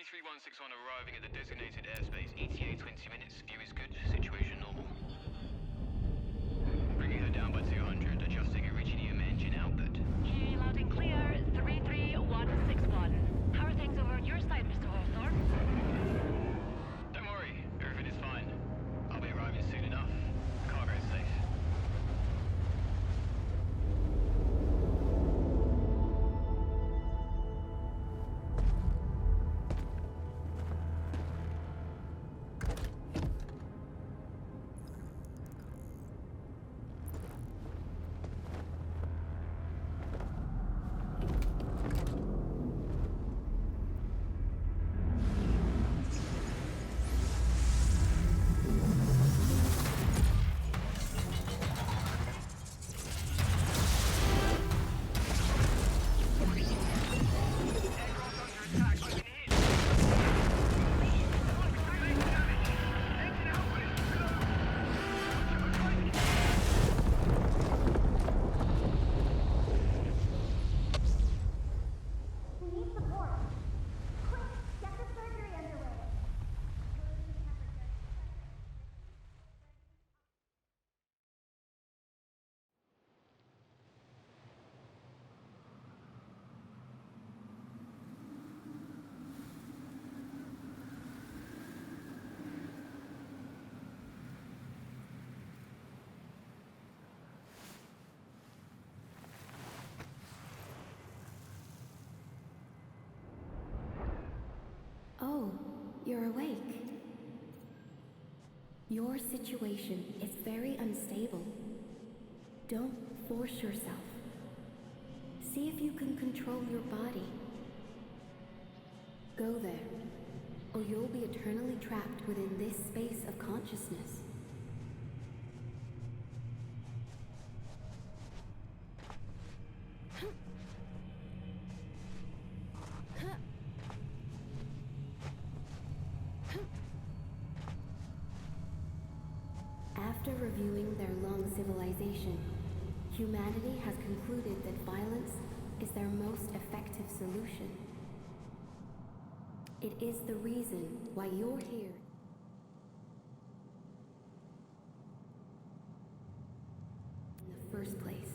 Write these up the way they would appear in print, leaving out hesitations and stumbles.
3161 arriving at the designated airspace. ETA 20 minutes. View is good. Situation normal. Bringing her down by 200. Adjusting Iridium engine output. Key loud and clear. 33161. How are things over on your side, Mr. Hawthorne? Don't worry. Everything is fine. I'll be arriving soon enough. Cargo's safe. Oh, you're awake. Your situation is very unstable. Don't force yourself. See if you can control your body. Go there, or you'll be eternally trapped within this space of consciousness. After reviewing their long civilization, humanity has concluded that violence is their most effective solution. It is the reason why you're here. In the first place.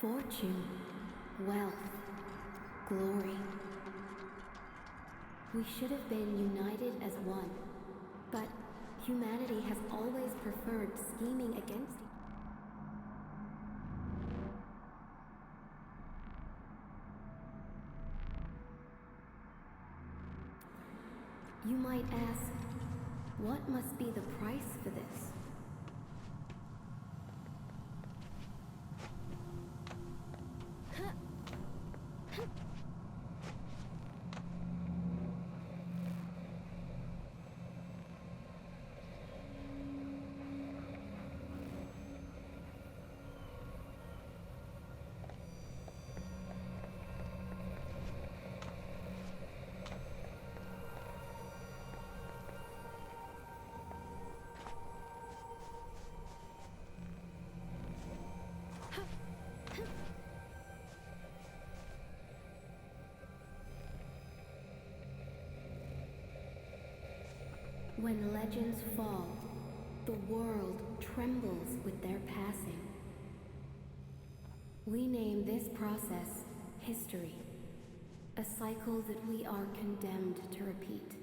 Fortune, wealth, glory. We should have been united as one, but humanity has always preferred scheming against each other. You might ask, what must be the price for this? When legends fall, the world trembles with their passing. We name this process history, a cycle that we are condemned to repeat.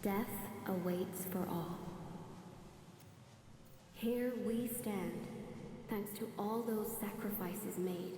Death awaits for all. Here we stand, thanks to all those sacrifices made.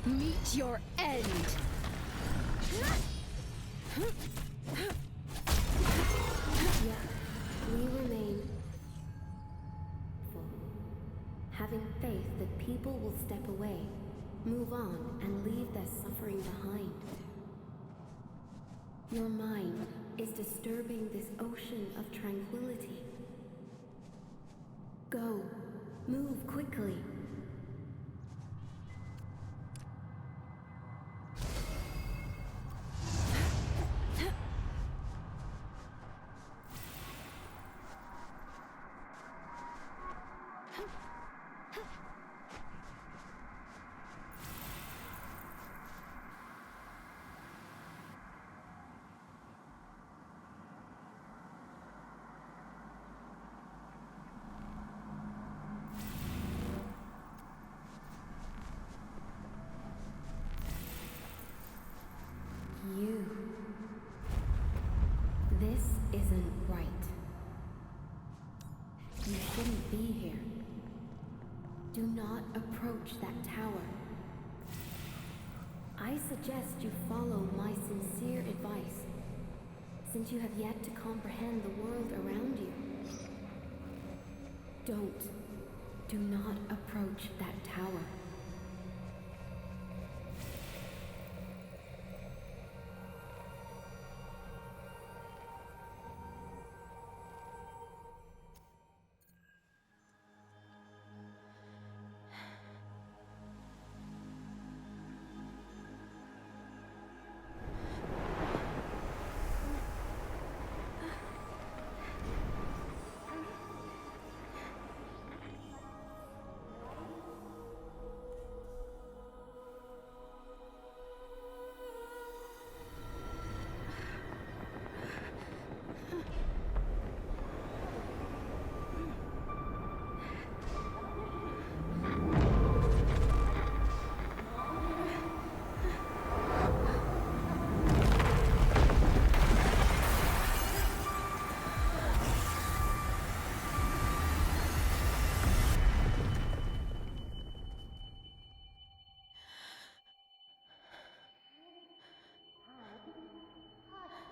Meet your end! Yet, we remain full, having faith that people will step away, move on, and leave their suffering behind. Your mind is disturbing this ocean of tranquility. Go, move quickly. You. This isn't right. You shouldn't be here. Do not approach that tower. I suggest you follow my sincere advice, since you have yet to comprehend the world around you. Do not approach that tower.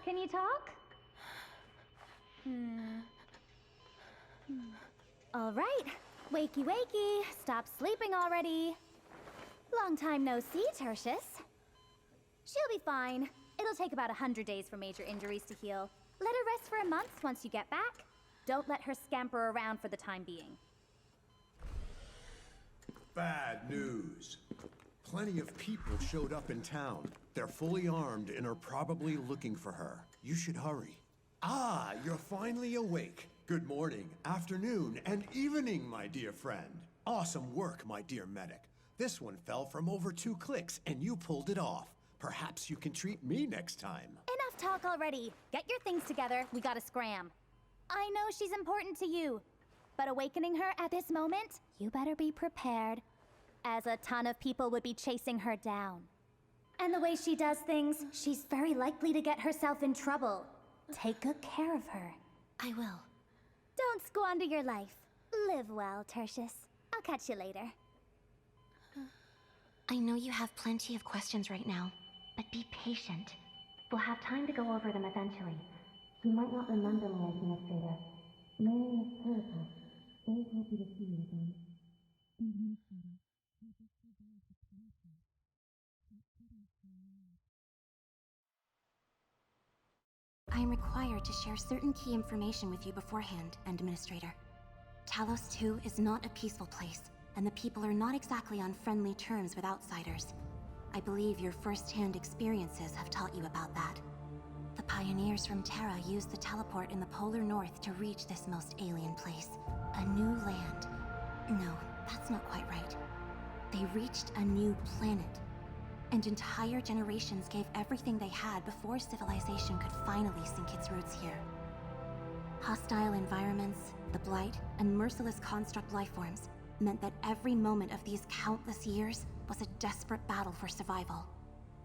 Can you talk? All right. Wakey, wakey! Stop sleeping already! Long time no see, Tertius. She'll be fine. It'll take about 100 days for major injuries to heal. Let her rest for a month once you get back. Don't let her scamper around for the time being. Bad news. Plenty of people showed up in town. They're fully armed and are probably looking for her. You should hurry. Ah, you're finally awake. Good morning, afternoon, and evening, my dear friend. Awesome work, my dear medic. This one fell from over 2 clicks, and you pulled it off. Perhaps you can treat me next time. Enough talk already. Get your things together. We gotta scram. I know she's important to you, but awakening her at this moment, you better be prepared, as a ton of people would be chasing her down. And the way she does things, she's very likely to get herself in trouble. Take good care of her. I will. Don't squander your life. Live well, Tertius. I'll catch you later. I know you have plenty of questions right now, but be patient. We'll have time to go over them eventually. You might not remember me, Administrator. My name is Erica. Very happy to see you again. I am required to share certain key information with you beforehand, Administrator. Talos 2 is not a peaceful place, and the people are not exactly on friendly terms with outsiders. I believe your first-hand experiences have taught you about that. The pioneers from Terra used the teleport in the polar north to reach this most alien place. A new land. No, that's not quite right. They reached a new planet. And entire generations gave everything they had before civilization could finally sink its roots here. Hostile environments, the Blight, and merciless construct lifeforms meant that every moment of these countless years was a desperate battle for survival.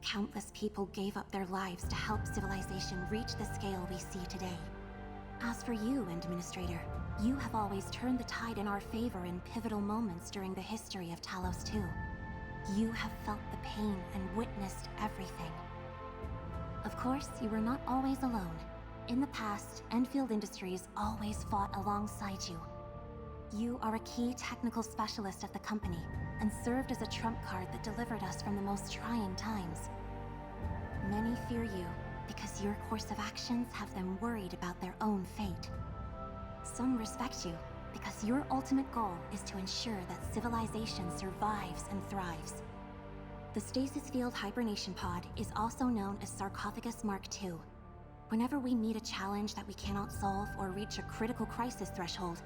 Countless people gave up their lives to help civilization reach the scale we see today. As for you, Administrator, you have always turned the tide in our favor in pivotal moments during the history of Talos 2. You have felt the pain and witnessed everything. Of course, you were not always alone. In the past, Endfield Industries always fought alongside you. You are a key technical specialist at the company, and served as a trump card that delivered us from the most trying times. Many fear you, because your course of actions have them worried about their own fate. Some respect you, because your ultimate goal is to ensure that civilization survives and thrives. The Stasis Field Hibernation Pod is also known as Sarcophagus Mark II. Whenever we meet a challenge that we cannot solve or reach a critical crisis threshold,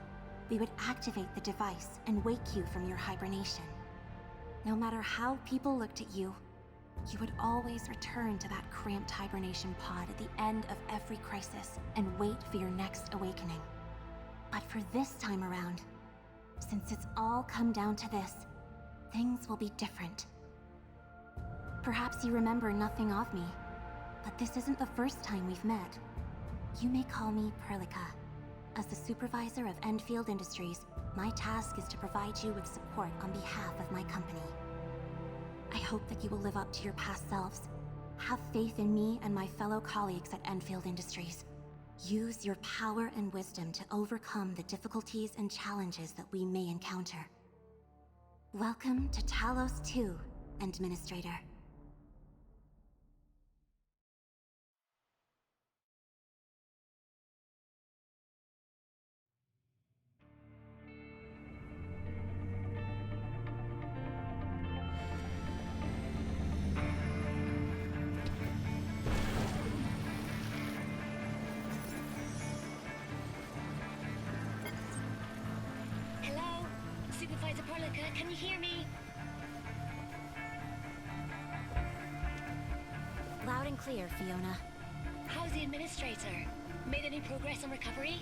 we would activate the device and wake you from your hibernation. No matter how people looked at you, you would always return to that cramped hibernation pod at the end of every crisis and wait for your next awakening. But for this time around, since it's all come down to this, things will be different. Perhaps you remember nothing of me, but this isn't the first time we've met. You may call me Perlica. As the supervisor of Endfield Industries, my task is to provide you with support on behalf of my company. I hope that you will live up to your past selves. Have faith in me and my fellow colleagues at Endfield Industries. Use your power and wisdom to overcome the difficulties and challenges that we may encounter. Welcome to Talos 2, Administrator. Hello? Supervisor Perlica, can you hear me? Loud and clear, Fiona. How's the administrator? Made any progress on recovery?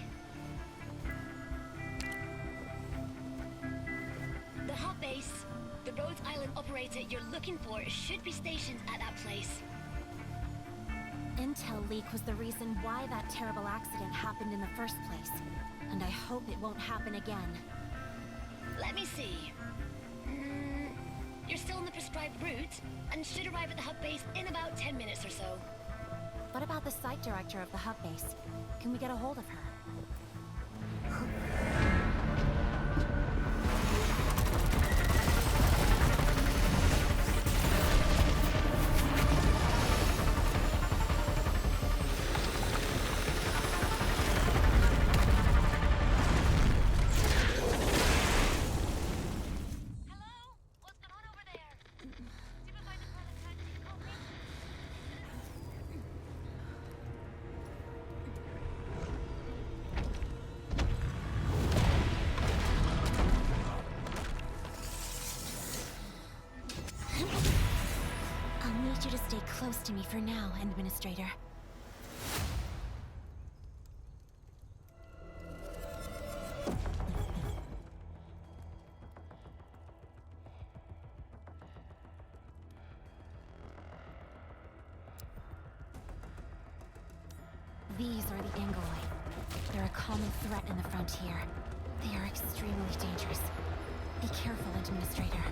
The hub base, the Rhodes Island operator you're looking for should be stationed at that place. Intel leak was the reason why that terrible accident happened in the first place. And I hope it won't happen again. Let me see. You're still on the prescribed route, and should arrive at the hub base in about 10 minutes or so. What about the site director of the hub base? Can we get a hold of her? stay close to me for now, Administrator. These are the Angoloi. They're a common threat in the frontier. They are extremely dangerous. Be careful, Administrator.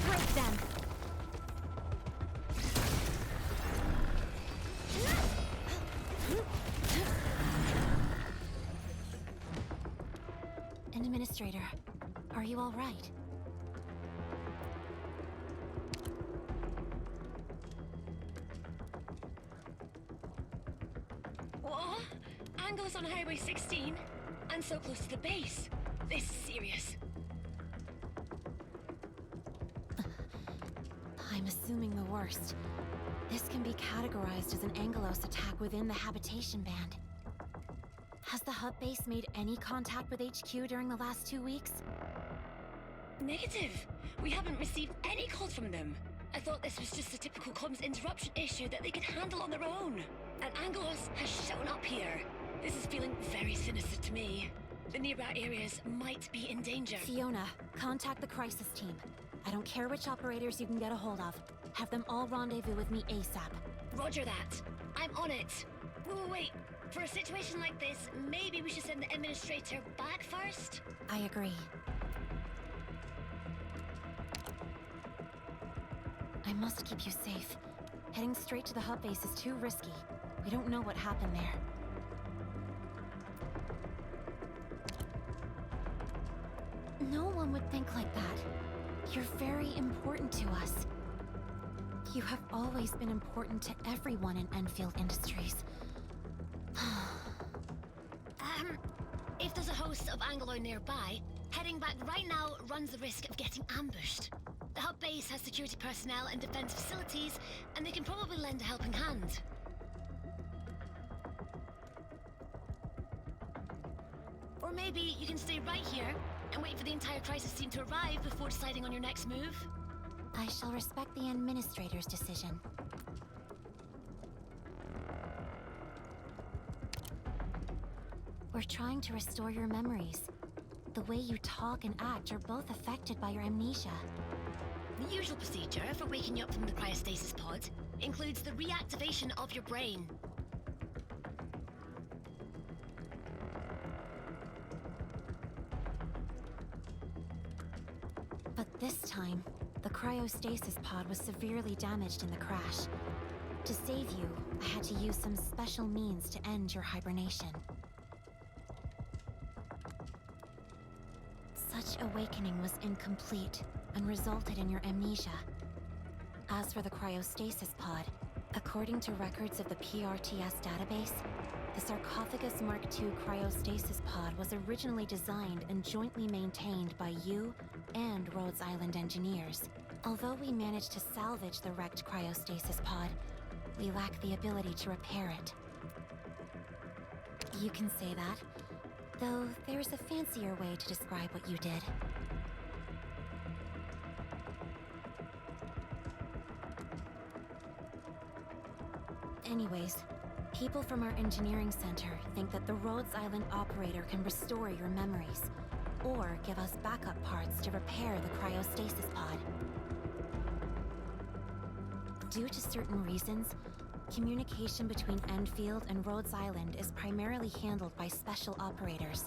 Break them! Administrator, are you all right? What? Angles on Highway 16? And so close to the base. This is serious. I'm assuming the worst. This can be categorized as an Angelos attack within the habitation band. Has the hub base made any contact with HQ during the last 2 weeks? Negative. We haven't received any calls from them. I thought this was just a typical comms interruption issue that they could handle on their own. And Angelos has shown up here. This is feeling very sinister to me. The nearby areas might be in danger. Fiona, contact the crisis team. I don't care which operators you can get a hold of. Have them all rendezvous with me ASAP. Roger that. I'm on it. Wait. For a situation like this, maybe we should send the Administrator back first? I agree. I must keep you safe. Heading straight to the hub base is too risky. We don't know what happened there. No one would think like that. You're very important to us. You have always been important to everyone in Enfield Industries. If there's a host of Angoloi nearby, heading back right now runs the risk of getting ambushed. The hub base has security personnel and defense facilities, and they can probably lend a helping hand. Or maybe you can stay right here and wait for the entire crisis team to arrive before deciding on your next move. I shall respect the Administrator's decision. We're trying to restore your memories. The way you talk and act are both affected by your amnesia. The usual procedure for waking you up from the cryostasis pod includes the reactivation of your brain. But this time, the cryostasis pod was severely damaged in the crash. To save you, I had to use some special means to end your hibernation. Such awakening was incomplete and resulted in your amnesia. As for the cryostasis pod, according to records of the PRTS database, the Sarcophagus Mark II cryostasis pod was originally designed and jointly maintained by you and Rhodes Island engineers. Although we managed to salvage the wrecked cryostasis pod, we lack the ability to repair it. You can say that, though there's a fancier way to describe what you did. Anyways, people from our engineering center think that the Rhodes Island operator can restore your memories, or give us backup parts to repair the cryostasis pod. Due to certain reasons, communication between Enfield and Rhodes Island is primarily handled by special operators.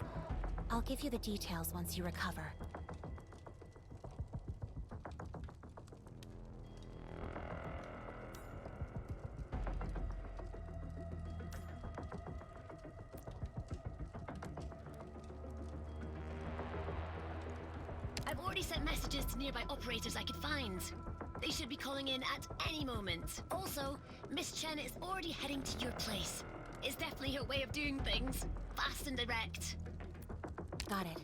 I'll give you the details once you recover. I've already sent messages to nearby operators I could find. They should be calling in at any moment. Also, Miss Chen is already heading to your place. It's definitely her way of doing things. Fast and direct. Got it.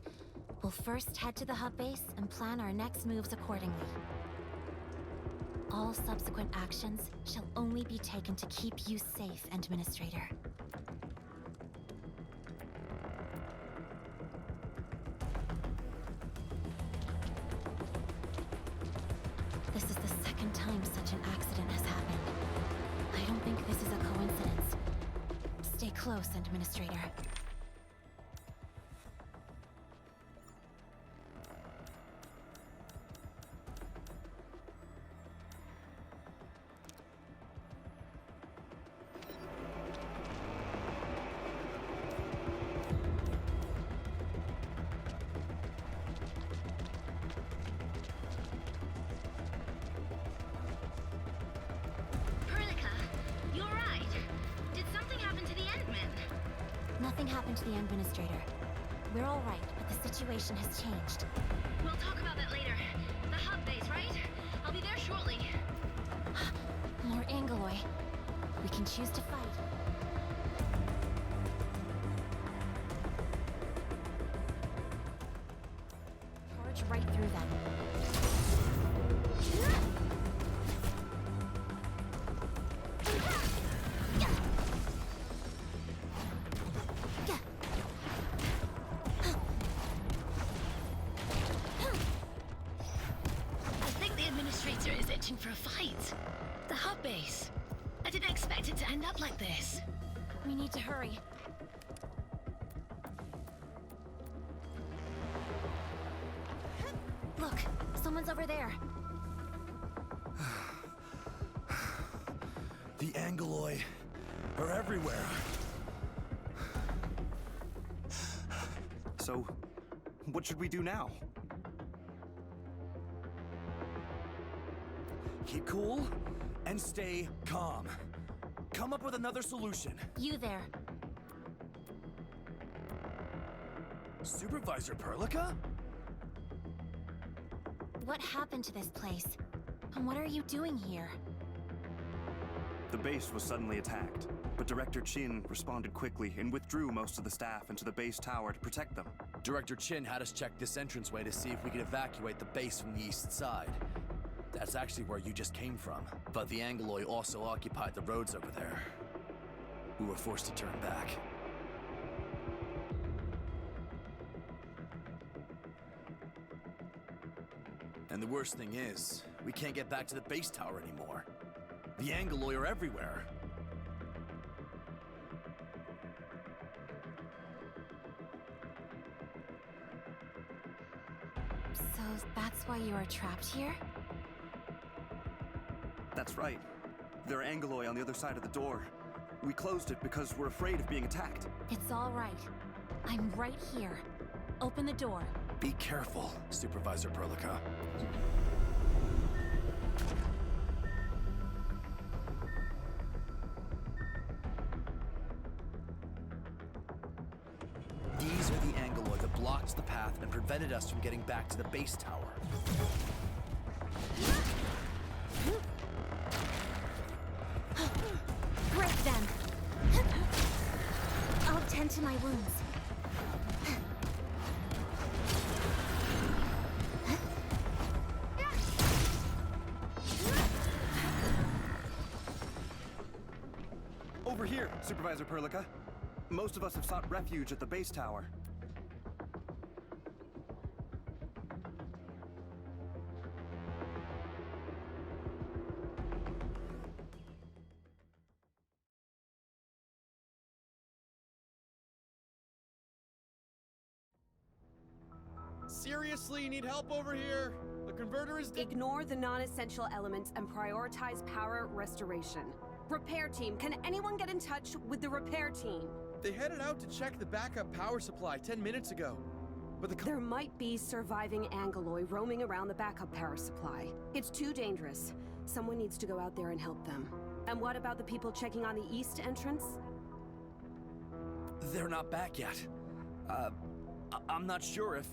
We'll first head to the hub base and plan our next moves accordingly. All subsequent actions shall only be taken to keep you safe, Administrator. This is the second time such an accident close, Administrator. Nothing happened to the Administrator. We're all right, but the situation has changed. We'll talk about that later. The hub base, right? I'll be there shortly. More Angaloy. We can choose to fight. Charge right through them. For a fight. The hub base. I didn't expect it to end up like this. We need to hurry. Look, someone's over there. The Angaloy are everywhere. So, what should we do now? Keep cool and stay calm. Come up with another solution. You there. Supervisor Perlica? What happened to this place? And what are you doing here? The base was suddenly attacked, but Director Chin responded quickly and withdrew most of the staff into the base tower to protect them. Director Chin had us check this entranceway to see if we could evacuate the base from the east side. That's actually where you just came from. But the Angaloy also occupied the roads over there. We were forced to turn back. And the worst thing is, we can't get back to the base tower anymore. The Angaloy are everywhere. So that's why you are trapped here? That's right. There are Angaloy on the other side of the door. We closed it because we're afraid of being attacked. It's all right. I'm right here. Open the door. Be careful, Supervisor Perlica. These are the Angaloy that blocked the path and prevented us from getting back to the base tower. Break them! I'll tend to my wounds. Over here, Supervisor Perlica. Most of us have sought refuge at the base tower. Seriously, you need help over here? The converter is Ignore the non-essential elements and prioritize power restoration. Repair team, can anyone get in touch with the repair team? They headed out to check the backup power supply 10 minutes ago. But There might be surviving Angaloy roaming around the backup power supply. It's too dangerous. Someone needs to go out there and help them. And what about the people checking on the east entrance? They're not back yet. I'm not sure if...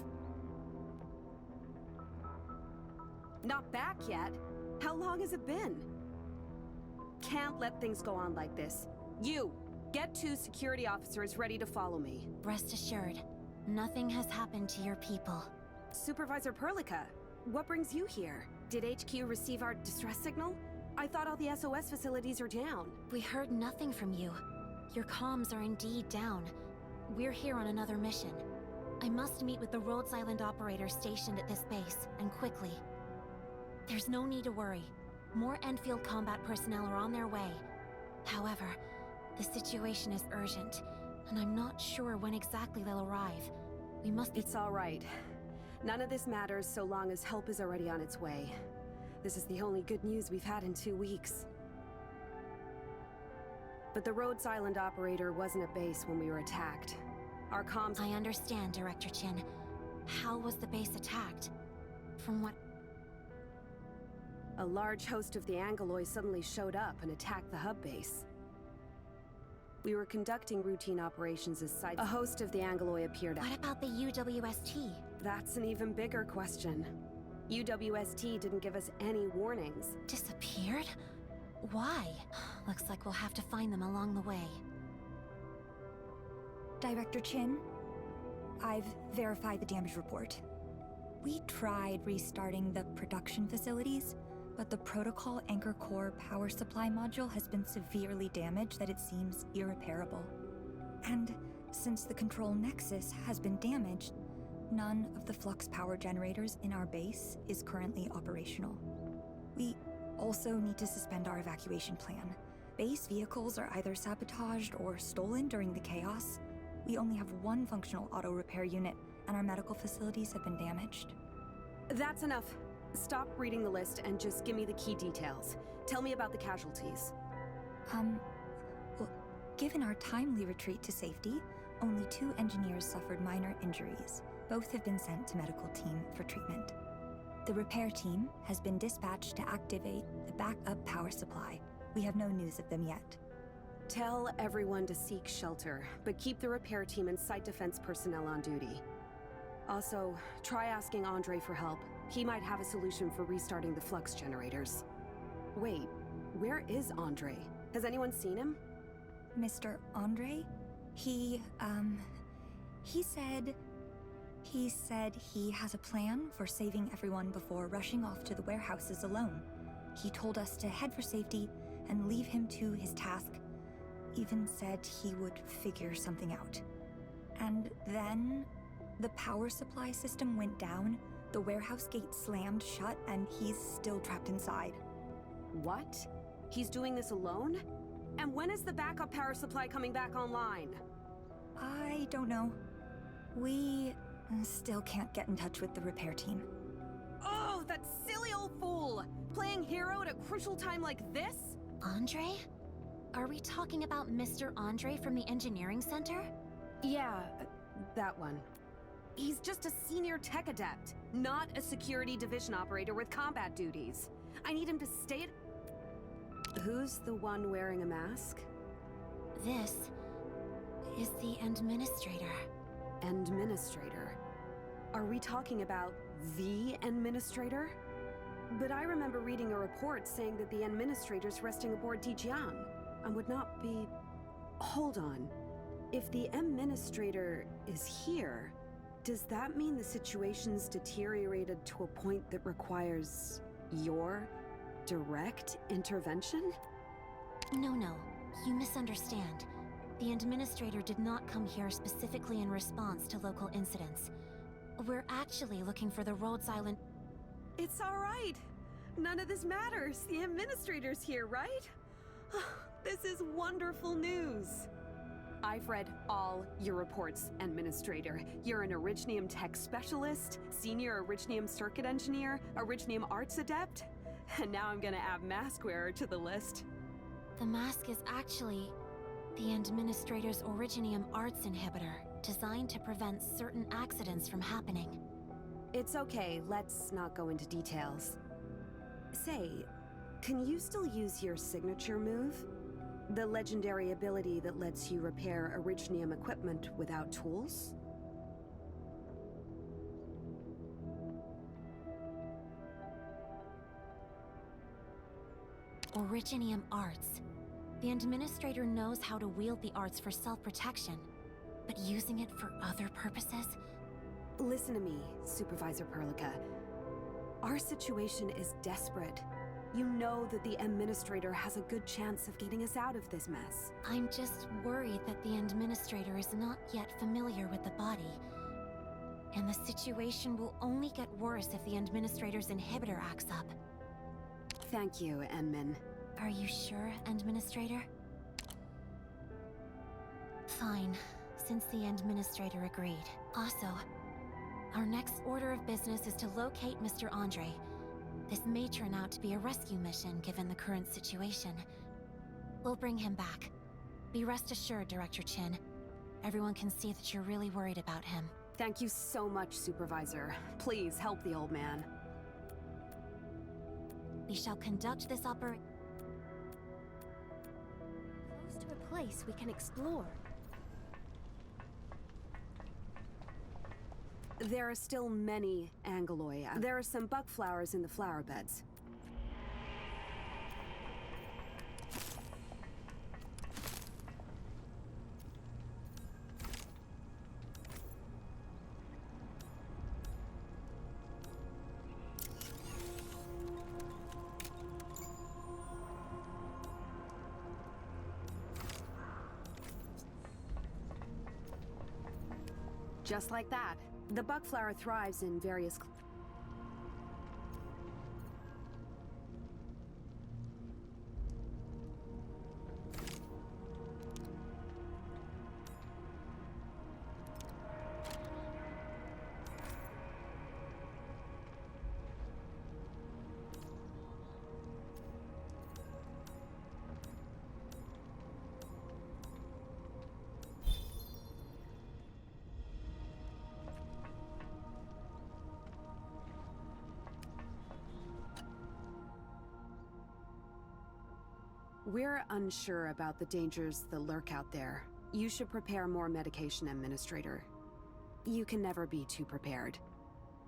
Not back yet? How long has it been? Can't let things go on like this. You, get 2 security officers ready to follow me. Rest assured, nothing has happened to your people. Supervisor Perlica, what brings you here? Did HQ receive our distress signal? I thought all the SOS facilities are down. We heard nothing from you. Your comms are indeed down. We're here on another mission. I must meet with the Rhodes Island operator stationed at this base, and quickly. There's no need to worry. More Enfield combat personnel are on their way. However, The situation is urgent, and I'm not sure when exactly they'll arrive. We must be— It's all right. None of this matters so long as help is already on its way. This is the only good news we've had in 2 weeks. But the Rhodes Island operator wasn't at base when we were attacked. Our comms— I understand, Director Chin. How was the base attacked? From what— A large host of the Angoloi suddenly showed up and attacked the hub base. We were conducting routine operations as site— A host of the Angoloi appeared— What about the UWST? That's an even bigger question. UWST didn't give us any warnings. Disappeared? Why? Looks like we'll have to find them along the way. Director Chin, I've verified the damage report. We tried restarting the production facilities, but the Protocol Anchor Core power supply module has been severely damaged that it seems irreparable. And since the control nexus has been damaged, none of the flux power generators in our base is currently operational. We also need to suspend our evacuation plan. Base vehicles are either sabotaged or stolen during the chaos. We only have one functional auto repair unit, and our medical facilities have been damaged. That's enough. Stop reading the list and just give me the key details. Tell me about the casualties. Well, given our timely retreat to safety, only 2 engineers suffered minor injuries. Both have been sent to medical team for treatment. The repair team has been dispatched to activate the backup power supply. We have no news of them yet. Tell everyone to seek shelter, but keep the repair team and site defense personnel on duty. Also, try asking Andre for help. He might have a solution for restarting the flux generators. Wait, where is Andre? Has anyone seen him? Mr. Andre? He said he has a plan for saving everyone before rushing off to the warehouses alone. He told us to head for safety and leave him to his task. Even said he would figure something out. And then the power supply system went down, the warehouse gate slammed shut, and he's still trapped inside. What? He's doing this alone? And when is the backup power supply coming back online? I don't know. We still can't get in touch with the repair team. Oh, that silly old fool! Playing hero at a crucial time like this? Andre? Are we talking about Mr. Andre from the engineering center? Yeah, that one. He's just a senior tech adept, not a security division operator with combat duties. I need him to stay at— Who's the one wearing a mask? This is the administrator. Administrator? Are we talking about the administrator? But I remember reading a report saying that the administrator's resting aboard Tijiang and would not be— Hold on. If the administrator is here, does that mean the situation's deteriorated to a point that requires your direct intervention? No, you misunderstand. The administrator did not come here specifically in response to local incidents. We're actually looking for the Rhodes Island— It's all right. None of this matters. The administrator's here, right? This is wonderful news. I've read all your reports, Administrator. You're an Originium Tech Specialist, Senior Originium Circuit Engineer, Originium Arts Adept, and now I'm gonna add Mask Wearer to the list. The mask is actually the Administrator's Originium Arts Inhibitor, designed to prevent certain accidents from happening. It's okay, let's not go into details. Say, can you still use your signature move? The legendary ability that lets you repair Originium equipment without tools? Originium Arts. The Administrator knows how to wield the arts for self-protection, but using it for other purposes? Listen to me, Supervisor Perlica. Our situation is desperate. You know that the Administrator has a good chance of getting us out of this mess. I'm just worried that the Administrator is not yet familiar with the body. And the situation will only get worse if the Administrator's inhibitor acts up. Thank you, Enmin. Are you sure, Administrator? Fine, since the administrator agreed. Also, our next order of business is to locate Mr. Andre. This may turn out to be a rescue mission given the current situation. We'll bring him back. Be rest assured, Director Chin. Everyone can see that you're really worried about him. Thank you so much, Supervisor. Please help the old man. We shall conduct this operation Close to a place we can explore. There are still many Angoloi. There are some bug flowers in the flower beds. Just like that. The bug flower thrives in various... We're unsure about the dangers that lurk out there. You should prepare more medication, Administrator. You can never be too prepared.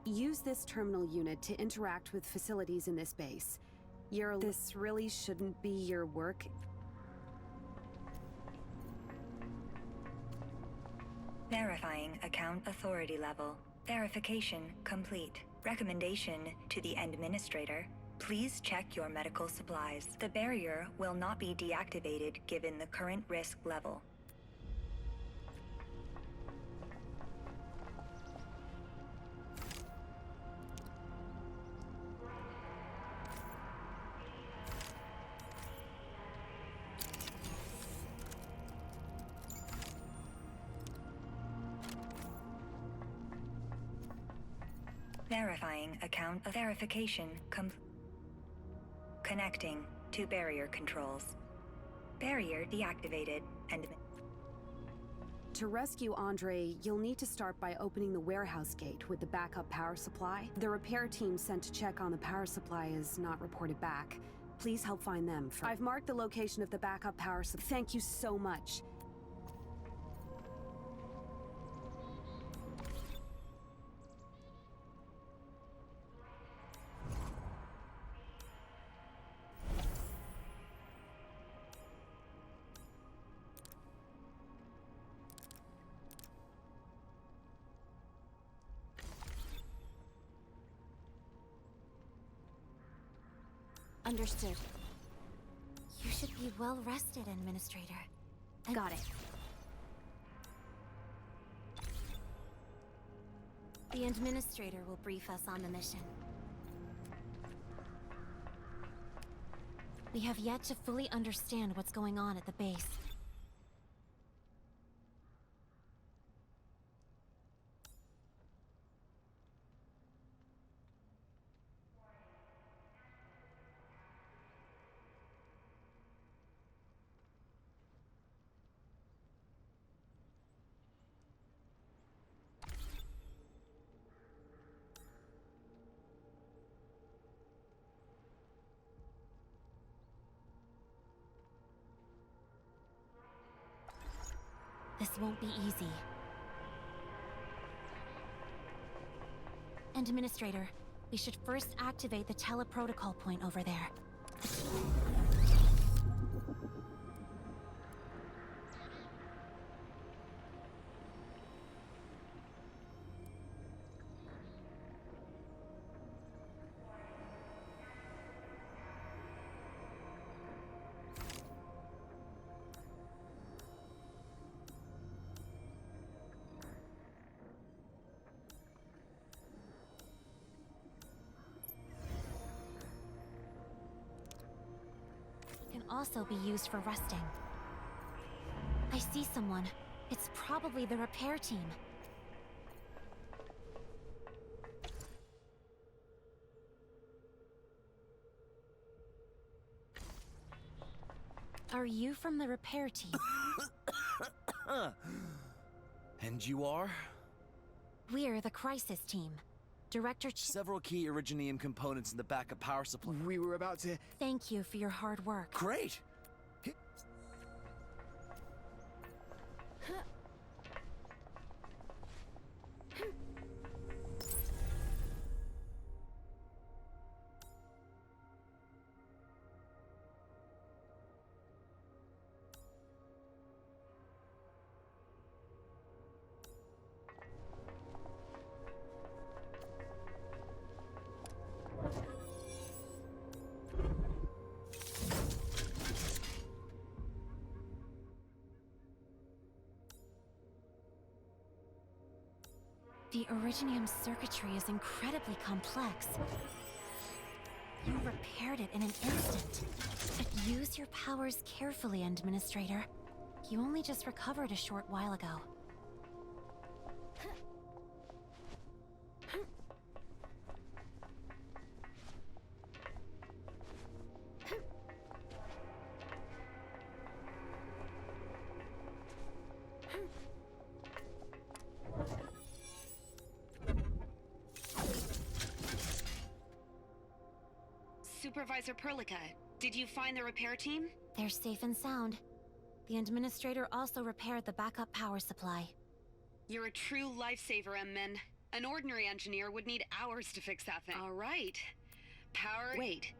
Use this terminal unit to interact with facilities in this base. This really shouldn't be your work. Verifying account authority level. Verification complete. Recommendation to the Administrator. Please check your medical supplies. The barrier will not be deactivated given the current risk level. Verifying account of verification connecting to barrier controls. Barrier deactivated and... To rescue Andre, you'll need to start by opening the warehouse gate with the backup power supply. The repair team sent to check on the power supply is not reported back. Please help find them first. I've marked the location of the backup power supply. Thank you so much. Understood. You should be well rested, Administrator. Got it. The Administrator will brief us on the mission. We have yet to fully understand what's going on at the base. This won't be easy. Administrator, we should first activate the teleprotocol point over there. Can also be used for resting. I see someone. It's probably the repair team. Are you from the repair team? And you are? We're the crisis team. Director Several key Originium components in the backup power supply. We were about to... Thank you for your hard work. Great! The Originium circuitry is incredibly complex. You repaired it in an instant. But use your powers carefully, Administrator. You only just recovered a short while ago. Supervisor Perlica, did you find the repair team? They're safe and sound. The Administrator also repaired the backup power supply. You're a true lifesaver, M-Men. An ordinary engineer would need hours to fix that thing. All right. Power... Wait.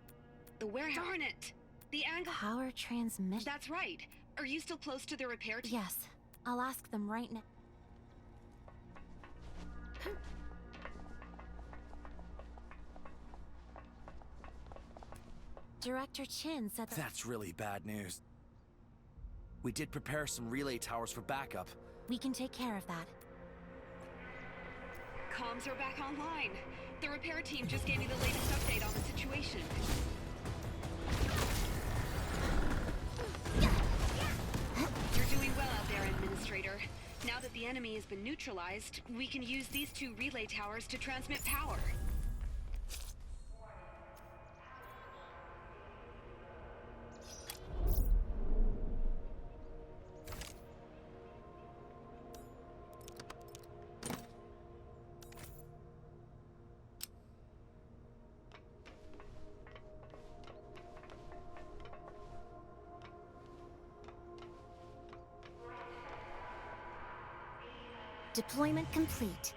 The warehouse... Darn it! The angle... Power transmission... That's right. Are you still close to the repair team? Yes. I'll ask them right now. Director Chin said that... That's really bad news. We did prepare some relay towers for backup. We can take care of that. Comms are back online. The repair team just gave me the latest update on the situation. You're doing well out there, Administrator. Now that the enemy has been neutralized, we can use these two relay towers to transmit power. Deployment complete.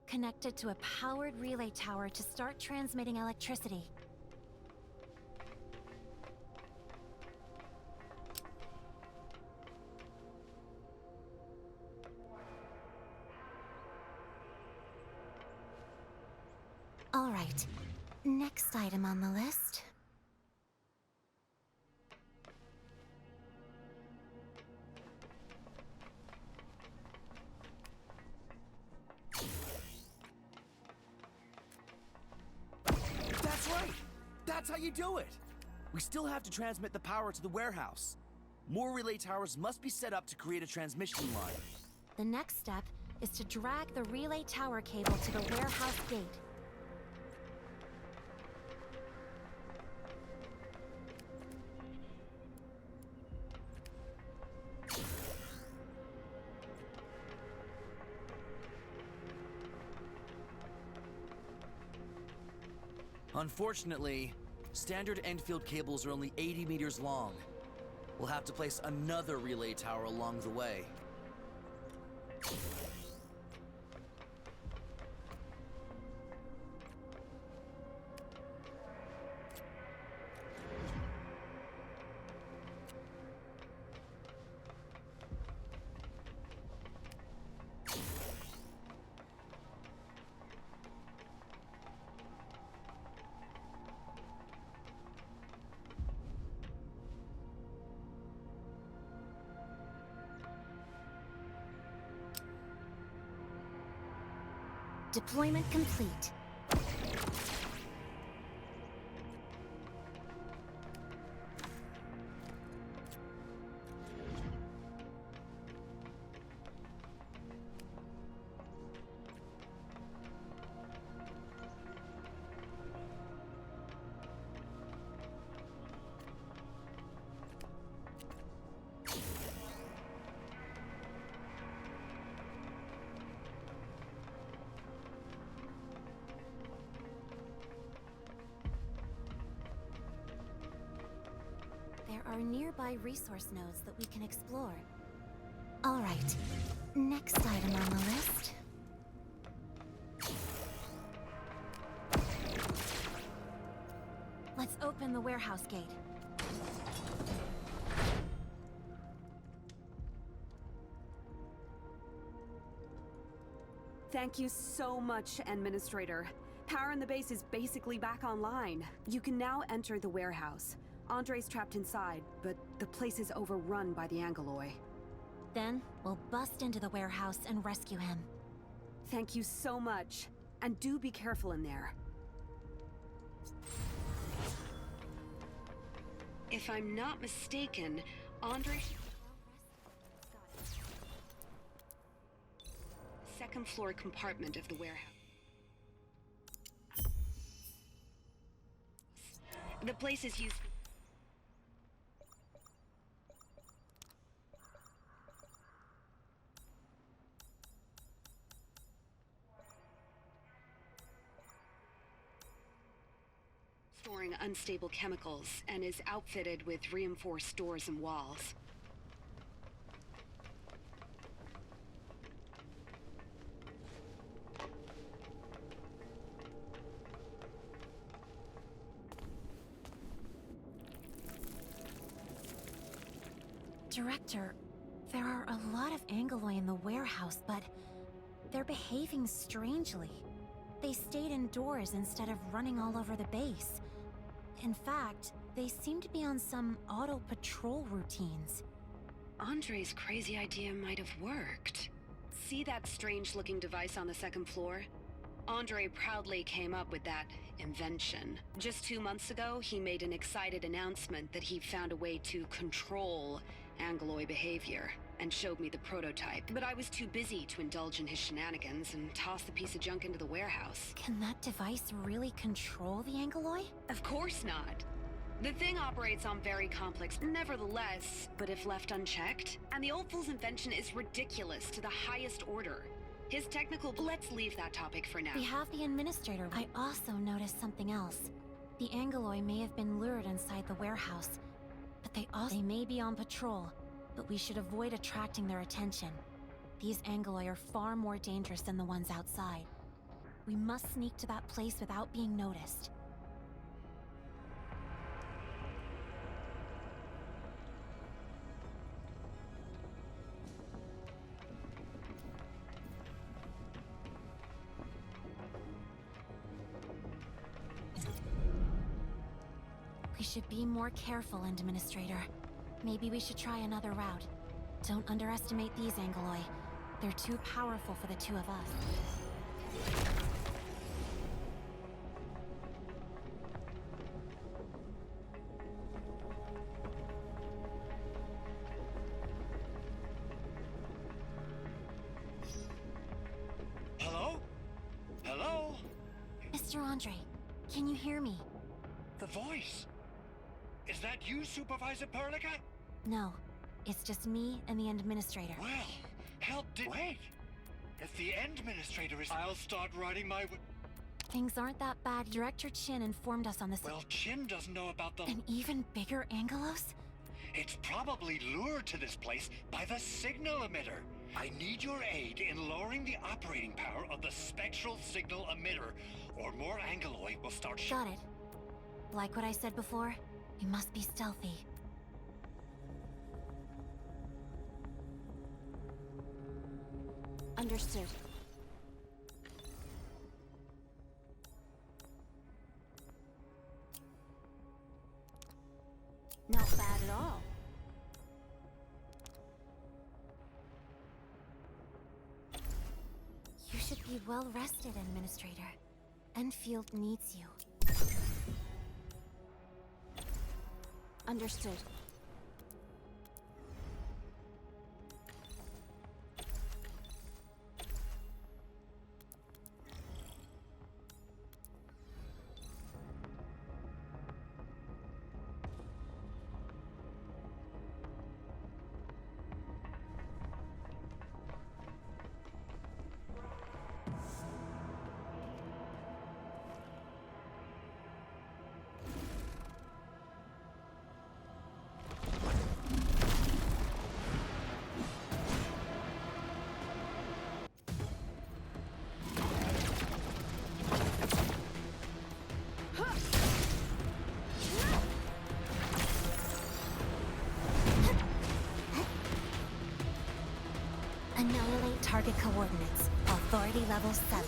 Connected to a powered relay tower to start transmitting electricity. All right. Next item on the list. That's right! That's how you do it! We still have to transmit the power to the warehouse. More relay towers must be set up to create a transmission line. The next step is to drag the relay tower cable to the warehouse gate. Unfortunately, standard Endfield cables are only 80 meters long. We'll have to place another relay tower along the way. Deployment complete. There are nearby resource nodes that we can explore. Alright, next item on the list. Let's open the warehouse gate. Thank you so much, Administrator. Power in the base is basically back online. You can now enter the warehouse. Andre's trapped inside, but the place is overrun by the Angeloi. Then, we'll bust into the warehouse and rescue him. Thank you so much. And do be careful in there. If I'm not mistaken, Andre... Second floor compartment of the warehouse. The place is used... storing unstable chemicals and is outfitted with reinforced doors and walls. Director, there are a lot of Angeloi in the warehouse, but they're behaving strangely. They stayed indoors instead of running all over the base. In fact, they seem to be on some auto-patrol routines. Andre's crazy idea might have worked. See that strange-looking device on the second floor? Andre proudly came up with that invention. Just 2 months ago, he made an excited announcement that he found a way to control Angeloi behavior, and showed me the prototype. But I was too busy to indulge in his shenanigans and toss the piece of junk into the warehouse. Can that device really control the Angeloi? Of course not. The thing operates on very complex, nevertheless, but if left unchecked, and the old fool's invention is ridiculous to the highest order. His technical... Let's leave that topic for now. We have the Administrator. I also noticed something else. The Angeloi may have been lured inside the warehouse, but they may be on patrol, but we should avoid attracting their attention. These Angeloi are far more dangerous than the ones outside. We must sneak to that place without being noticed. We should be more careful, Administrator. Maybe we should try another route. Don't underestimate these Angeloi. They're too powerful for the two of us. Hello? Hello? Mr. Andre, can you hear me? The voice. Is that you, Supervisor Perlica? No, it's just me and the Administrator. Well, wait. If the Administrator is... I'll start writing my... Things aren't that bad. Director Chin informed us on this. Well, Chin doesn't know about the... An even bigger Angelos? It's probably lured to this place by the signal emitter. I need your aid in lowering the operating power of the spectral signal emitter, or more Angeloi will start... Got it. Like what I said before, we must be stealthy. Understood. Not bad at all. You should be well rested, Administrator. Enfield needs you. Understood. Target coordinates. Authority level 7.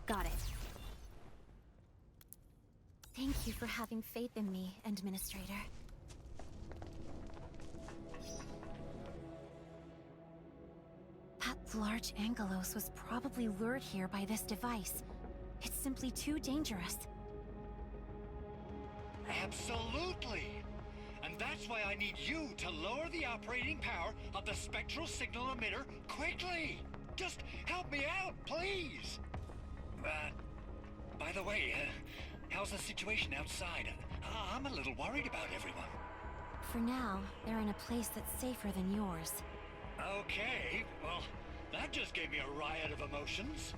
Got it. Thank you for having faith in me, Administrator. That large Angelos was probably lured here by this device. It's simply too dangerous. Absolutely! And that's why I need you to lower the operating power of the spectral signal emitter quickly! Just help me out, please! By the way, how's the situation outside? I'm a little worried about everyone. For now, they're in a place that's safer than yours. Okay, well, that just gave me a riot of emotions.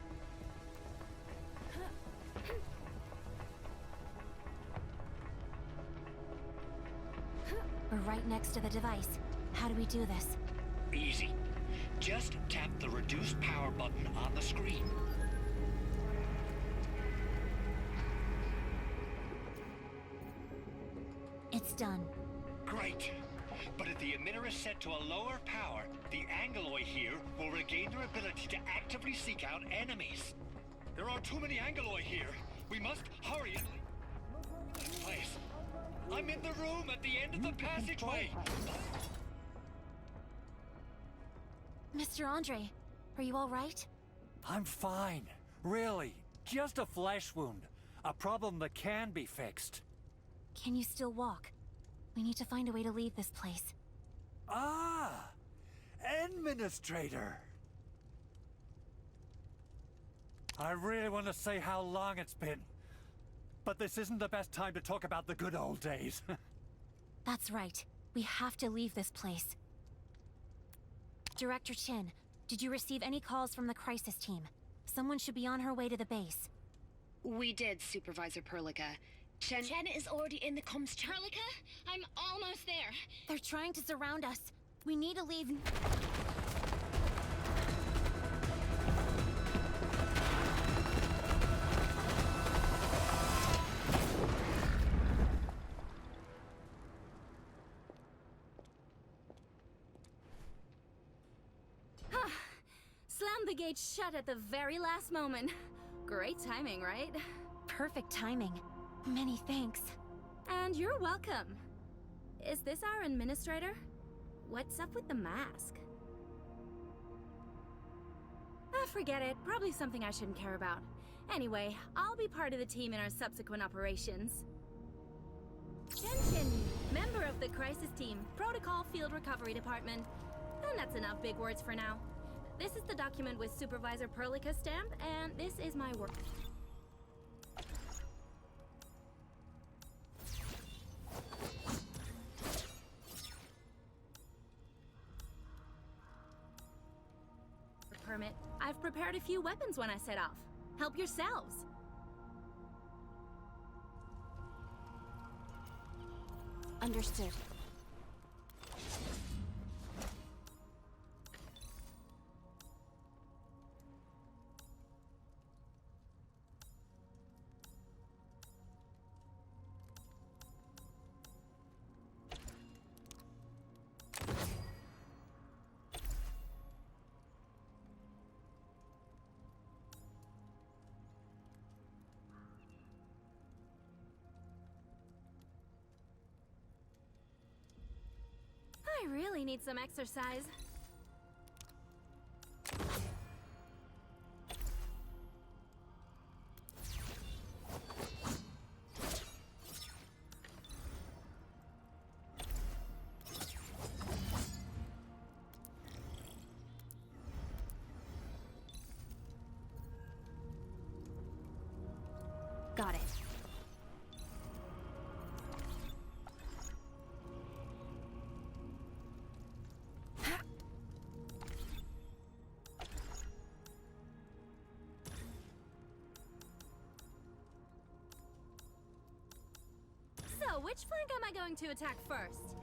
We're right next to the device. How do we do this? Easy. Just tap the reduced power button on the screen. It's done. Great. But if the emitter is set to a lower power, the Angeloi here will regain their ability to actively seek out enemies. There are too many Angeloi here. We must hurry and leave this place. I'm in the room at the end of the passageway. Mr. Andre, are you all right? I'm fine. Really. Just a flesh wound. A problem that can be fixed. Can you still walk? We need to find a way to leave this place. Ah! Administrator! I really want to say how long it's been. But this isn't the best time to talk about the good old days. That's right. We have to leave this place. Director Chin, did you receive any calls from the crisis team? Someone should be on her way to the base. We did, Supervisor Perlica. Chen is already in the comms. Perlica, I'm almost there. They're trying to surround us. We need to leave. Slam the gate shut at the very last moment. Great timing, right? Perfect timing. Many thanks. And you're welcome. Is this our administrator? What's up with the mask? Forget it. Probably something I shouldn't care about. Anyway, I'll be part of the team in our subsequent operations. Chen, member of the crisis team, Protocol Field Recovery Department. And that's enough big words for now. This is the document with Supervisor Perlica's stamp, and this is my work. Permit. I've prepared a few weapons when I set off. Help yourselves. Understood. I really need some exercise. Got it. So, which flank am I going to attack first?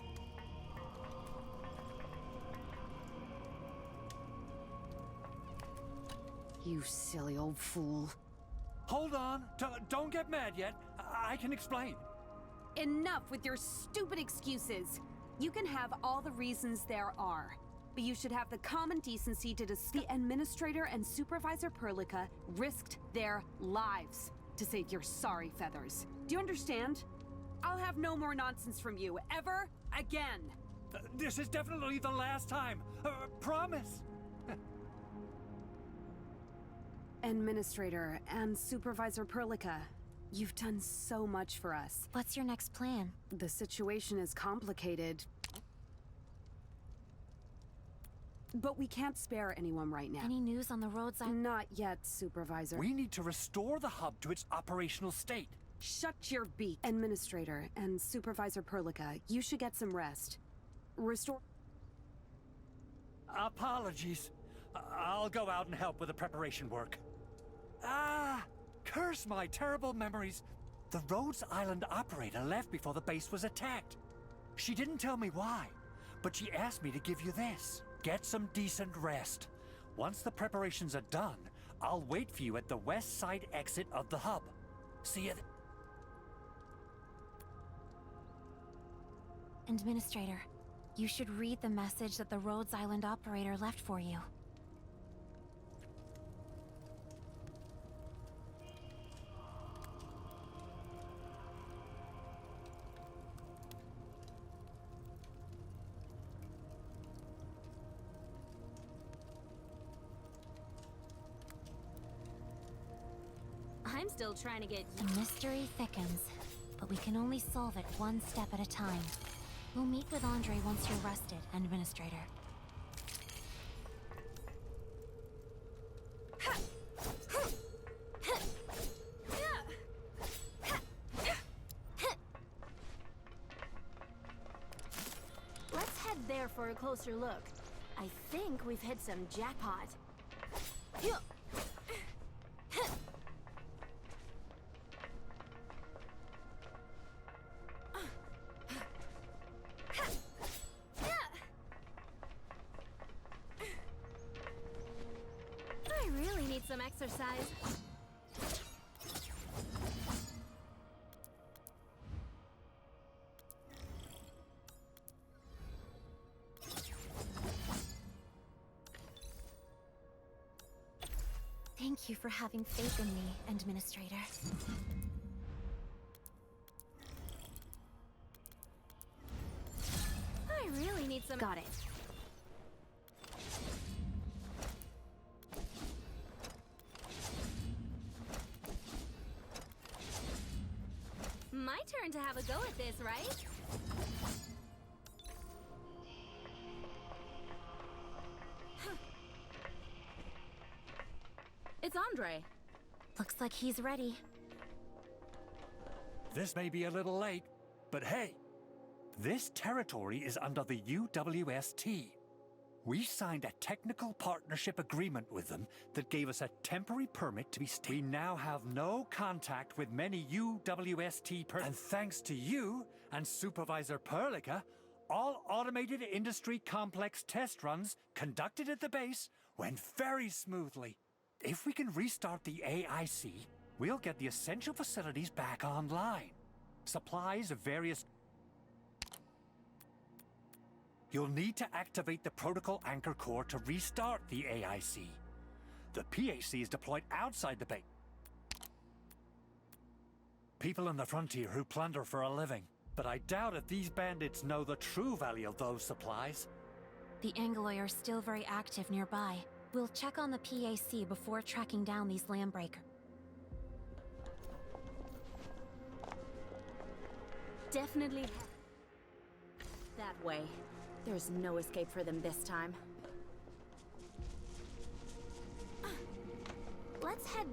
You silly old fool. Hold on. Don't get mad yet. I can explain. Enough with your stupid excuses. You can have all the reasons there are, but you should have the common decency to discuss. The Administrator and Supervisor Perlica risked their lives to save your sorry feathers. Do you understand? I'll have no more nonsense from you, ever again. This is definitely the last time. Promise. Administrator and Supervisor Perlica, you've done so much for us. What's your next plan? The situation is complicated, but we can't spare anyone right now. Any news on the roads? Not yet, Supervisor. We need to restore the hub to its operational state. Shut your beak. Administrator and Supervisor Perlica, you should get some rest. Restore... Apologies. I'll go out and help with the preparation work. Curse my terrible memories. The Rhodes Island operator left before the base was attacked. She didn't tell me why, but she asked me to give you this. Get some decent rest. Once the preparations are done, I'll wait for you at the west side exit of the hub. See you. Administrator, you should read the message that the Rhodes Island operator left for you. I'm still trying to get... The mystery thickens, but we can only solve it one step at a time. We'll meet with Andre once you're rested, Administrator. Let's head there for a closer look. I think we've hit some jackpot. I really need some exercise. Thank you for having faith in me, Administrator. I really need some... Got it. My turn to have a go at this, right? It's Andre. Looks like he's ready. This may be a little late, but hey, this territory is under the UWST. We signed a technical partnership agreement with them that gave us a temporary permit to be We now have no contact with many UWST and thanks to you and Supervisor Perlica, all automated industry complex test runs conducted at the base went very smoothly. If we can restart the AIC, we'll get the essential facilities back online. Supplies of various... You'll need to activate the Protocol Anchor Core to restart the AIC. The PAC is deployed outside the base. People in the frontier who plunder for a living. But I doubt if these bandits know the true value of those supplies. The Angoloi are still very active nearby. We'll check on the PAC before tracking down these landbreakers. Definitely that way. There's no escape for them this time. Let's head...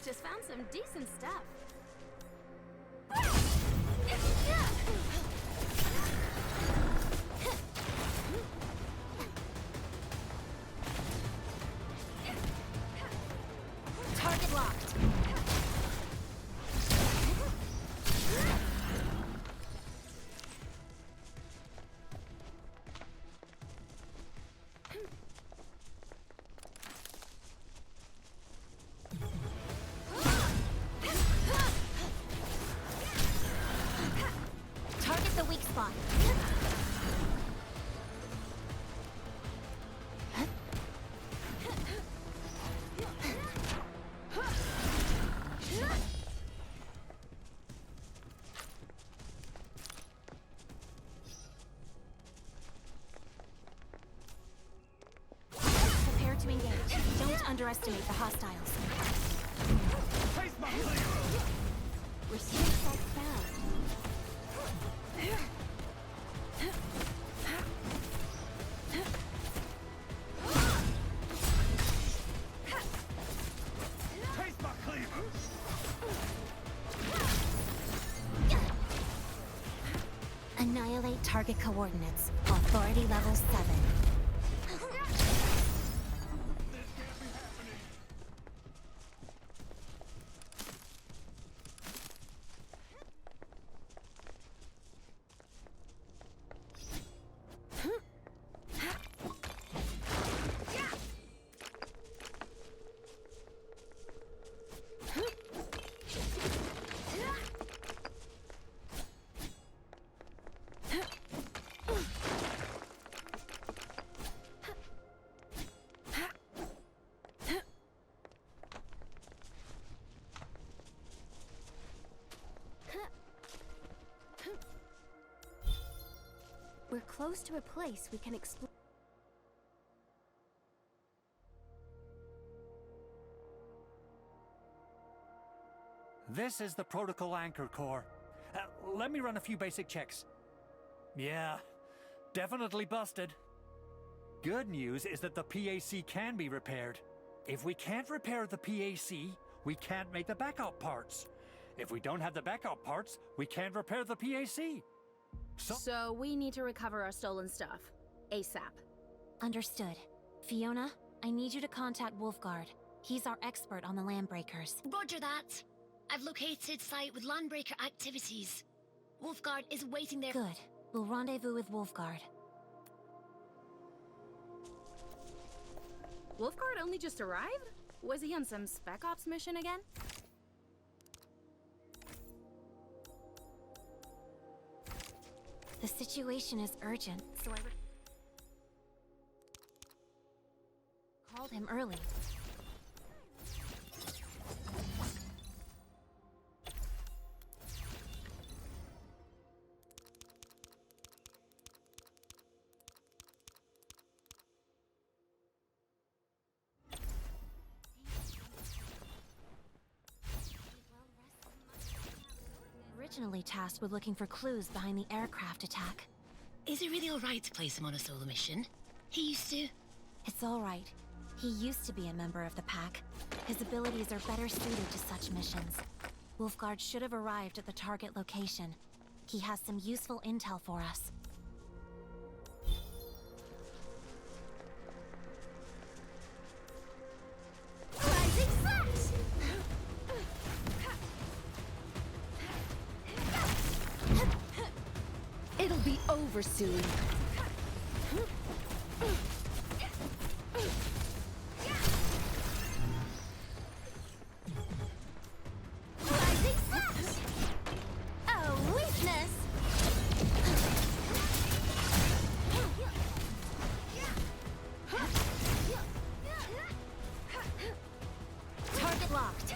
just found some decent stuff. Target locked. Target the weak spot. Prepare to engage. Don't underestimate the hostiles. Restrict that sound. Annihilate target coordinates. Authority level 7. We're close to a place we can explore. This is the Protocol Anchor Core. Let me run a few basic checks. Yeah, definitely busted. Good news is that the PAC can be repaired. If we can't repair the PAC, we can't make the backup parts. If we don't have the backup parts, we can't repair the PAC. So we need to recover our stolen stuff. ASAP. Understood. Fiona, I need you to contact Wolfguard. He's our expert on the Landbreakers. Roger that. I've located site with Landbreaker activities. Wolfguard is waiting there. Good. We'll rendezvous with Wolfguard. Wolfguard only just arrived? Was he on some Spec Ops mission again? The situation is urgent, so I called him early. Originally tasked with looking for clues behind the aircraft attack. Is it really alright to place him on a solo mission? He used to. It's alright. He used to be a member of the pack. His abilities are better suited to such missions. Wolfguard should have arrived at the target location. He has some useful intel for us. Rising flash! It'll be over soon. Rising flash! A weakness! Target locked.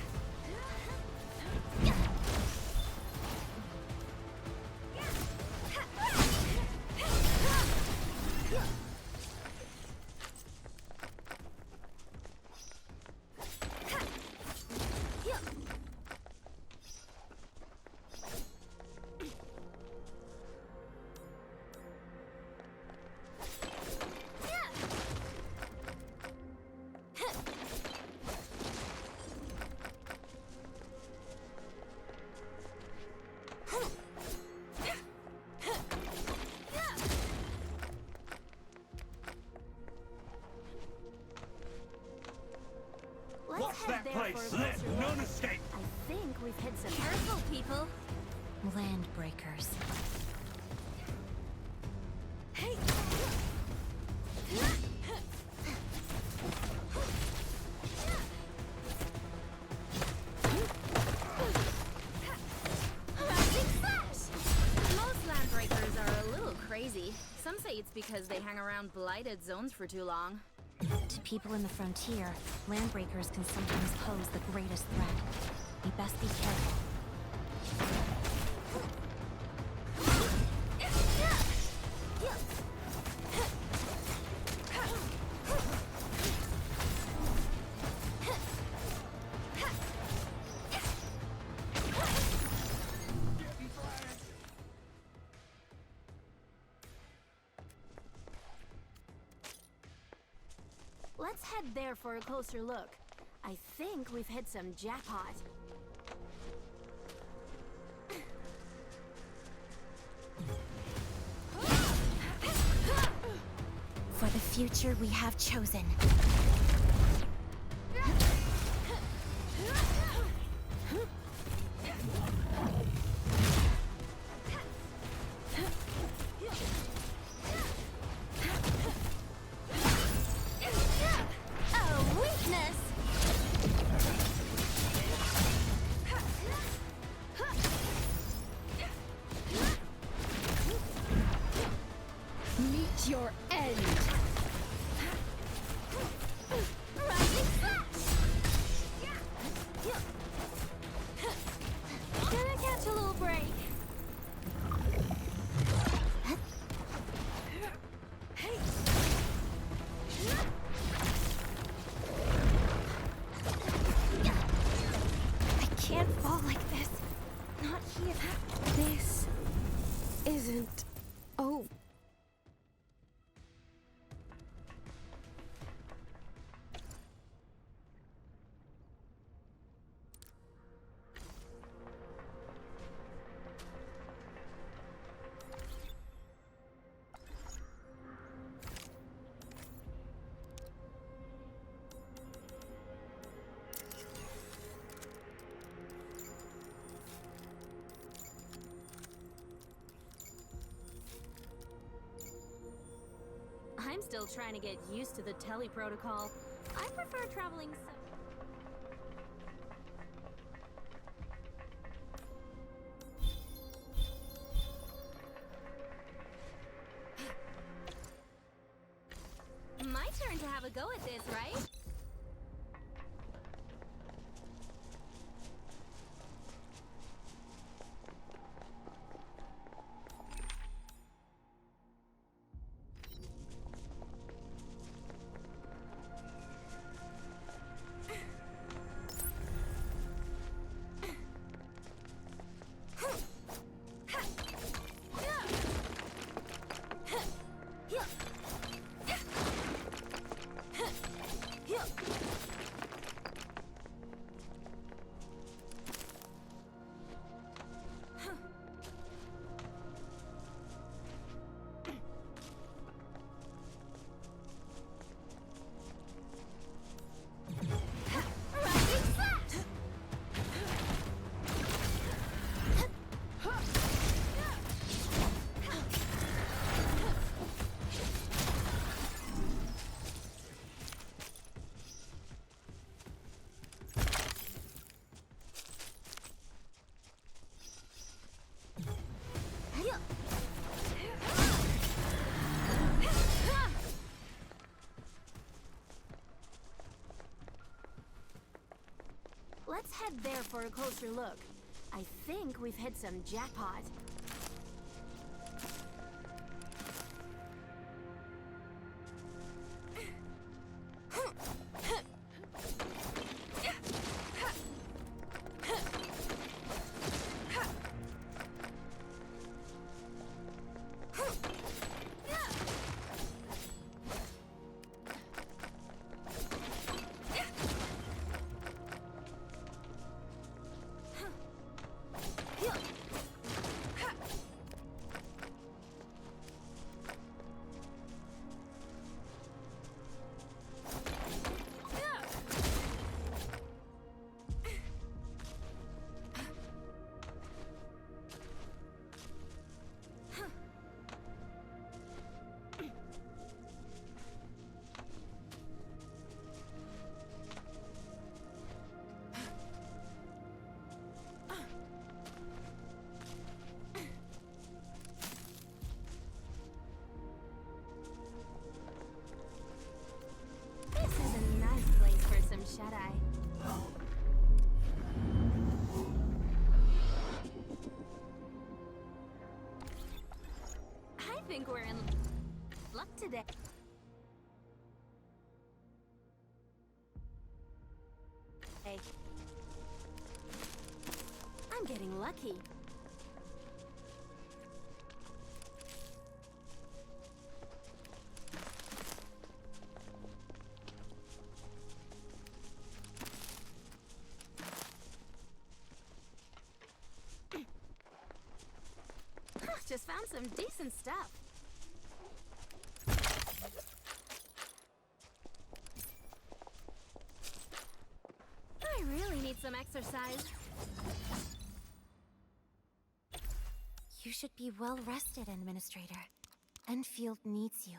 Watch that place! Let none escape! I think we've hit some careful people. Landbreakers. Hey! Most landbreakers are a little crazy. Some say it's because they hang around blighted zones for too long. To people in the frontier, landbreakers can sometimes pose the greatest threat. We best be careful. Let's head there for a closer look. I think we've hit some jackpot. For the future we have chosen. Meet your end. Rising flash! Gonna catch a little break. Hey! I can't fall like this. Not here. This isn't. Oh. I'm still trying to get used to the tele protocol. I prefer traveling My turn to have a go at this, right? Let's head there for a closer look. I think we've hit some jackpot. Jedi. I think we're in luck today. Hey. I'm getting lucky. Just found some decent stuff. I really need some exercise. You should be well rested, Administrator. Enfield needs you.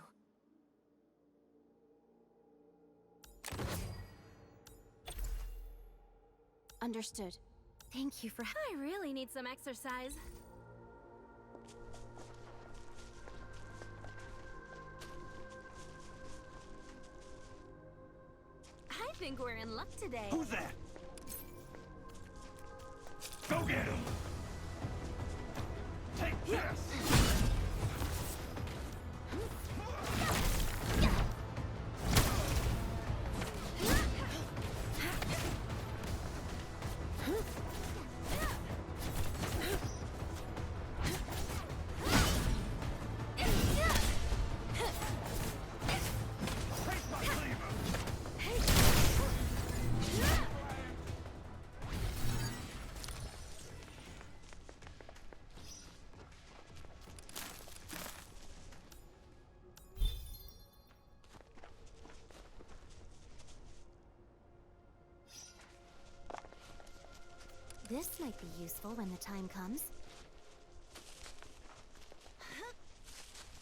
Understood. Thank you for— I really need some exercise. I think we're in luck today. Who's that? Go get him! Take this! This might be useful when the time comes.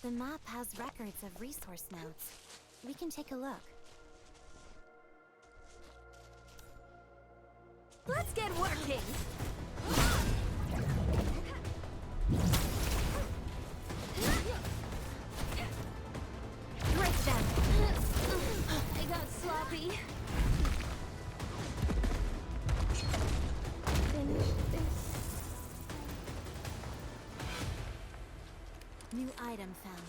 The map has records of resource nodes. We can take a look. Let's get working! Break them! I got sloppy. New item found.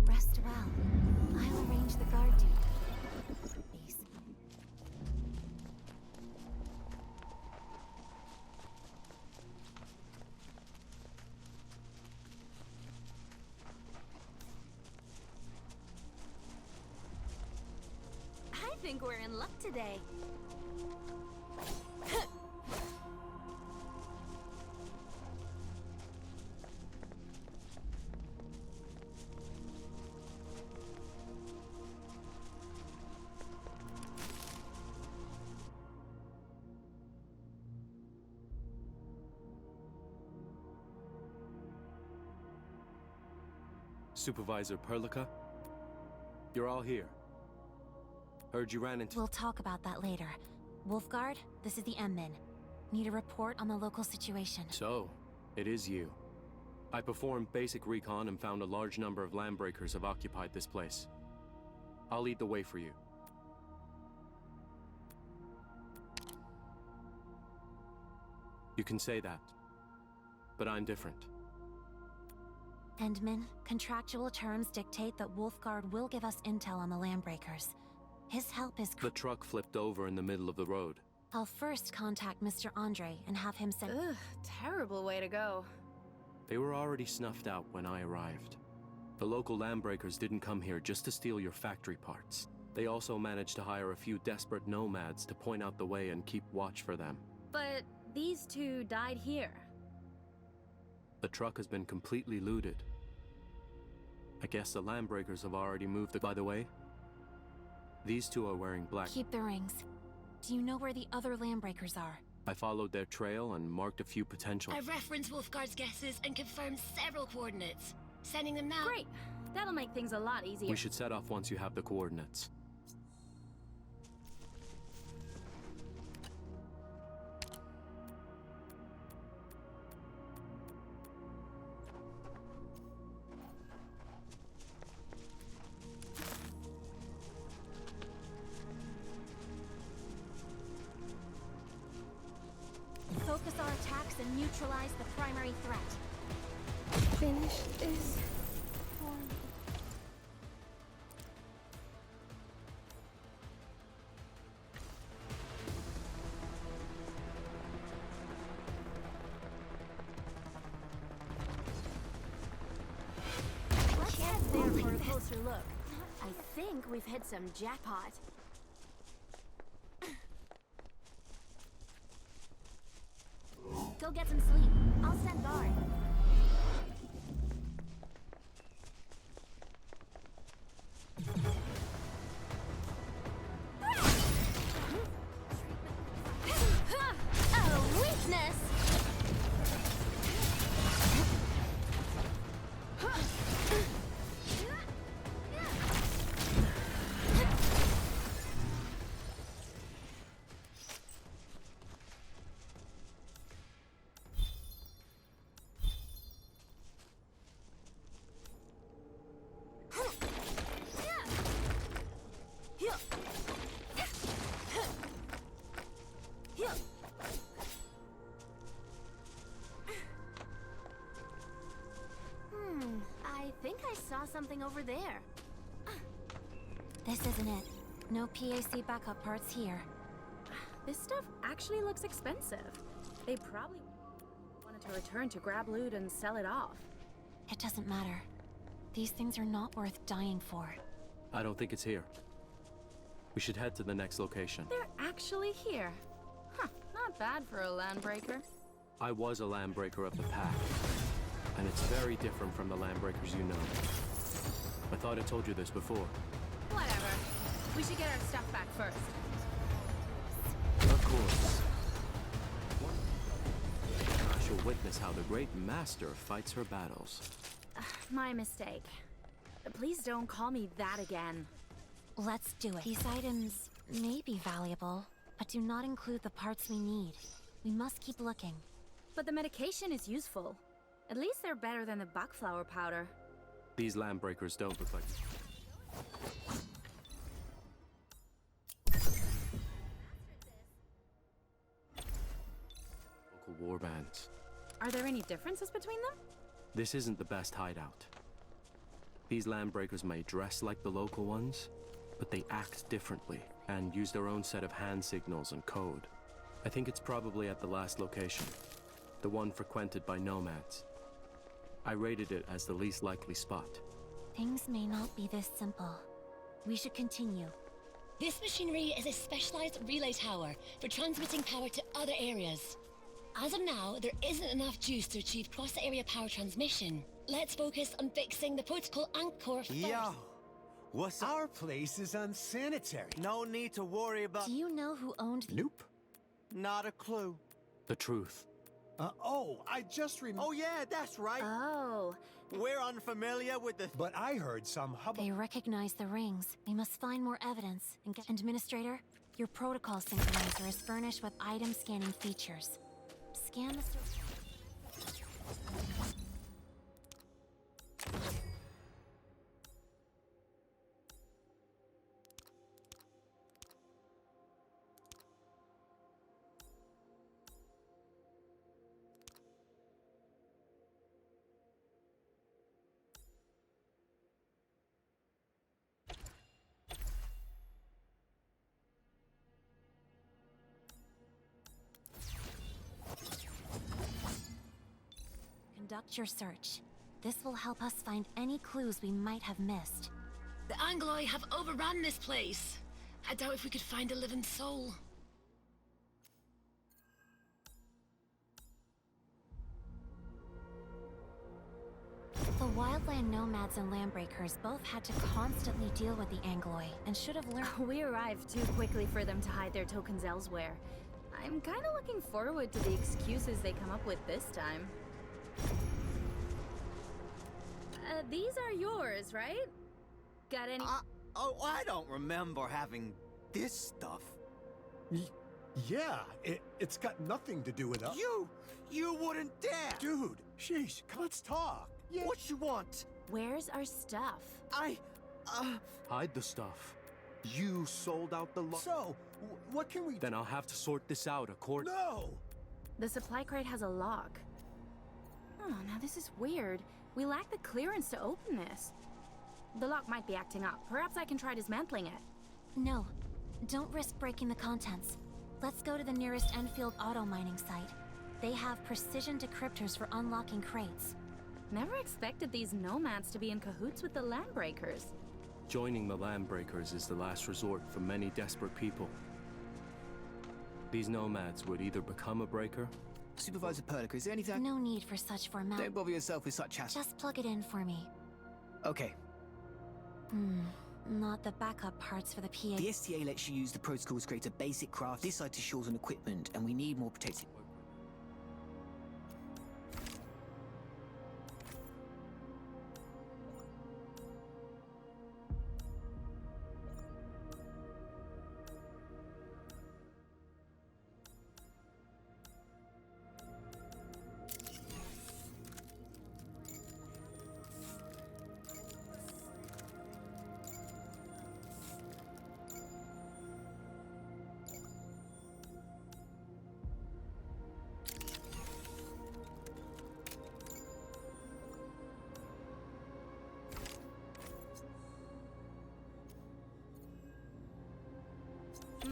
Rest well. I'll arrange the guard duties. I think we're in luck today. Supervisor Perlica? You're all here. Heard you ran into— We'll talk about that later. Wolfguard, this is the Min. Need a report on the local situation. So, it is you. I performed basic recon and found a large number of landbreakers have occupied this place. I'll lead the way for you. You can say that, but I'm different. Endman, contractual terms dictate that Wolfguard will give us intel on the landbreakers. His help is— The truck flipped over in the middle of the road. I'll first contact Mr. Andre and have him send— Ugh, terrible way to go. They were already snuffed out when I arrived. The local landbreakers didn't come here just to steal your factory parts. They also managed to hire a few desperate nomads to point out the way and keep watch for them. But these two died here. The truck has been completely looted. I guess the landbreakers have already moved the— By the way, these two are wearing black— Keep the rings. Do you know where the other landbreakers are? I followed their trail and marked a few potential— I've referenced Wolfguard's guesses and confirmed several coordinates. Sending them now. Great! That'll make things a lot easier. We should set off once you have the coordinates. neutralize the primary threat. Finish this for me. Let's head there for a closer look. I think we've hit some jackpot. Go get some sleep. I'll stand guard. A weakness! I think I saw something over there. This isn't it. No PAC backup parts here. This stuff actually looks expensive. They probably wanted to return to grab loot and sell it off. It doesn't matter. These things are not worth dying for. I don't think it's here. We should head to the next location. They're actually here. Huh, not bad for a landbreaker. I was a landbreaker of the pack, and it's very different from the landbreakers you know. I thought I told you this before. Whatever. We should get our stuff back first. Of course. I shall witness how the great master fights her battles. My mistake. Please don't call me that again. Let's do it. These items may be valuable, but do not include the parts we need. We must keep looking. But the medication is useful. At least they're better than the buckflower powder. These landbreakers don't look like... local war bands. Are there any differences between them? This isn't the best hideout. These landbreakers may dress like the local ones, but they act differently and use their own set of hand signals and code. I think it's probably at the last location, the one frequented by nomads. I rated it as the least likely spot. Things may not be this simple. We should continue. This machinery is a specialized relay tower for transmitting power to other areas. As of now, there isn't enough juice to achieve cross-area power transmission. Let's focus on fixing the protocol anchor first. Yo, what's Our place is unsanitary. No need to worry about... Do you know who owned the... Nope. Not a clue. The truth. I just remember... Oh yeah, that's right. Oh. We're unfamiliar with the... But I heard some hubbub... They recognize the rings. We must find more evidence and get... Administrator, your protocol synchronizer is furnished with item scanning features. Scan the... Conduct your search. This will help us find any clues we might have missed. The Angloi have overrun this place. I doubt if we could find a living soul. The wildland nomads and landbreakers both had to constantly deal with the Angloi and should have learned... We arrived too quickly for them to hide their tokens elsewhere. I'm kinda looking forward to the excuses they come up with this time. These are yours, right? Got any... I don't remember having this stuff. Yeah, it's got nothing to do with us. You wouldn't dare! Dude, sheesh, let's talk. Yeah. What you want? Where's our stuff? Hide the stuff. You sold out the lot. So, what can we... Then I'll have to sort this out according... No! The supply crate has a lock. Oh, now this is weird. We lack the clearance to open this. The lock might be acting up. Perhaps I can try dismantling it. No. Don't risk breaking the contents. Let's go to the nearest Enfield auto mining site. They have precision decryptors for unlocking crates. Never expected these nomads to be in cahoots with the Landbreakers. Joining the Landbreakers is the last resort for many desperate people. These nomads would either become a breaker... Supervisor Perlica, is there anything... No need for such formality. Don't bother yourself with such hassle. Just plug it in for me. Okay. Not the backup parts for the PA. The STA lets you use the protocols to create a basic craft. This site is short on equipment, and we need more protective...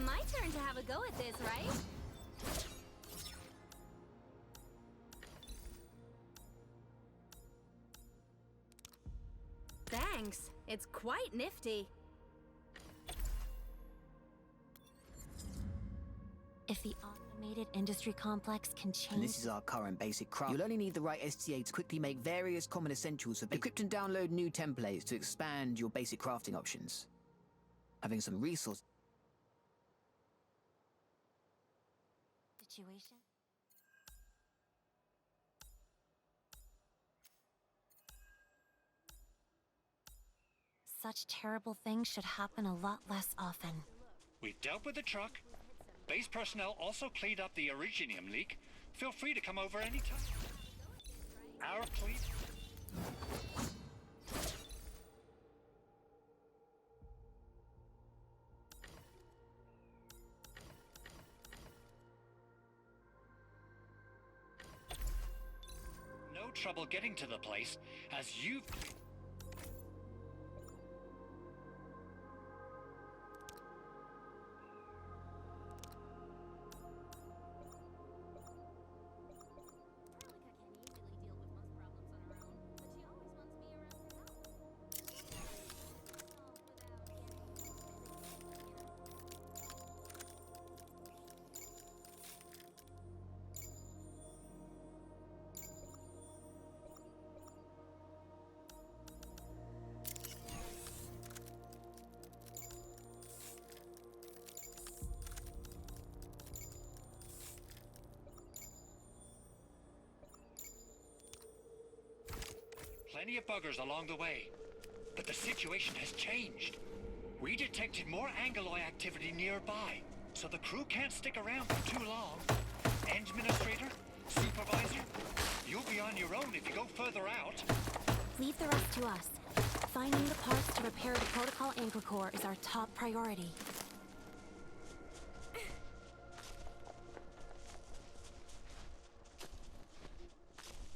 My turn to have a go at this, right? Thanks. It's quite nifty. If the automated industry complex can change... And this is our current basic craft. You'll only need the right STA to quickly make various common essentials for... Equip and download new templates to expand your basic crafting options. Having some resources... Situation? Such terrible things should happen a lot less often. We've dealt with the truck. Base personnel also cleaned up the Originium leak. Feel free to come over anytime. Our clean... No trouble getting to the place, as you've... Plenty of buggers along the way, but the situation has changed. We detected more Angloy activity nearby, so the crew can't stick around for too long. Administrator, Supervisor, you'll be on your own if you go further out. Leave the rest to us. Finding the parts to repair the protocol anchor core is our top priority.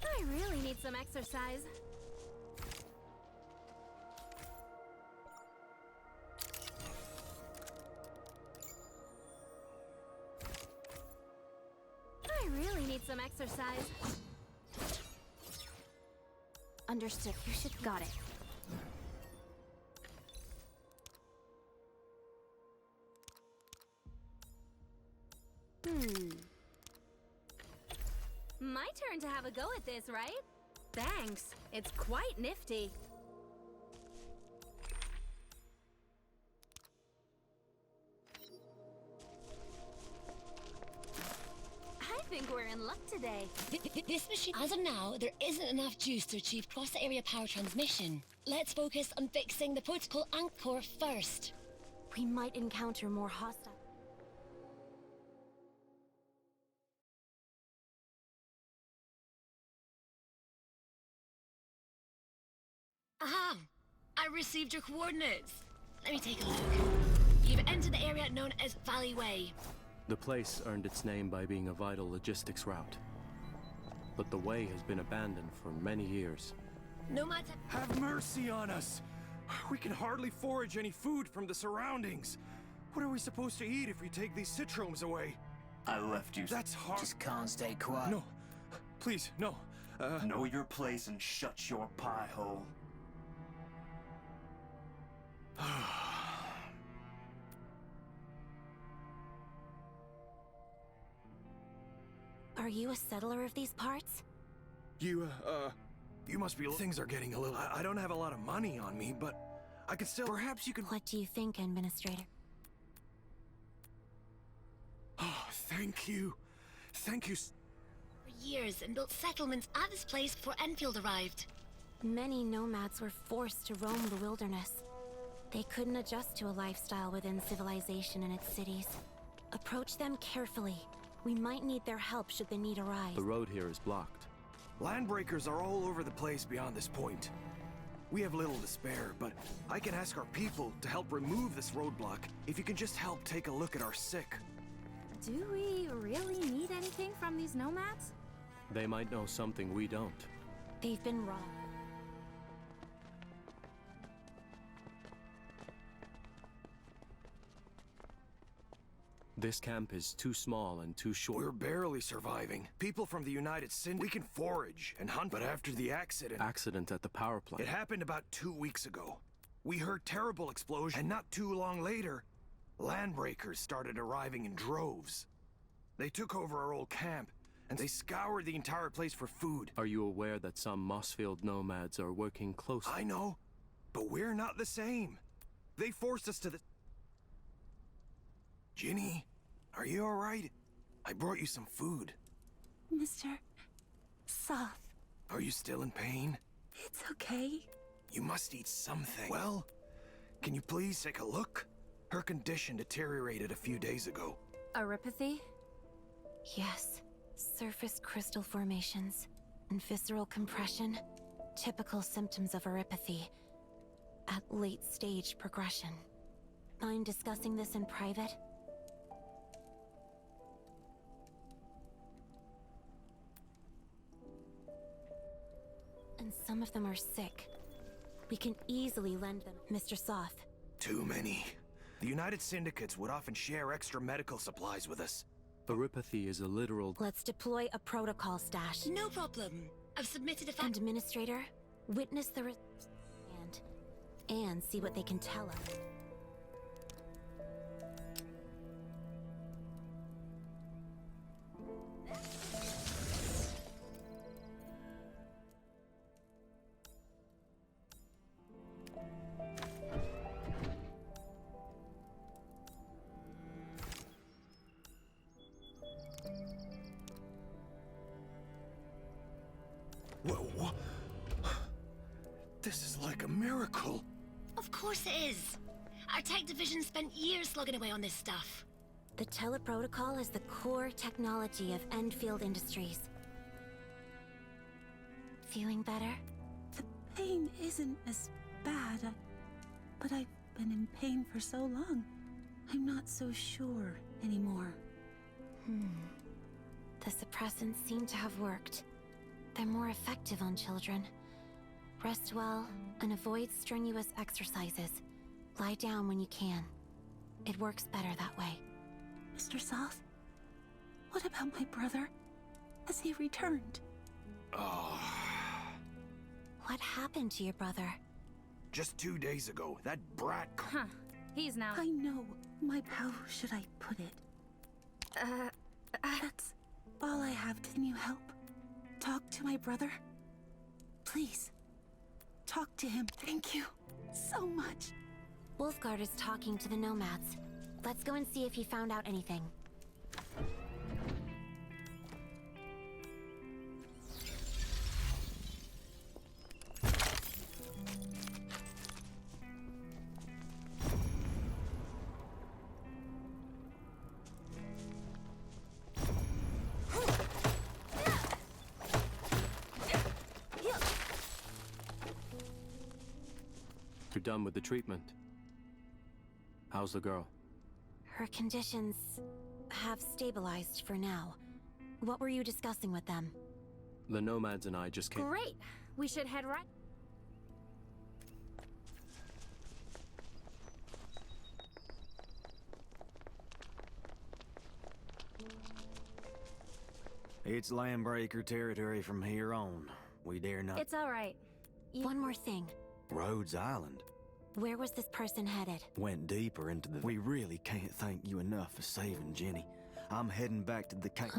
I really need some exercise. Some exercise. Understood. You should got it. My turn to have a go at this, right? Thanks. It's quite nifty. I think we're in luck today. This machine... As of now, there isn't enough juice to achieve cross-area power transmission. Let's focus on fixing the protocol anchor first. We might encounter more hostile... Aha! I received your coordinates. Let me take a look. You've entered the area known as Valley Way. The place earned its name by being a vital logistics route. but the way has been abandoned for many years. Nomads Have mercy on us! We can hardly forage any food from the surroundings. What are we supposed to eat if we take these citromes away? I left you. That's hard. Just can't stay quiet. No. Please, no. Know your place and shut your pie hole. Are you a settler of these parts? You must be. Things are getting a little. I don't have a lot of money on me, but I could still. Perhaps you could. What do you think, Administrator? Oh, thank you. Thank you. for years and built settlements at this place before Enfield arrived. Many nomads were forced to roam the wilderness. They couldn't adjust to a lifestyle within civilization in its cities. Approach them carefully. We might need their help should the need arise. The road here is blocked. Landbreakers are all over the place beyond this point. We have little to spare, but I can ask our people to help remove this roadblock if you can just help take a look at our sick. Do we really need anything from these nomads? They might know something we don't. They've been wrong. This camp is too small and too short. We're barely surviving. People from the United Sin, we can forage and hunt, but after the accident... Accident at the power plant. It happened about 2 weeks ago. We heard terrible explosions, and not too long later, landbreakers started arriving in droves. They took over our old camp, and they scoured the entire place for food. Are you aware that some Mossfield nomads are working closely? I know, but we're not the same. They forced us to the... Ginny, are you all right? I brought you some food. Mr. Soth. Are you still in pain? It's okay. You must eat something. Well, can you please take a look? Her condition deteriorated a few days ago. Arypathy? Yes. Surface crystal formations and visceral compression. Typical symptoms of arypathy. At late stage progression. Mind discussing this in private? And some of them are sick. We can easily lend them, Mr. Soth. Too many. The United Syndicates would often share extra medical supplies with us. Arypathy is a literal... Let's deploy a protocol stash. No problem. I've submitted a And Administrator, witness the and see what they can tell us. Whoa. This is like a miracle. Of course it is. Our tech division spent years slugging away on this stuff. The teleprotocol is the core technology of Enfield Industries. Feeling better? The pain isn't as bad, but I've been in pain for so long. I'm not so sure anymore. The suppressants seem to have worked. They're more effective on children. Rest well and avoid strenuous exercises. Lie down when you can. It works better that way. Mr. Soth? What about my brother? Has he returned? What happened to your brother? Just 2 days ago, that brat... Huh. He's now... I know. How should I put it? That's all I have. Can you help? Talk to my brother? Please. Talk to him. Thank you so much. Wolfguard is talking to the nomads. Let's go and see if he found out anything. You're done with the treatment. How's the girl? Her conditions have stabilized for now. What were you discussing with them? The nomads and I just came. Great! We should head right. It's Landbreaker territory from here on. We dare not. It's alright. One more thing. Rhodes Island. Where was this person headed? Went deeper into the... We really can't thank you enough for saving Jenny. I'm heading back to the camp.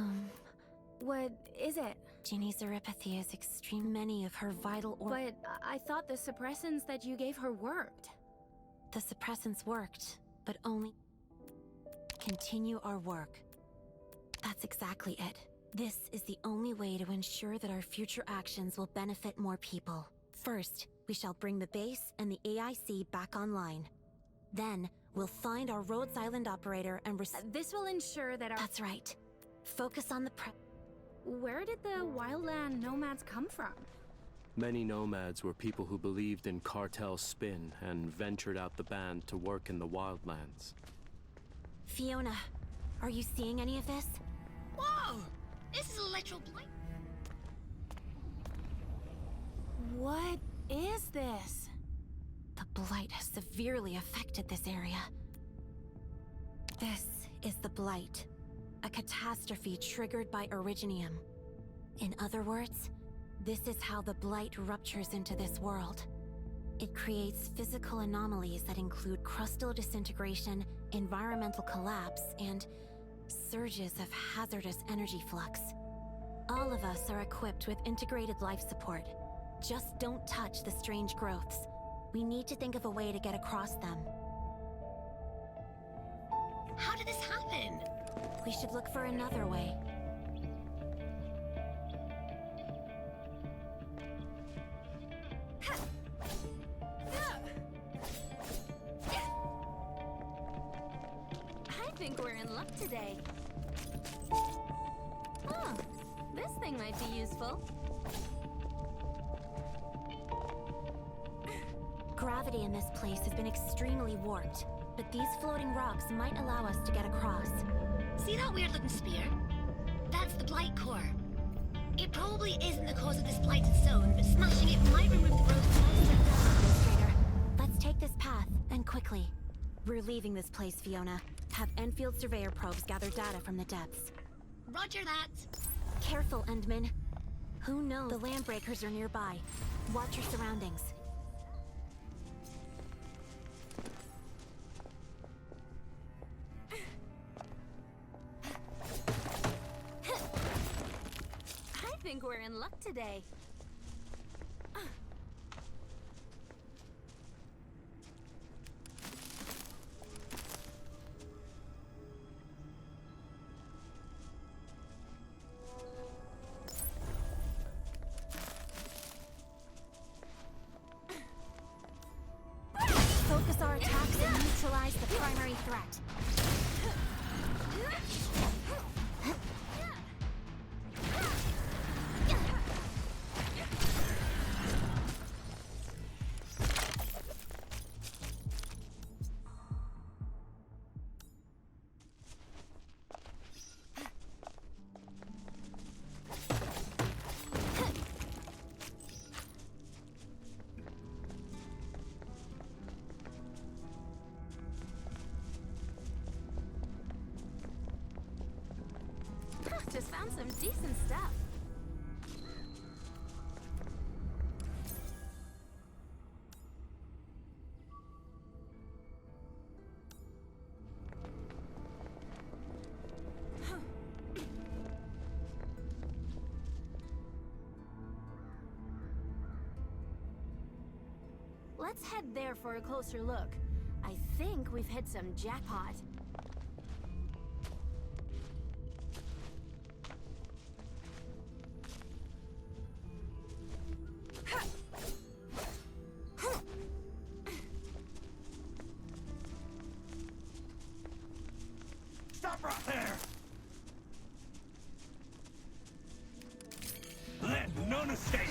What is it? Ginny's neuropathy is extreme. Many of her vital But I thought the suppressants that you gave her worked. The suppressants worked, but only... Continue our work. That's exactly it. This is the only way to ensure that our future actions will benefit more people. First, we shall bring the base and the AIC back online. Then, we'll find our Rhodes Island operator and this will ensure that our... That's right. Focus on the Where did the wildland nomads come from? Many nomads were people who believed in cartel spin and ventured out the band to work in the wildlands. Fiona, are you seeing any of this? Whoa! This is a literal blight. What is this? The blight has severely affected this area. This is the blight. A catastrophe triggered by Originium. In other words, this is how the blight ruptures into this world. It creates physical anomalies that include crustal disintegration, environmental collapse, and surges of hazardous energy flux. All of us are equipped with integrated life support. Just don't touch the strange growths. We need to think of a way to get across them. How did this happen? We should look for another way. I think we're in luck today. Huh. This thing might be useful. Gravity in this place has been extremely warped, but these floating rocks might allow us to get across. See that weird-looking spear? That's the blight core. It probably isn't the cause of this blighted zone, but smashing it might remove the road. Administrator, let's take this path, and quickly. We're leaving this place, Fiona. Have Enfield surveyor probes gather data from the depths. Roger that. Careful, Endman. Who knows? The Landbreakers are nearby. Watch your surroundings. I think we're in luck today. Focus our attacks and neutralize the primary threat. Just found some decent stuff. Let's head there for a closer look. I think we've hit some jackpot. Stop right there! Let none escape!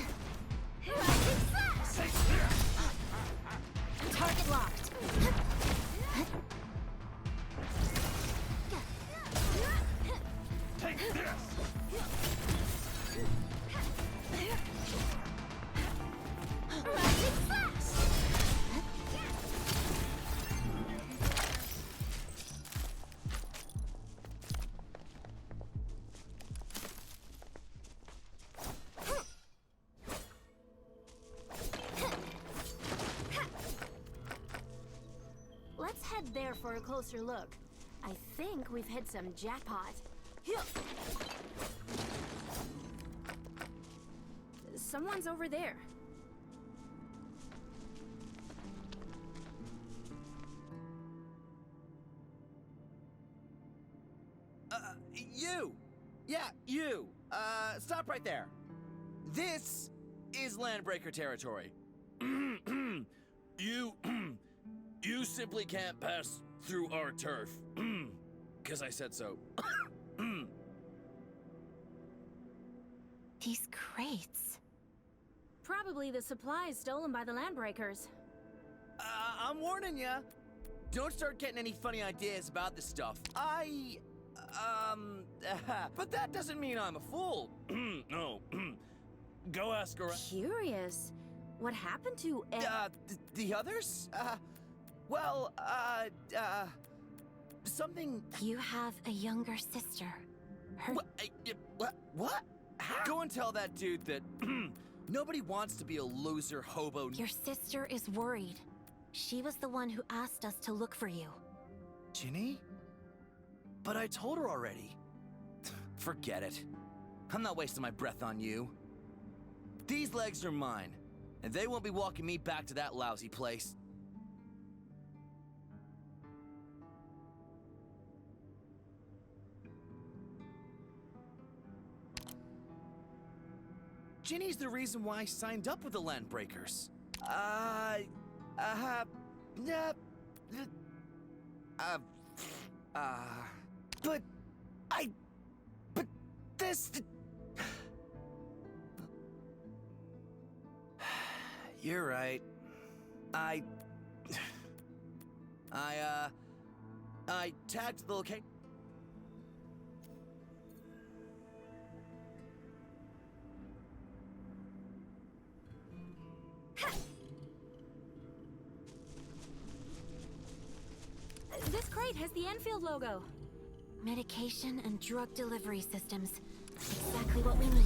Target locked. Take this! head there for a closer look. I think we've hit some jackpot. Someone's over there. You! Yeah, you! Stop right there. This is Landbreaker territory. You simply can't pass through our turf. 'Cause I said so. These crates. Probably the supplies stolen by the Landbreakers. I'm warning ya. Don't start getting any funny ideas about this stuff. But that doesn't mean I'm a fool. No. Go ask around. Curious. What happened to the others? Something... You have a younger sister. Her... What? How? Go and tell that dude that nobody wants to be a loser hobo. Your sister is worried. She was the one who asked us to look for you. Ginny? But I told her already. Forget it. I'm not wasting my breath on you. These legs are mine, and they won't be walking me back to that lousy place. Ginny's the reason why I signed up with the Landbreakers. But this... You're right. I tagged the location. This crate has the Enfield logo. Medication and drug delivery systems. Exactly what we need.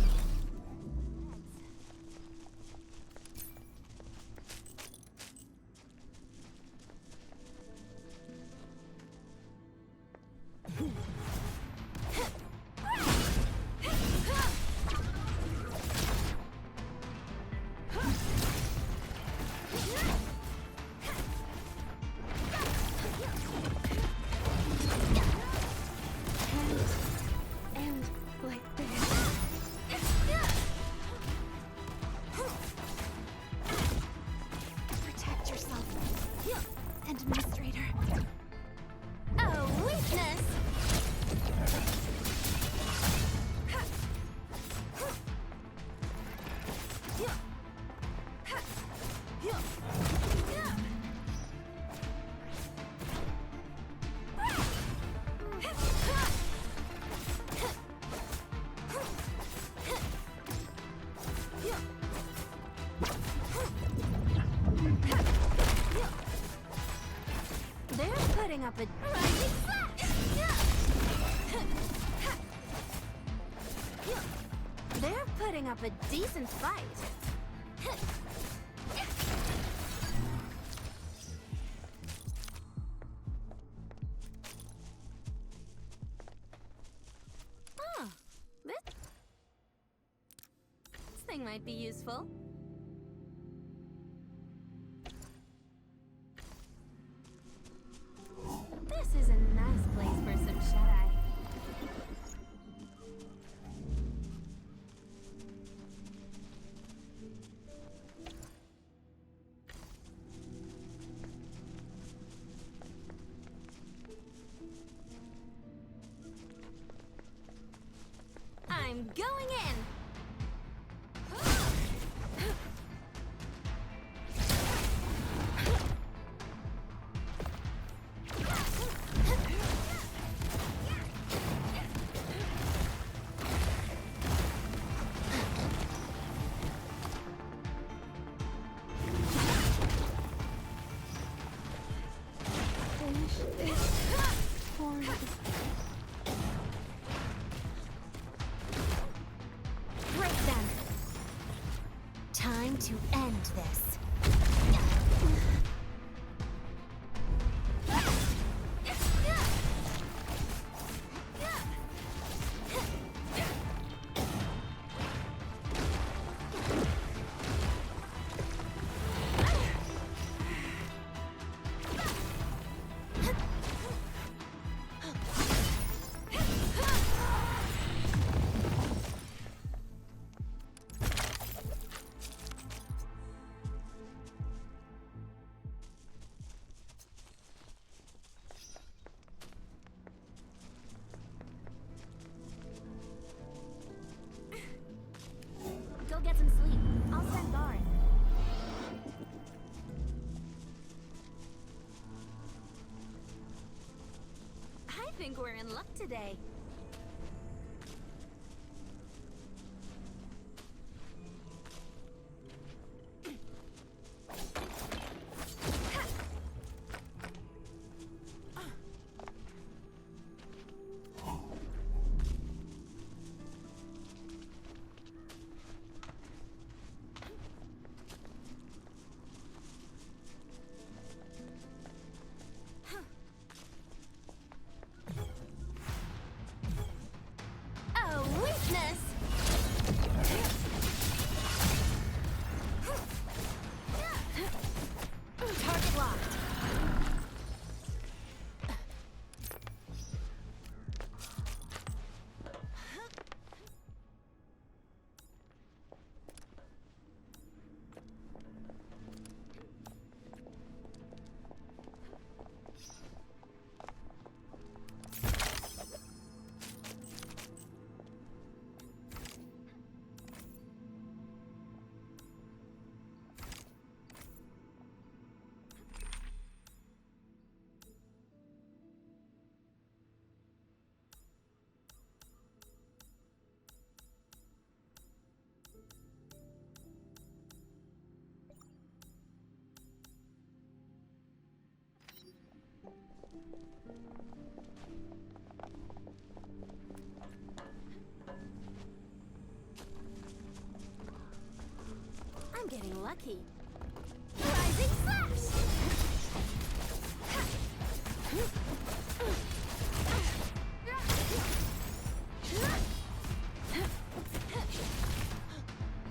Up a They're putting up a decent fight. Oh, this thing might be useful. This is a nice place for some shut-eye. I'm going in! Time to end this. think we're in luck today. I'm getting lucky. Rising Flash!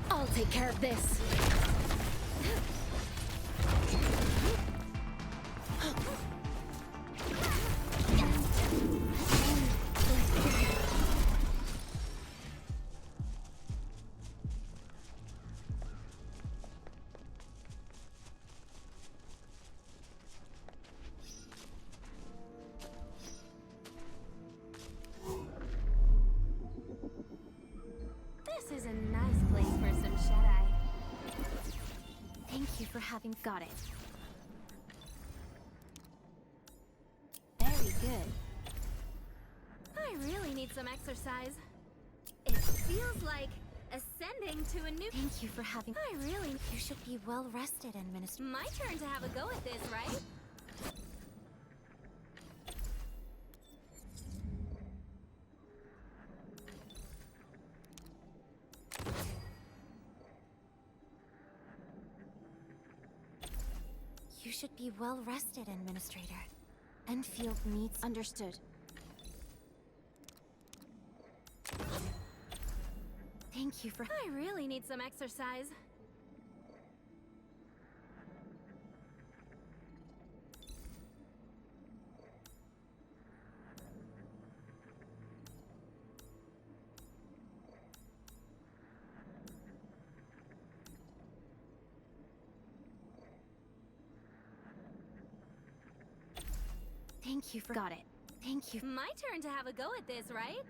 I'll take care of this. This is a nice place for some shut-eye. Thank you for having got it. Very good. I really need some exercise. It feels like ascending to a new... Thank you for having... I really... You should be well rested, Administrator. My turn to have a go at this, right? You should be well rested, Administrator. Enfield needs... Understood. Thank you for... I really need some exercise. Thank you for... Got it. Thank you. My turn to have a go at this, right?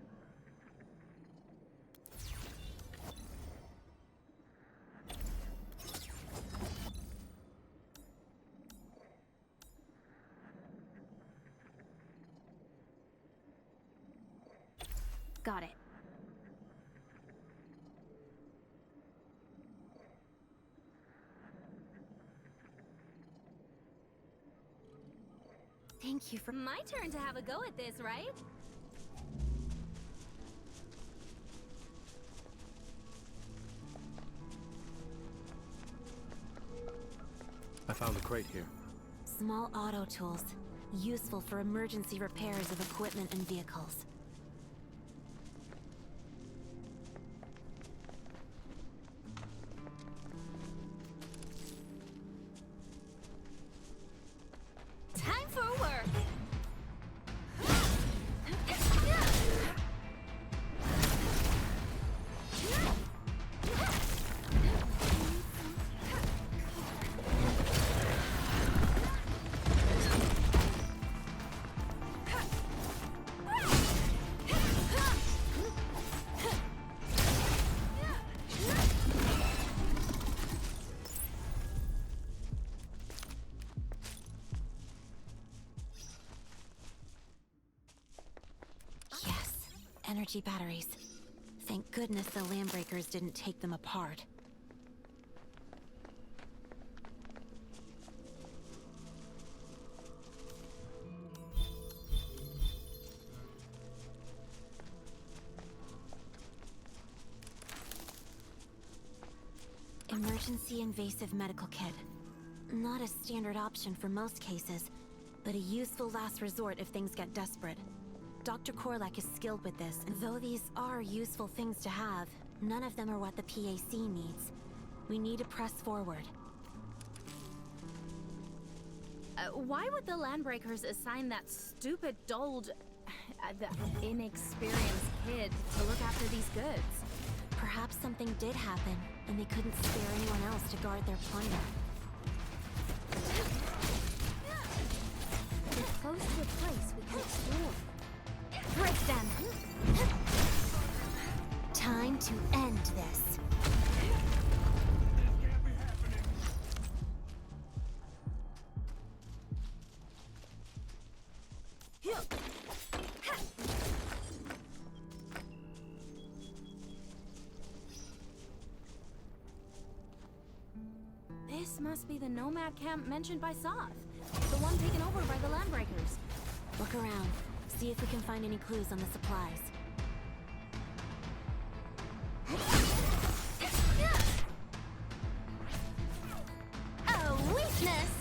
Got it. Thank you for... My turn to have a go at this, right? I found a crate here. Small auto tools. Useful for emergency repairs of equipment and vehicles. Time for work! Energy batteries. Thank goodness the Landbreakers didn't take them apart. Emergency invasive medical kit. Not a standard option for most cases, but a useful last resort if things get desperate. Dr. Korlak is skilled with this, and though these are useful things to have, none of them are what the PAC needs. We need to press forward. Why would the Landbreakers assign that stupid, dulled, inexperienced kid to look after these goods? Perhaps something did happen, and they couldn't spare anyone else to guard their plunder. We're close to a place we can explore. Break them! Time to end this. This must be the nomad camp mentioned by Soth. The one taken over by the Landbreakers. Look around. See if we can find any clues on the supplies. A weakness!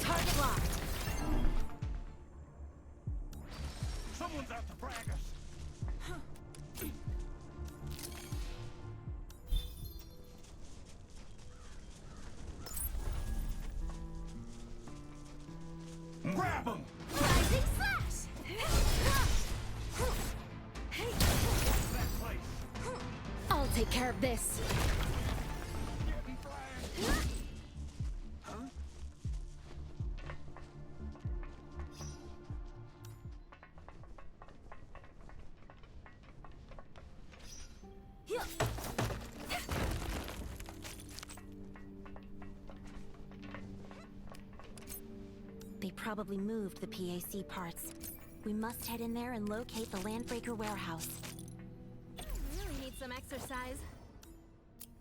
Target locked. Someone's out to frag us. Grab him! Rising slash! I'll take care of this. They probably moved the PAC parts. We must head in there and locate the Landbreaker warehouse. Really need some exercise.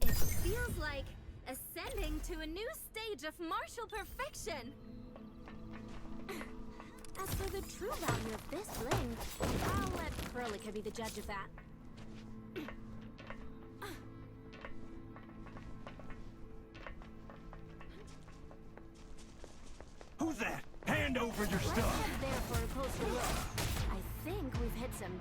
It feels like ascending to a new stage of martial perfection. As for the true value of this bling, I'll let Perlica be the judge of that. Who's that? Hand over your Let's stuff! head there for a closer look. I think we've hit some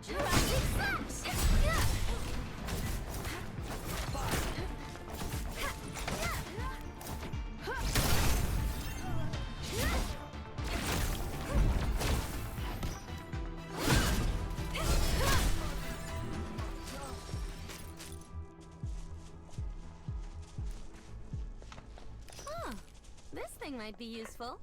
Huh. This thing might be useful.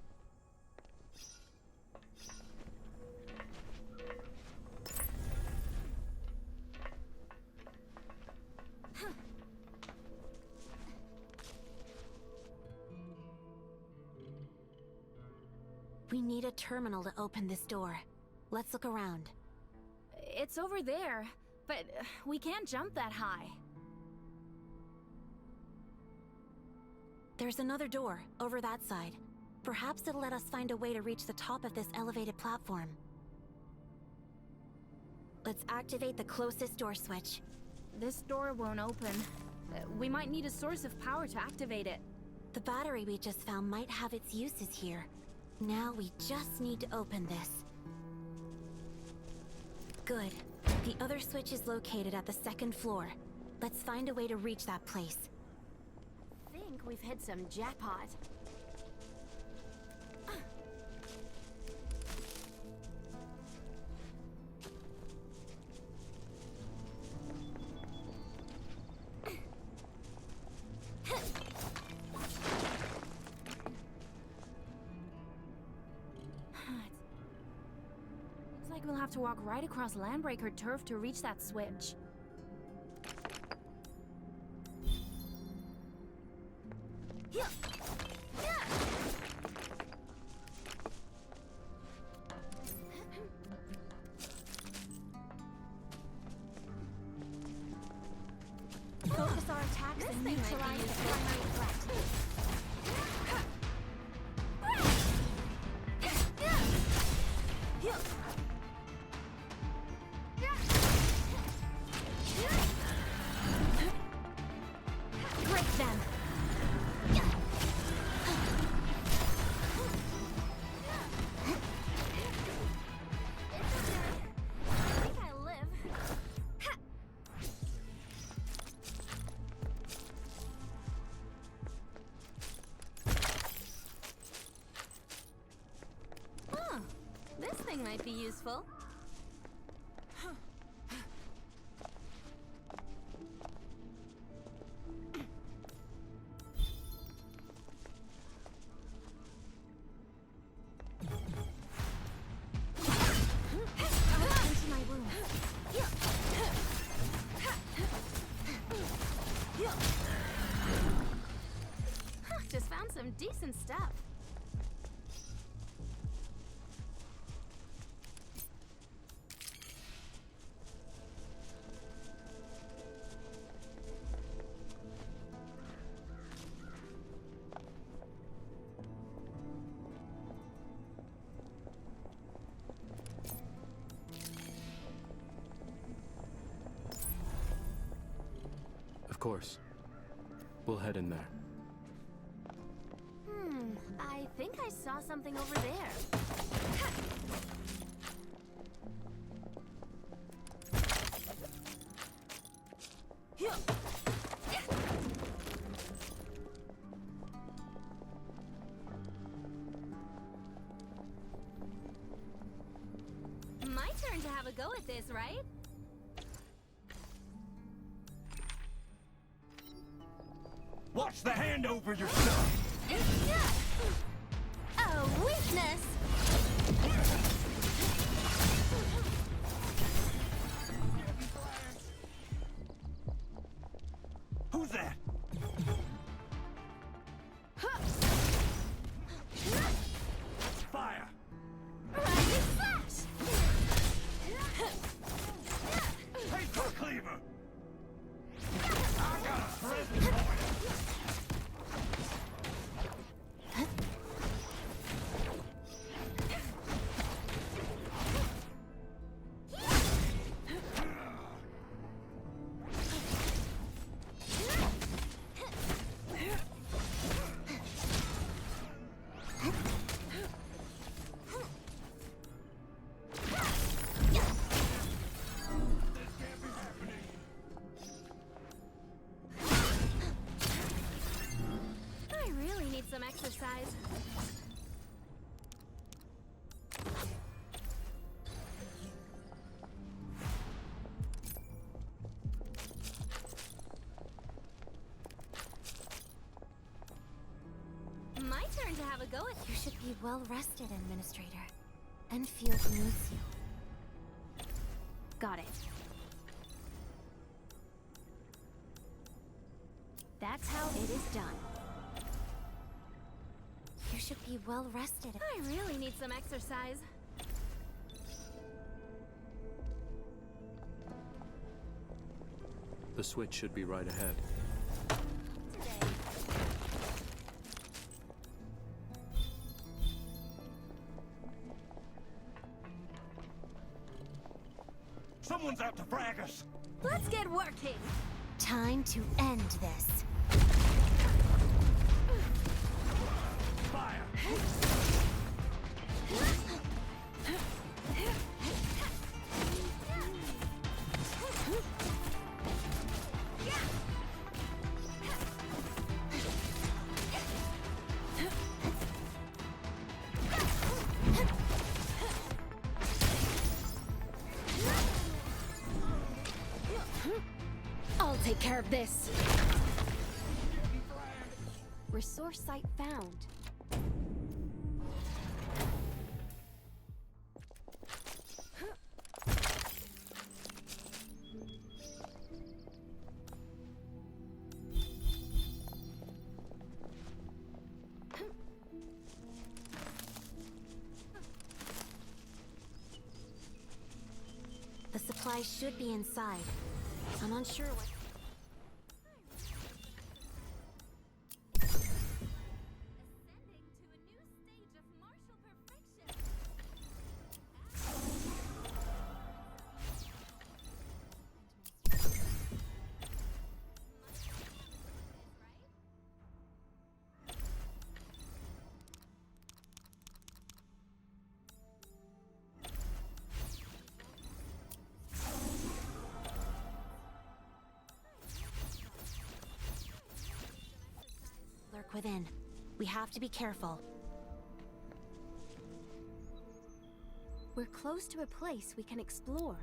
We need a terminal to open this door. Let's look around. It's over there, but we can't jump that high. There's another door, over that side. Perhaps it'll let us find a way to reach the top of this elevated platform. Let's activate the closest door switch. This door won't open. We might need a source of power to activate it. The battery we just found might have its uses here. Now we just need to open this. Good. The other switch is located at the second floor. Let's find a way to reach that place. I think we've hit some jackpot. we'll have to walk right across Landbreaker turf to reach that switch. Yeah. Focus our attacks and neutralize the primary threat. Break them! I think I live. Huh. This thing might be useful. Into my wound. Just found some decent stuff. Of course. We'll head in there. I think I saw something over there. My turn to have a go at this, right? Watch the hand over your stuff! A weakness! Who's that? Fire! Rising flash! Paper cleaver! I got a present for you! I really need some exercise. My turn to have a go at You should be well rested, Administrator. Enfield needs you. Got it. That's how it is done. You should be well rested. I really need some exercise. The switch should be right ahead. Someone's out to frag us! Let's get working! Time to end this. Fire! I'll take care of this. Resource site found. The supplies should be inside. I'm unsure what... Lurk within. We have to be careful. We're close to a place we can explore.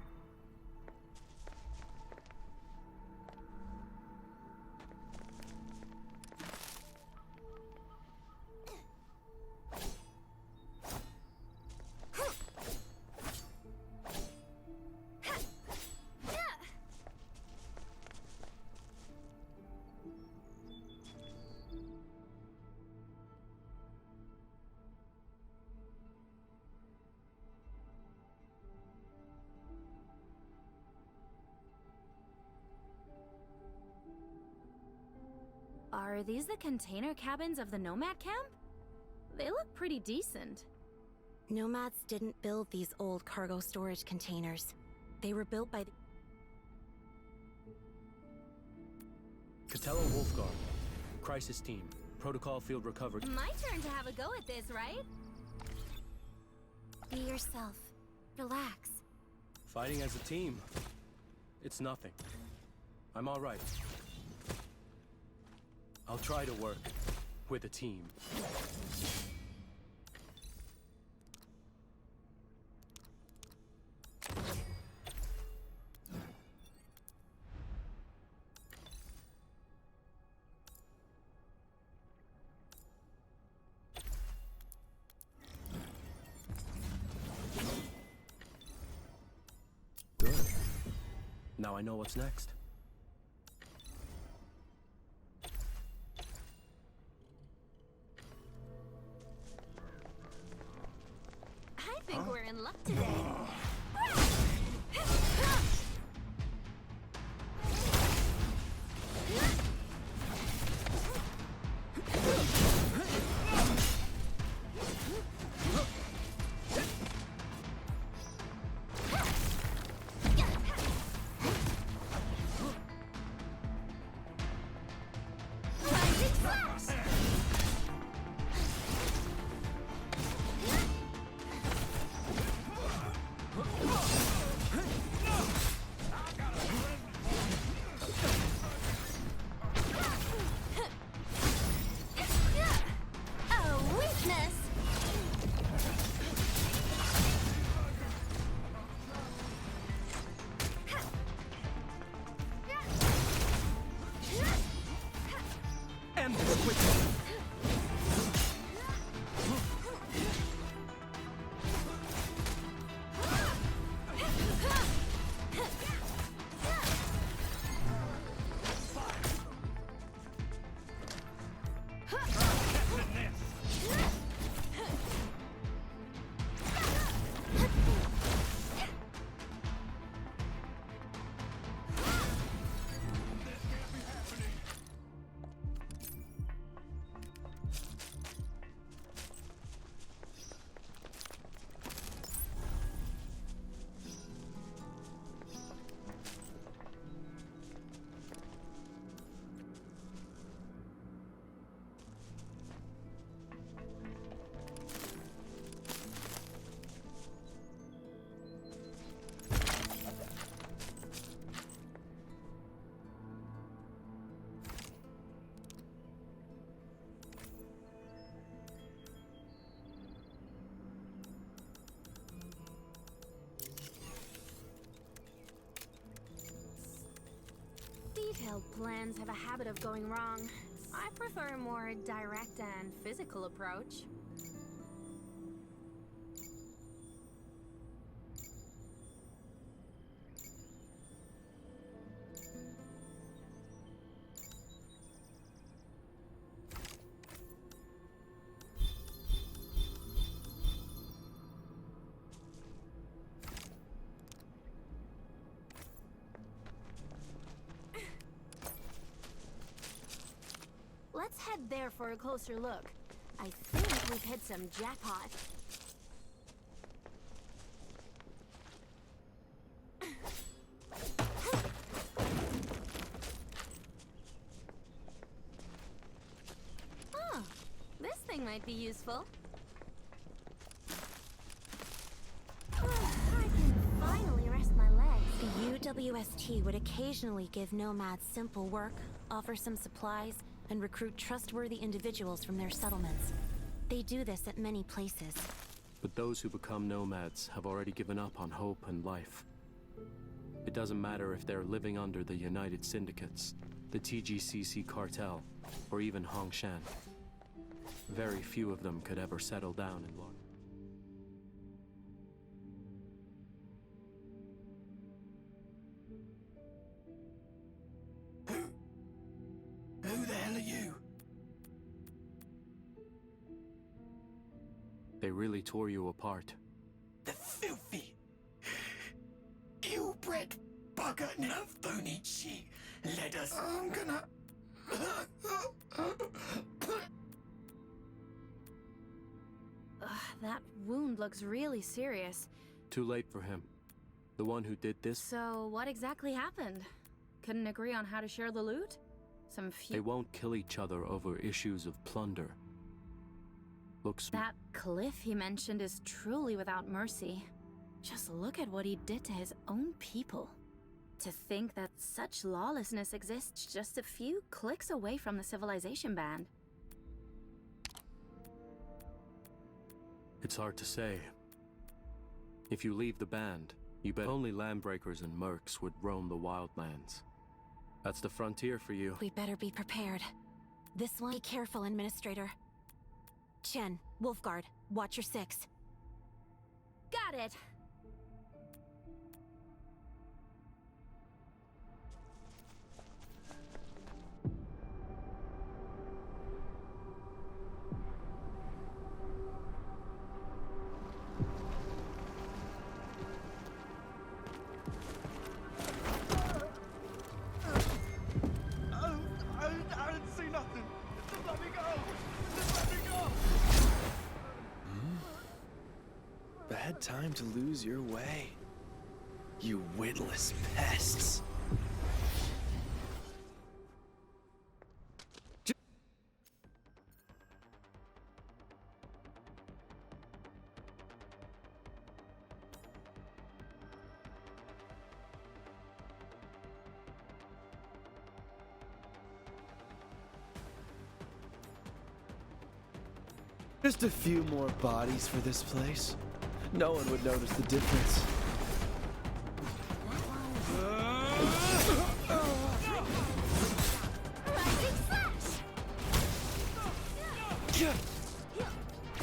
Are these the container cabins of the Nomad camp? They look pretty decent. Nomads didn't build these old cargo storage containers. They were built by the... Catello Wolfguard. Crisis team. Protocol field recovered. My turn to have a go at this, right? Be yourself. Relax. Fighting as a team. It's nothing. I'm all right. I'll try to work with a team. Good. Now I know what's next. I think we're in luck today. Detailed plans have a habit of going wrong. I prefer a more direct and physical approach. there for a closer look. I think we've hit some jackpot. Oh, this thing might be useful. I can finally rest my legs. The UWST would occasionally give nomads simple work, offer some supplies, and recruit trustworthy individuals from their settlements. They do this at many places. But those who become nomads have already given up on hope and life. It doesn't matter if they're living under the United Syndicates, the TGCC cartel, or even Hongshan. Very few of them could ever settle down in large. Who the hell are you? They really tore you apart. The filthy, ill-bred bugger enough phony shit led us. I'm gonna... That wound looks really serious. Too late for him. The one who did this, So, what exactly happened? Couldn't agree on how to share the loot? Some few... they won't kill each other over issues of plunder. Looks... That cliff he mentioned is truly without mercy. Just look at what he did to his own people. To think that such lawlessness exists just a few clicks away from the civilization band. It's hard to say. If you leave the band, you bet only landbreakers and mercs would roam the wildlands. That's the frontier for you. We better be prepared. This one, be careful, Administrator. Chen, Wolfguard, watch your six. Got it! I didn't see nothing. Just let me go. Just let me go. Bad time to lose your way. You witless pests. Just a few more bodies for this place. No one would notice the difference.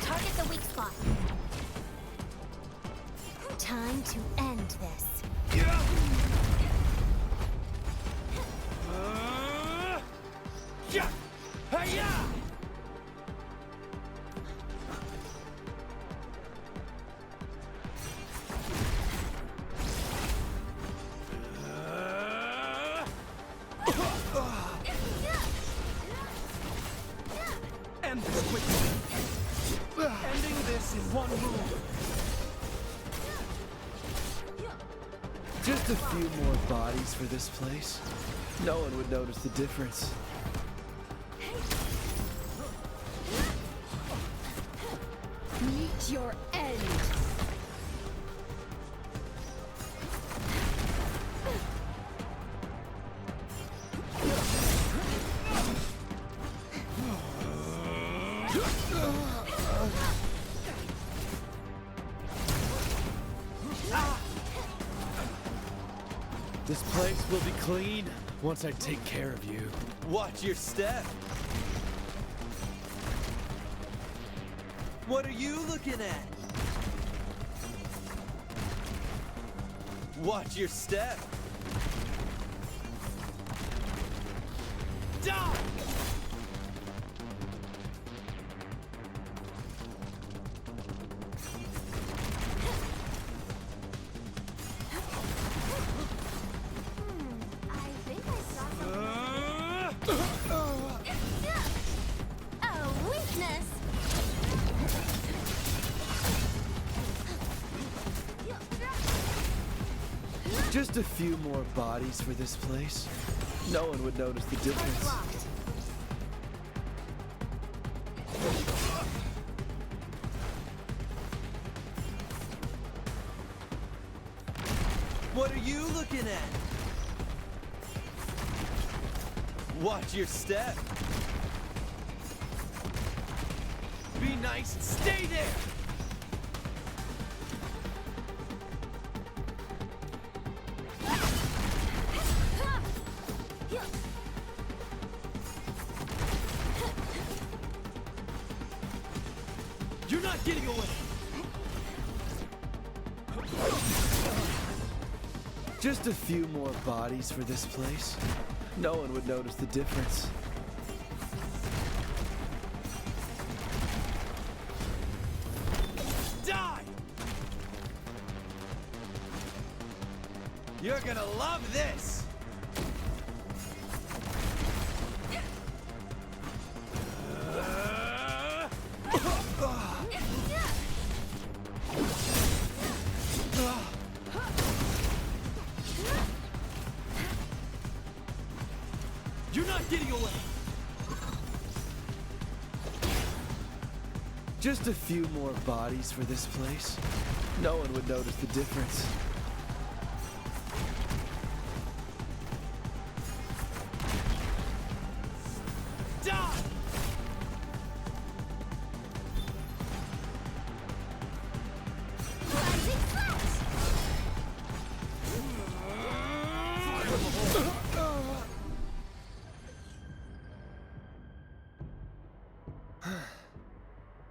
Target the weak spot. Time to end this. End this quickly. Ending this in one move. Just a few more bodies for this place. No one would notice the difference. Meet your end. This place will be clean once I take care of you. Watch your step. What are you looking at? Watch your step. Die! Just a few more bodies for this place. No one would notice the difference. What are you looking at? Watch your step. Be nice and stay there. You're not getting away. Just a few more bodies for this place. No one would notice the difference. Die! You're gonna love this! You're not getting away! Just a few more bodies for this place. No one would notice the difference. Die!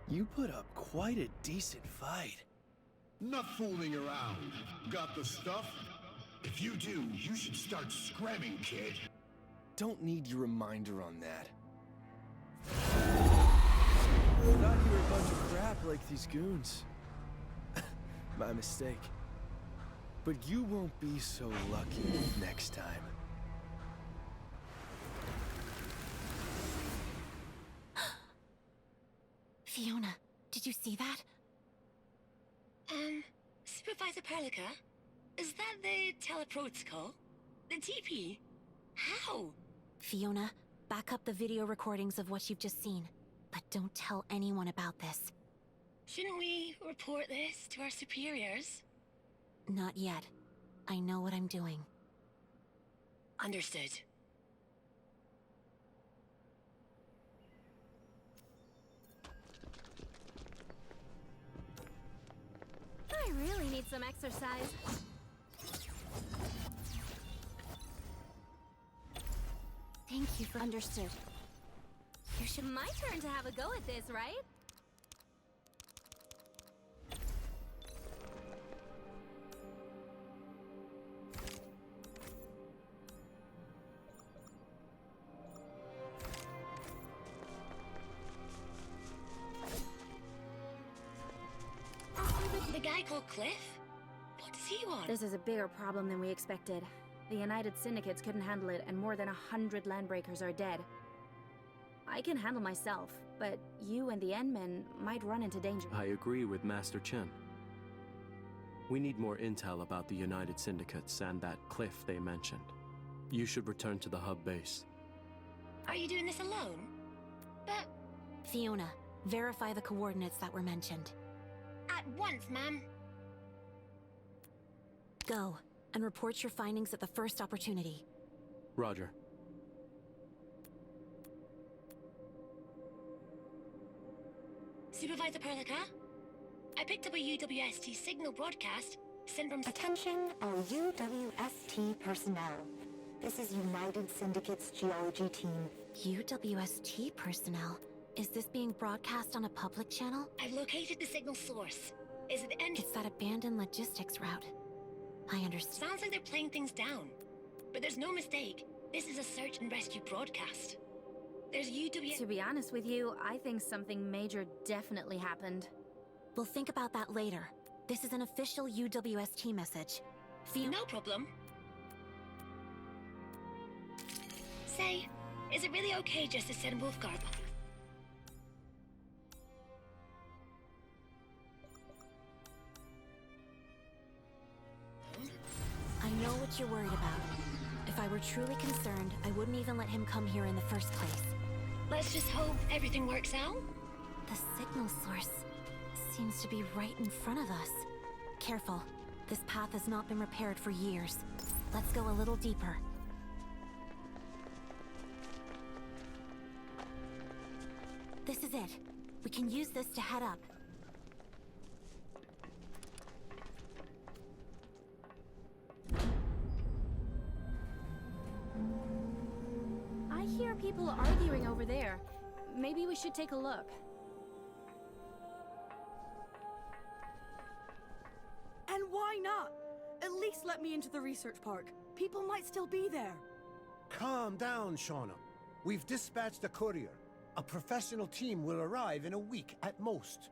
You put up quite a decent fight. Not fooling around. Got the stuff? If you do, you should start scramming, kid. Don't need your reminder on that. Thought you were a bunch of crap like these goons. My mistake. But you won't be so lucky next time. Fiona, did you see that? Supervisor Perlica? Is that the teleprotocol? The TP? How? Fiona, back up the video recordings of what you've just seen. But don't tell anyone about this. Shouldn't we report this to our superiors? Not yet. I know what I'm doing. Understood. I really need some exercise. Thank you for understood. You should... My turn to have a go at this, right? The guy called Cliff? What does he want? This is a bigger problem than we expected. The United Syndicates couldn't handle it, and more than 100 Landbreakers are dead. I can handle myself, but you and the N-men might run into danger. I agree with Master Chen. We need more intel about the United Syndicates and that cliff they mentioned. You should return to the hub base. Are you doing this alone? But... Fiona, verify the coordinates that were mentioned. At once, ma'am. Go, and report your findings at the first opportunity. Roger. Supervisor Perlica? I picked up a UWST signal broadcast sent from... Attention all UWST personnel. This is United Syndicate's geology team. UWST personnel? Is this being broadcast on a public channel? I've located the signal source. Is it end? It's that abandoned logistics route. I understand. Sounds like they're playing things down. But there's no mistake. This is a search and rescue broadcast. There's To be honest with you, I think something major definitely happened. We'll think about that later. This is an official UWST message. No problem. Say, is it really okay just to send Wolfgarb? I know what you're worried about. If I were truly concerned, I wouldn't even let him come here in the first place. Let's just hope everything works out. The signal source seems to be right in front of us. Careful. This path has not been repaired for years. Let's go a little deeper. This is it. We can use this to head up. I hear people arguing over there. Maybe we should take a look. And why not? At least let me into the research park. People might still be there. Calm down, Shauna. We've dispatched a courier. A professional team will arrive in a week at most.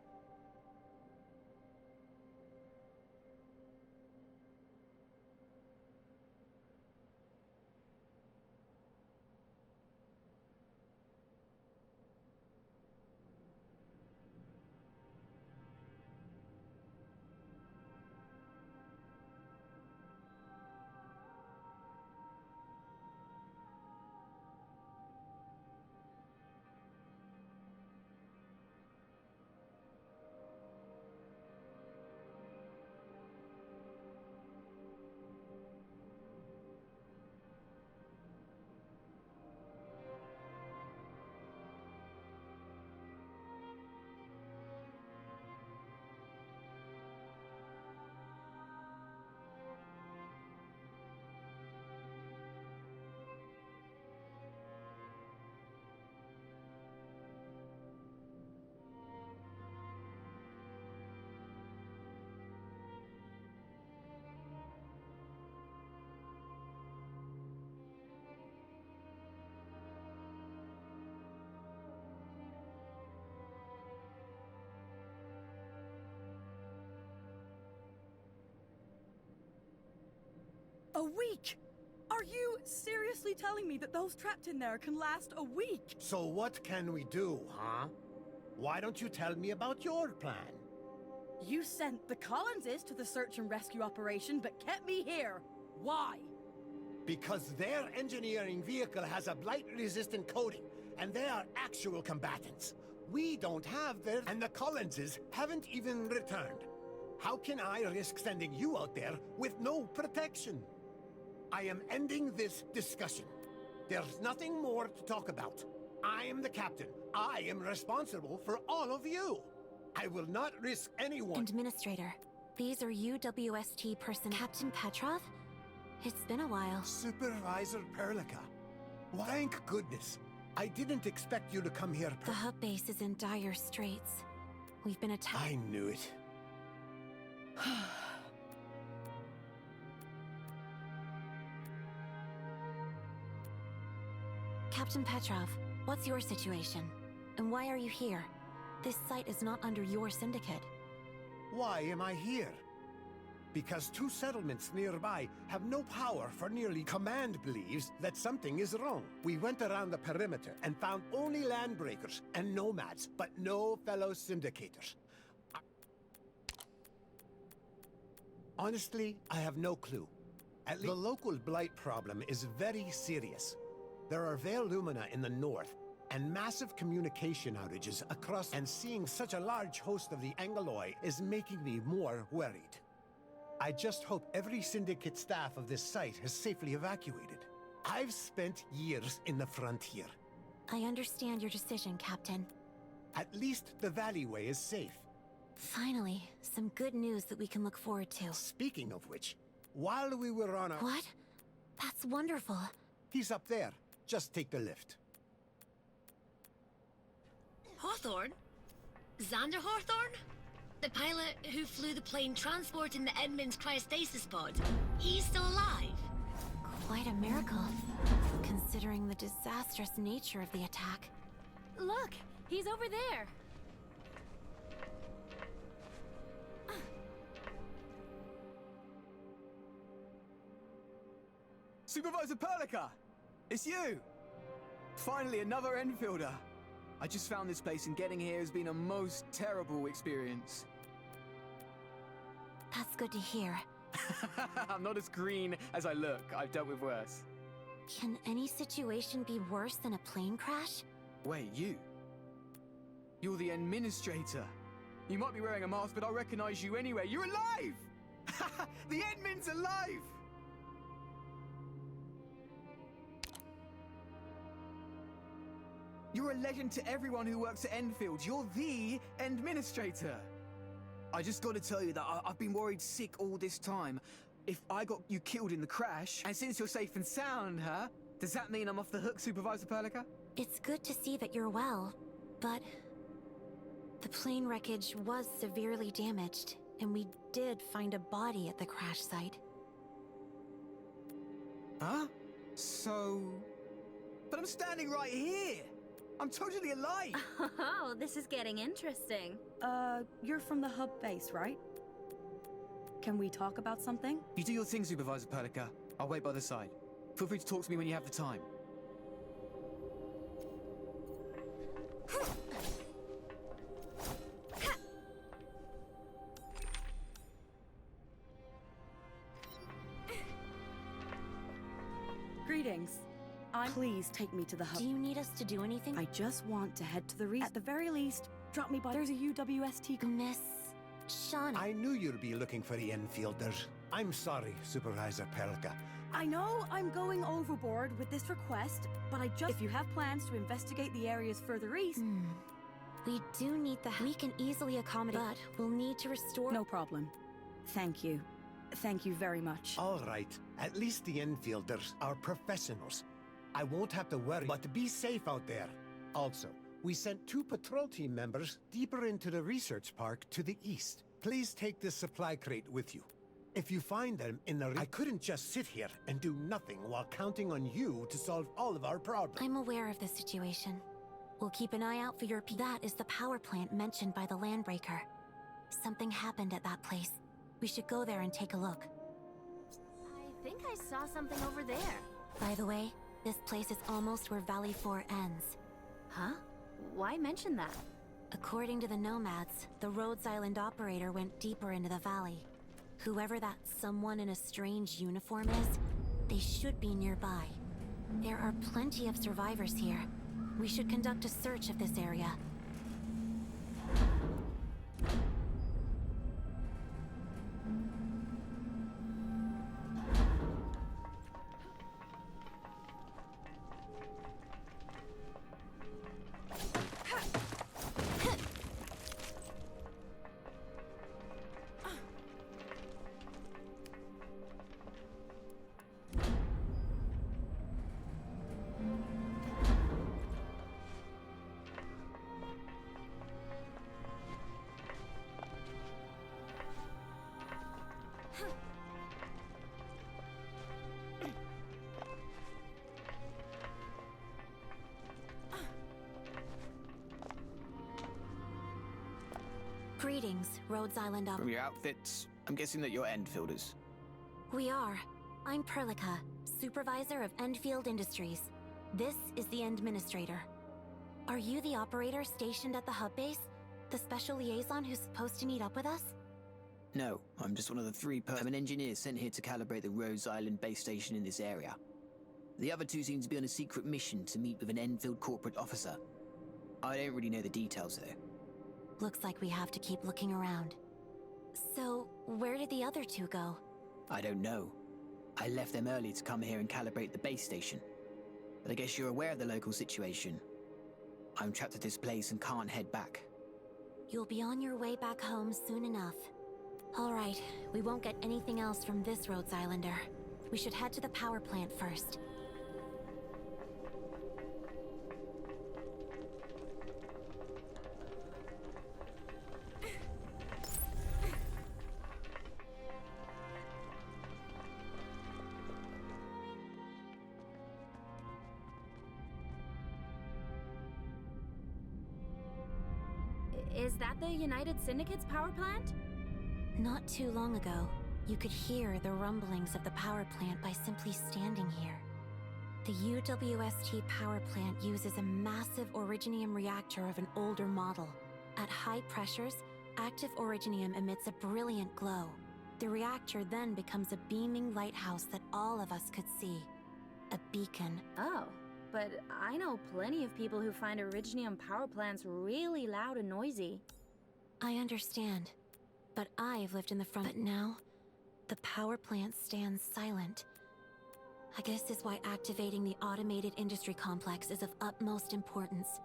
A week? Are you seriously telling me that those trapped in there can last a week? So what can we do, huh? Why don't you tell me about your plan? You sent the Collinses to the search and rescue operation, but kept me here. Why? Because their engineering vehicle has a blight-resistant coating, and they are actual combatants. We don't have their... And the Collinses haven't even returned. How can I risk sending you out there with no protection? I am ending this discussion. There's nothing more to talk about. I am the captain. I am responsible for all of you. I will not risk anyone... Administrator, these are UWST person Captain Petrov? It's been a while. Supervisor Perlica. Thank goodness. I didn't expect you to come here. The hub base is in dire straits. We've been attacked. I knew it. Captain Petrov, what's your situation? And why are you here? This site is not under your syndicate. Why am I here? Because two settlements nearby have no power for nearly... Command believes that something is wrong. We went around the perimeter and found only landbreakers and nomads, but no fellow syndicators. Honestly, I have no clue. At least the local blight problem is very serious. There are Veil Lumina in the north, and massive communication outages across, and seeing such a large host of the Angeloi is making me more worried. I just hope every syndicate staff of this site has safely evacuated. I've spent years in the frontier. I understand your decision, Captain. At least the Valleyway is safe. Finally, some good news that we can look forward to. Speaking of which, while we were on our... What? That's wonderful. He's up there. Just take the lift. Hawthorne? Xander Hawthorne? The pilot who flew the plane transporting the Edmonds cryostasis pod. He's still alive. Quite a miracle, considering the disastrous nature of the attack. Look! He's over there! Supervisor Perlica! It's you! Finally, another Enfielder. I just found this place and getting here has been a most terrible experience. That's good to hear. I'm not as green as I look. I've dealt with worse. Can any situation be worse than a plane crash? Wait, you? You're the administrator. You might be wearing a mask, but I recognize you anyway. You're alive! The admin's alive! You're a legend to everyone who works at Enfield. You're the administrator. I just gotta tell you that I've been worried sick all this time. If I got you killed in the crash, and since you're safe and sound, huh? Does that mean I'm off the hook, Supervisor Perlica? It's good to see that you're well, but the plane wreckage was severely damaged, and we did find a body at the crash site. Huh? So... But I'm standing right here! I'm totally alive! Oh, this is getting interesting. You're from the hub base, right? Can we talk about something? You do your thing, Supervisor Perlica. I'll wait by the side. Feel free to talk to me when you have the time. Greetings. Please take me to the hub. Do you need us to do anything? I just want to head to the At the very least, drop me by. There's a UWST... Miss... Shauna. I knew you'd be looking for the Enfielders. I'm sorry, Supervisor Perlica. I know I'm going overboard with this request, but if you have plans to investigate the areas further east... We do need the... We can easily accommodate, but we'll need to restore... No problem. Thank you. Thank you very much. All right. At least the Enfielders are professionals. I won't have to worry, but be safe out there. Also, we sent 2 patrol team members deeper into the research park to the east. Please take this supply crate with you. If you find them in the... I couldn't just sit here and do nothing while counting on you to solve all of our problems. I'm aware of the situation. We'll keep an eye out for your... That is the power plant mentioned by the Landbreaker. Something happened at that place. We should go there and take a look. I think I saw something over there. By the way, this place is almost where Valley 4 ends. Huh? Why mention that? According to the Nomads, the Rhodes Island operator went deeper into the valley. Whoever that someone in a strange uniform is, they should be nearby. There are plenty of survivors here. We should conduct a search of this area. Greetings, Rhodes Island From your outfits, I'm guessing that you're Enfielders. We are. I'm Perlica, Supervisor of Enfield Industries. This is the Administrator. Are you the operator stationed at the hub base? The special liaison who's supposed to meet up with us? No, I'm just one of the 3 I'm an engineer sent here to calibrate the Rhodes Island base station in this area. The other 2 seem to be on a secret mission to meet with an Enfield corporate officer. I don't really know the details though. Looks like we have to keep looking around. So, where did the other 2 go? I don't know. I left them early to come here and calibrate the base station. But I guess you're aware of the local situation. I'm trapped at this place and can't head back. You'll be on your way back home soon enough. Alright, we won't get anything else from this Rhodes Islander. We should head to the power plant first. Is that the United Syndicate's power plant? Not too long ago, you could hear the rumblings of the power plant by simply standing here. The UWST power plant uses a massive originium reactor of an older model. At high pressures, active originium emits a brilliant glow. The reactor then becomes a beaming lighthouse that all of us could see. A beacon. Oh, but I know plenty of people who find Originium power plants really loud and noisy. I understand, but I've lived in the front. But now, the power plant stands silent. I guess this is why activating the automated industry complex is of utmost importance.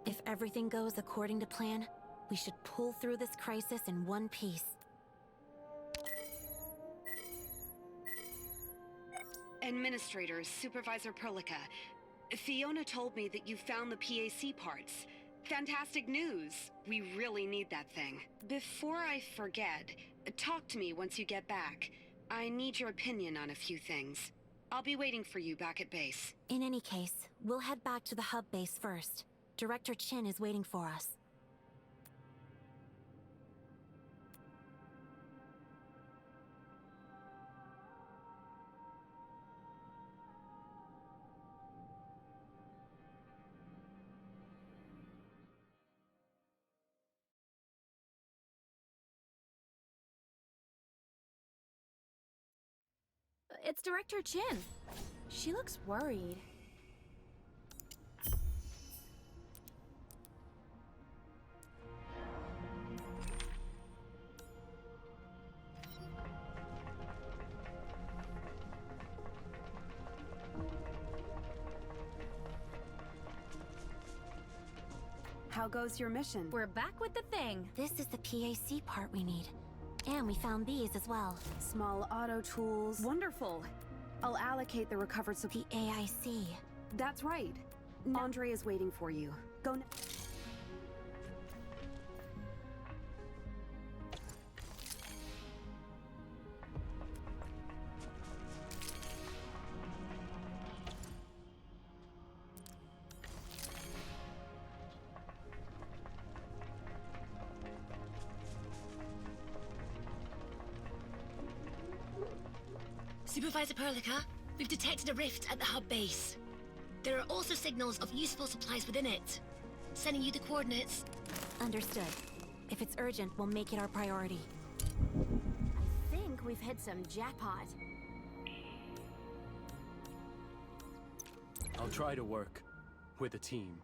If everything goes according to plan, we should pull through this crisis in one piece. Administrator, Supervisor Perlica, Fiona told me that you found the PAC parts. Fantastic news. We really need that thing. Before I forget, talk to me once you get back. I need your opinion on a few things. I'll be waiting for you back at base. In any case, we'll head back to the hub base first. Director Chin is waiting for us. It's Director Chin. She looks worried. How goes your mission? We're back with the thing. This is the PAC part we need. And we found these as well. Small auto tools. Wonderful. I'll allocate the recovered The AIC. That's right. Andre is waiting for you. Go now. Supervisor Perlica, we've detected a rift at the hub base. There are also signals of useful supplies within it. Sending you the coordinates. Understood. If it's urgent, we'll make it our priority. I think we've hit some jackpot. I'll try to work with a team.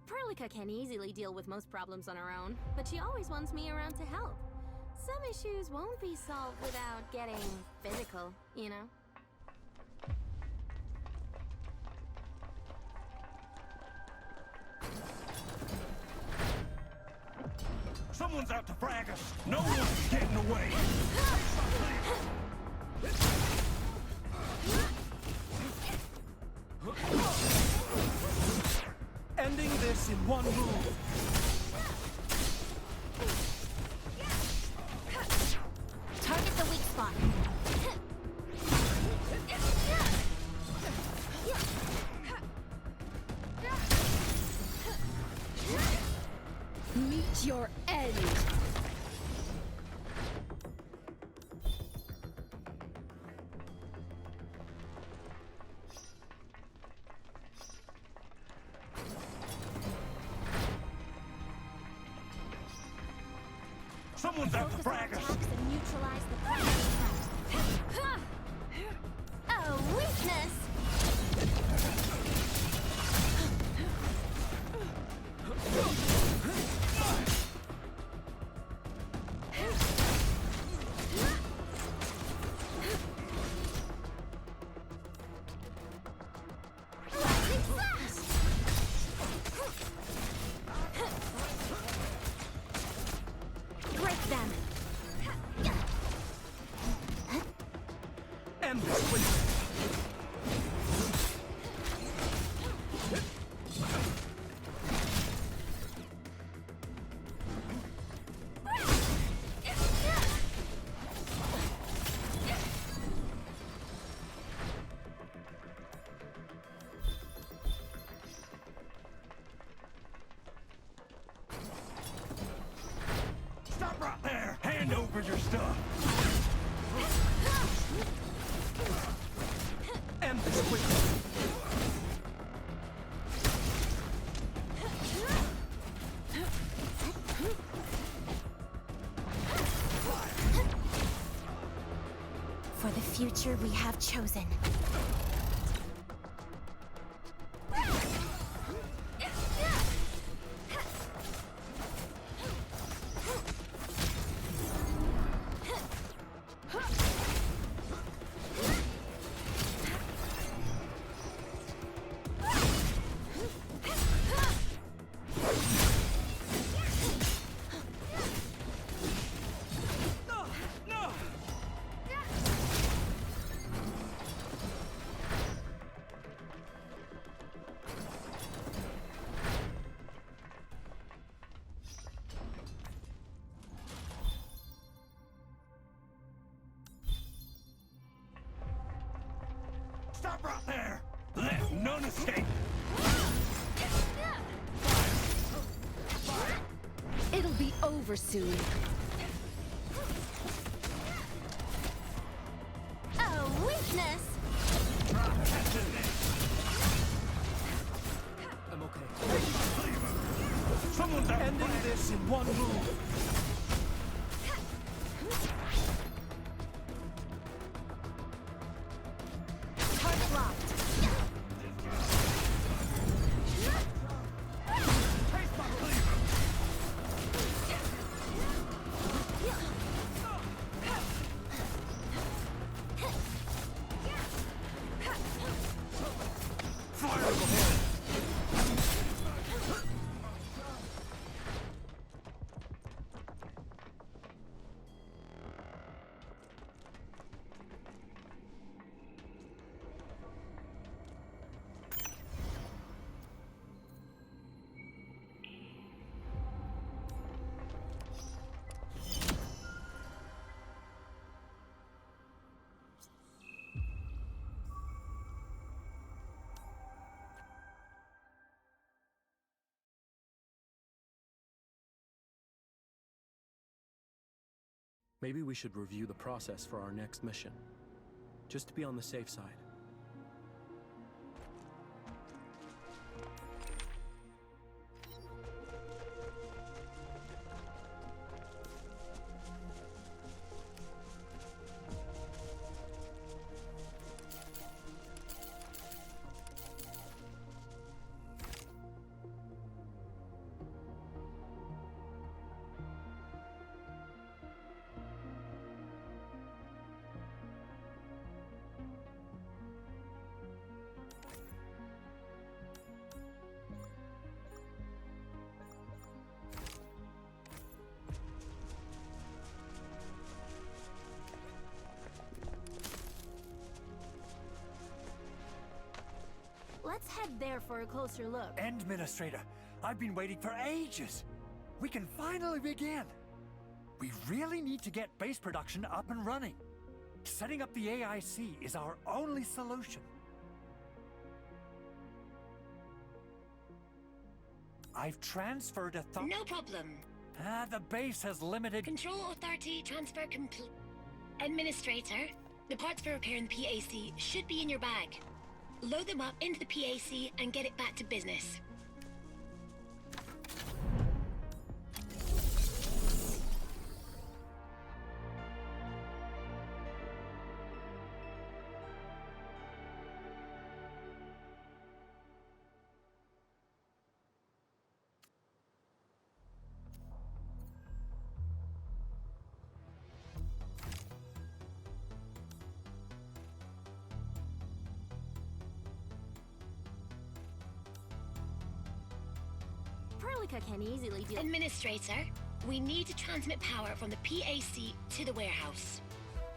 Perlica can easily deal with most problems on her own, but she always wants me around to help. Some issues won't be solved without getting physical, you know? Someone's out to frag us! No one's getting away! Ending this in one move! Target the weak spot. Meet your end. Someone's out to frag us! Attacks and neutralize the primary threat. A weakness! Break them. End this, please! this quickly. For the future we have chosen. Stop right there! Let none escape! It'll be over soon. A weakness! I'm okay. Someone's ending this in one move. Maybe we should review the process for our next mission, just to be on the safe side. Let's head there for a closer look. Administrator, I've been waiting for ages. We can finally begin. We really need to get base production up and running. Setting up the AIC is our only solution. I've transferred authority. No problem. The base has limited... Control authority transfer complete. Administrator, the parts for repairing the PAC should be in your bag. Load them up into the PAC and get it back to business. Can easily do. Administrator, we need to transmit power from the PAC to the warehouse.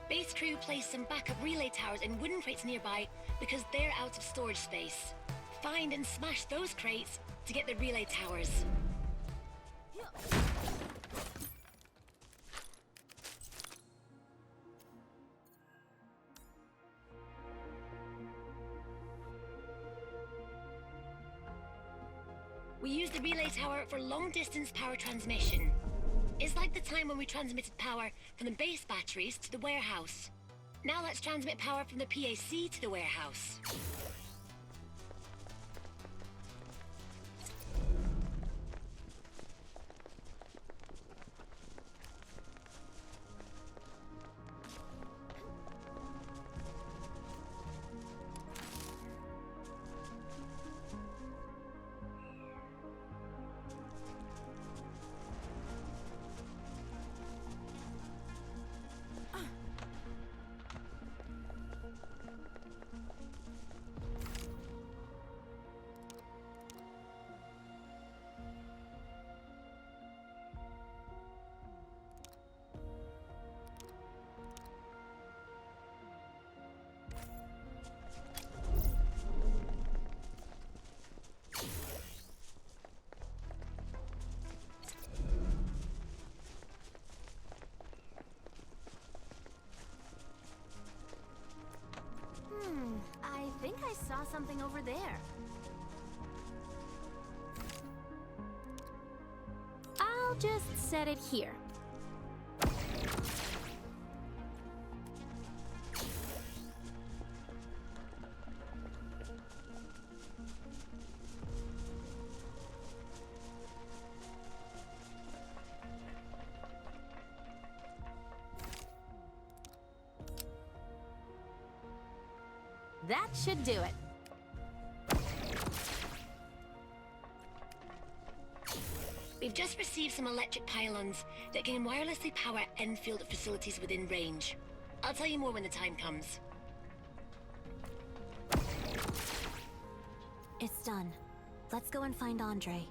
Base crew placed some backup relay towers in wooden crates nearby because they're out of storage space. Find and smash those crates to get the relay towers. We use the relay tower for long-distance power transmission. It's like the time when we transmitted power from the base batteries to the warehouse. Now let's transmit power from the PAC to the warehouse. I think I saw something over there. I'll just set it here. That should do it. We've just received some electric pylons that can wirelessly power Enfield facilities within range. I'll tell you more when the time comes. It's done. Let's go and find Andre.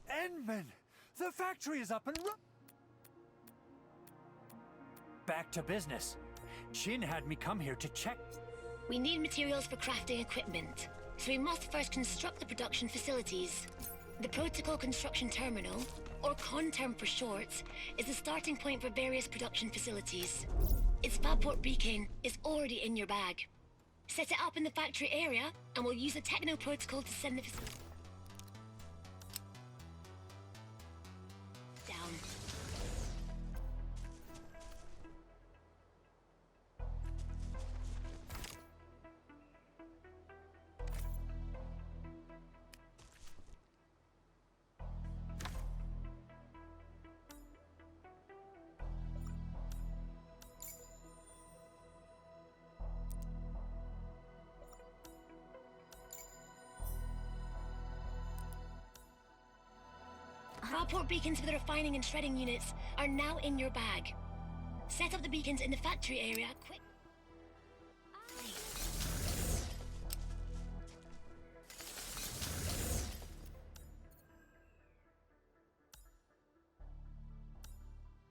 Endman! The factory is up and back to business. Shin had me come here to check. We need materials for crafting equipment, so we must first construct the production facilities. The Protocol Construction Terminal, or CONTERM for short, is the starting point for various production facilities. Its Fabport beacon is already in your bag. Set it up in the factory area, and we'll use the Techno Protocol to send the facility down. Fabport beacons for the refining and shredding units are now in your bag. Set up the beacons in the factory area quick.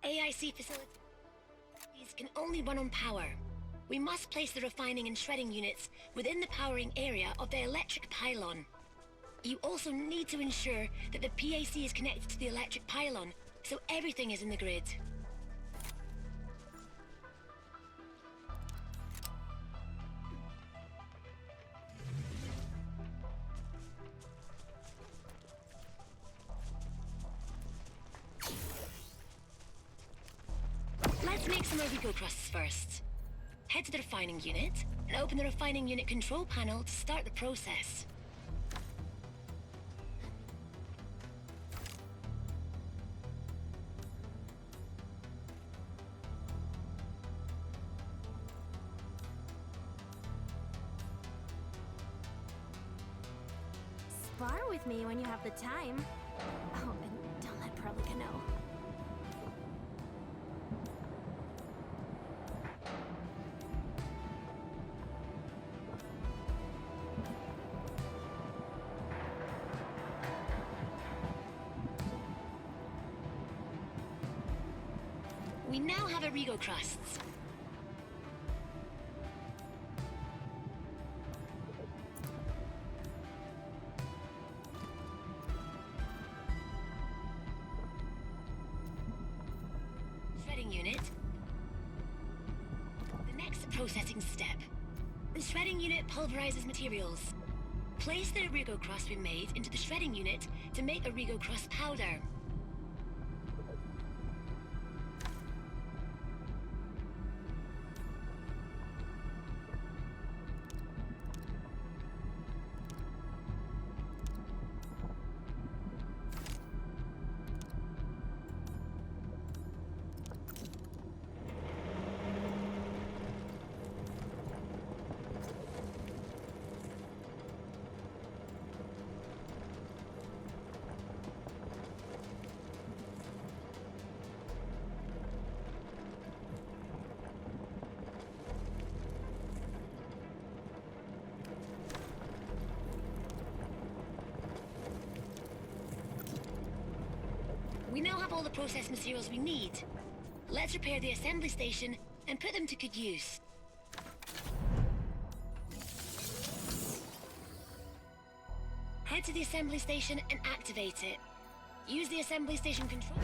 AIC facilities can only run on power. We must place the refining and shredding units within the powering area of the electric pylon. You also need to ensure that the PAC is connected to the electric pylon, so everything is in the grid. Let's make some Origo crusts first. Head to the refining unit and open the refining unit control panel to start the process. Spar with me when you have the time. Oh, and don't let Prolica know. We now have Origo crusts. shredding unit. The next processing step. The shredding unit pulverizes materials. Place the Origo crust we made into the shredding unit to make Origo crust powder. We now have all the processed materials we need. Let's repair the assembly station and put them to good use. Head to the assembly station and activate it. Use the assembly station control.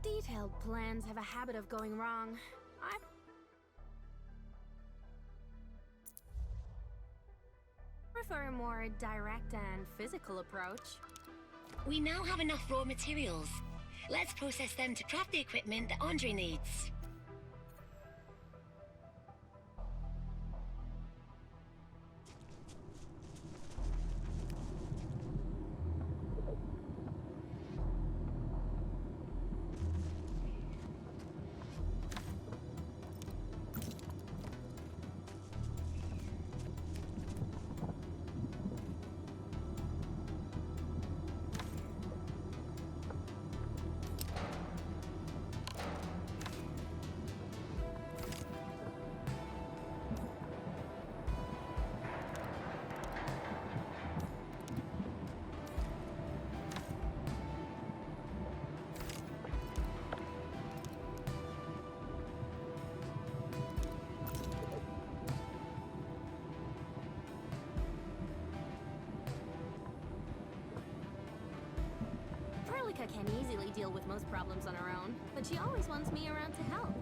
Detailed plans have a habit of going wrong. I prefer a more direct and physical approach. We now have enough raw materials. Let's process them to craft the equipment that Andre needs. Perlica can easily deal with most problems on her own, but she always wants me around to help.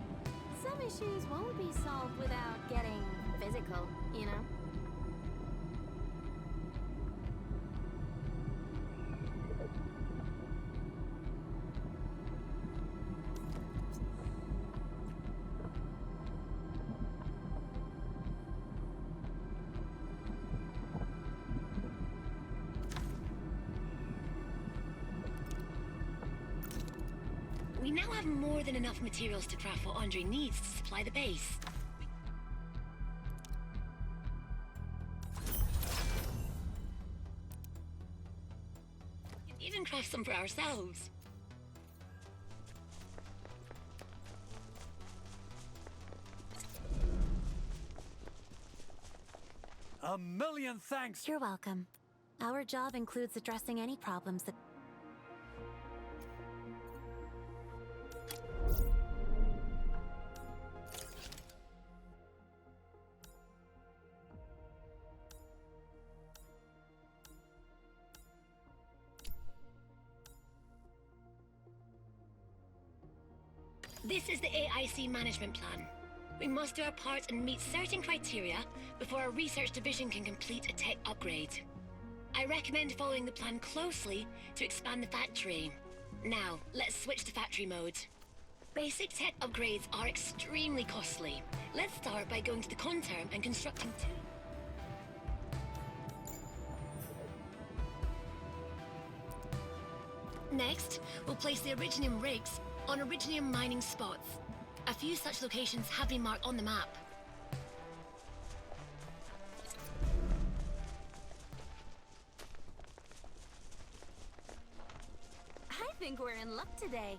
Some issues won't be solved without getting physical, you know? We now have more than enough materials to craft what Andre needs to supply the base. We can even craft some for ourselves. A million thanks! You're welcome. Our job includes addressing any problems that... This is the AIC management plan. We must do our part and meet certain criteria before our research division can complete a tech upgrade. I recommend following the plan closely to expand the factory. Now, let's switch to factory mode. Basic tech upgrades are extremely costly. Let's start by going to the conterm and constructing two. Next, we'll place the Originium rigs on Originium mining spots. A few such locations have been marked on the map. I think we're in luck today.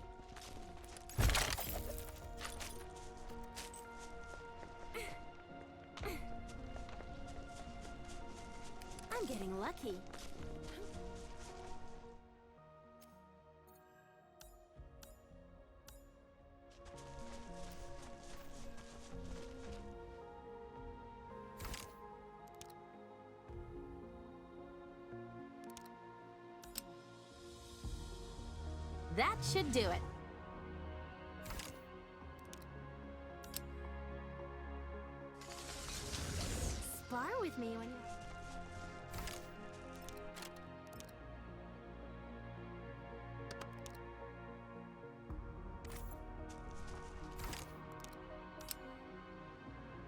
I'm I'm getting lucky. That should do it. Spar with me when you...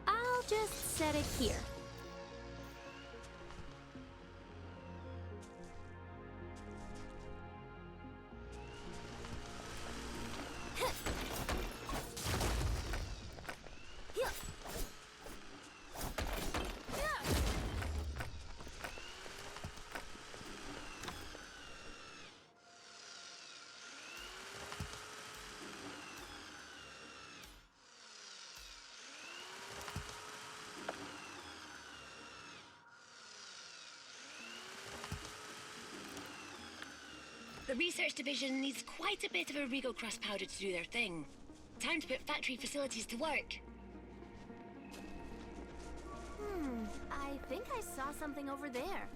I'll just set it here. The research division needs quite a bit of a Regal Crust powder to do their thing. Time to put factory facilities to work. I think I saw something over there.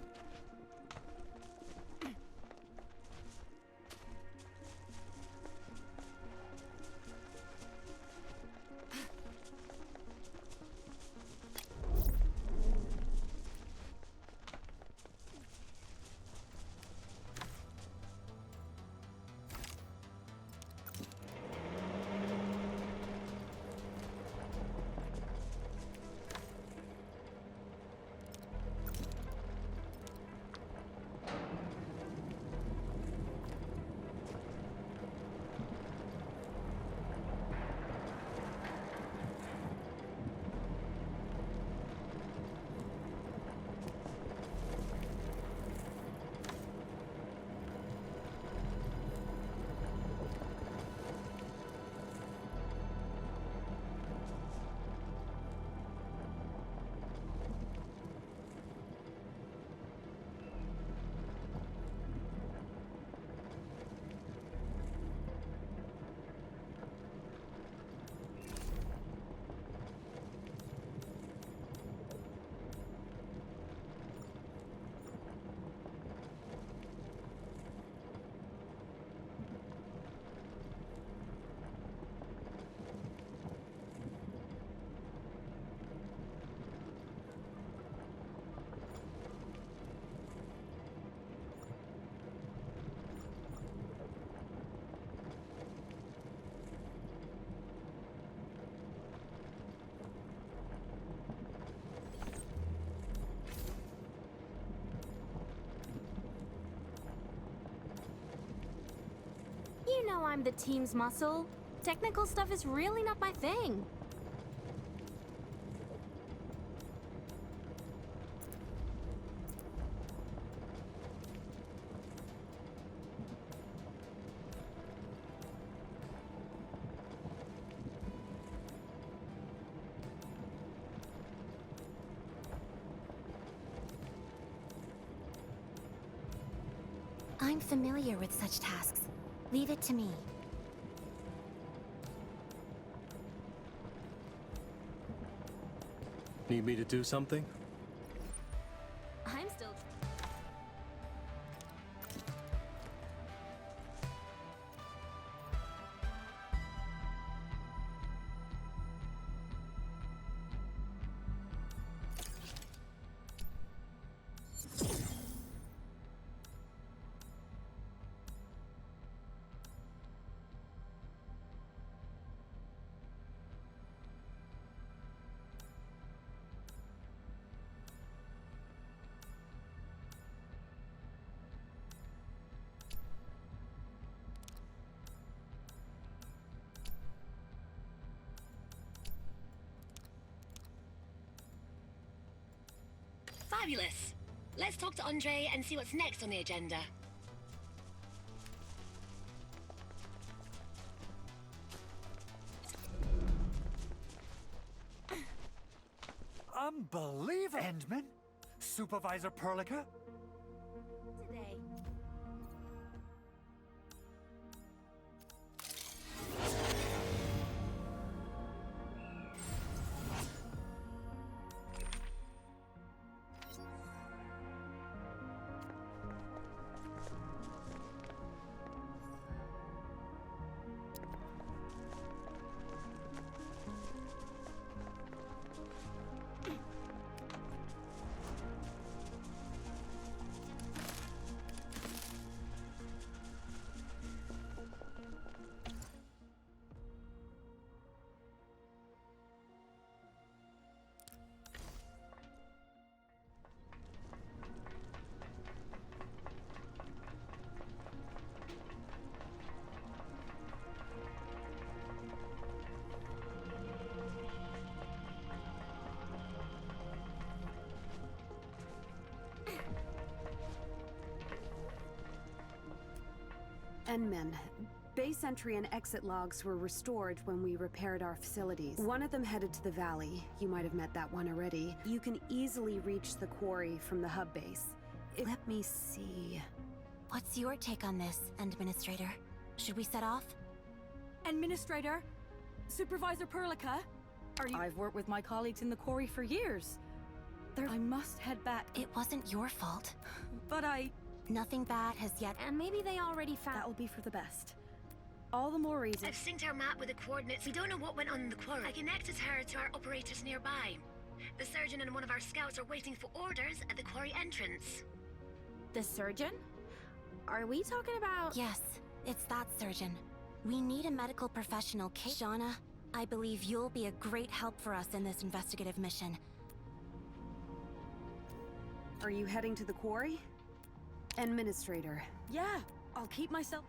You know I'm the team's muscle. Technical stuff is really not my thing. I'm familiar with such tasks. Leave it to me. Need me to do something? I'm still... Fabulous. Let's talk to Andre and see what's next on the agenda. Unbelievable, Endman. Supervisor Perlica? Today. Endmen, base entry and exit logs were restored when we repaired our facilities. One of them headed to the valley. You might have met that one already. You can easily reach the quarry from the hub base. Let me see. What's your take on this, Administrator? Should we set off? Administrator, Supervisor Perlica, are you? I've worked with my colleagues in the quarry for years. I must head back. It wasn't your fault. But Nothing bad has yet. And maybe they already found. That will be for the best. All the more reason. I've synced our map with the coordinates. We don't know what went on in the quarry. I connected her to our operators nearby. The surgeon and one of our scouts are waiting for orders at the quarry entrance. The surgeon? Are we talking about? Yes, it's that surgeon. We need a medical professional. Shauna, I believe you'll be a great help for us in this investigative mission. Are you heading to the quarry? Administrator. Yeah, I'll keep myself.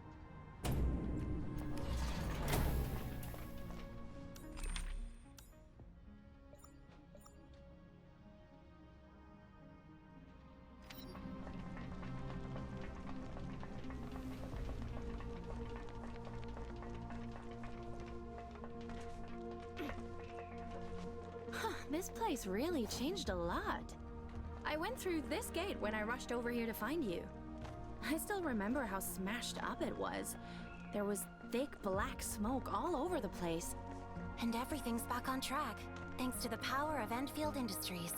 This place really changed a lot. I went through this gate when I rushed over here to find you. I still remember how smashed up it was. There was thick black smoke all over the place. And everything's back on track, thanks to the power of Endfield Industries.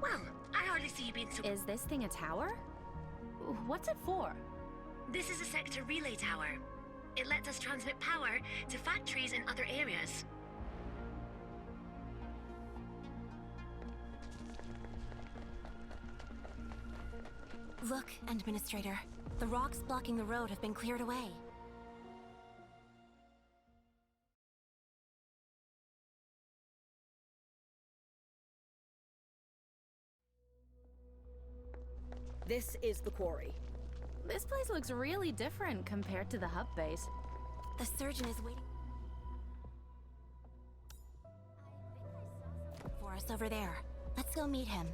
Well, I hardly see you being so... Is this thing a tower? What's it for? This is a sector relay tower. It lets us transmit power to factories in other areas. Look, Administrator. The rocks blocking the road have been cleared away. This is the quarry. This place looks really different compared to the hub base. The surgeon is waiting for us over there. Let's go meet him.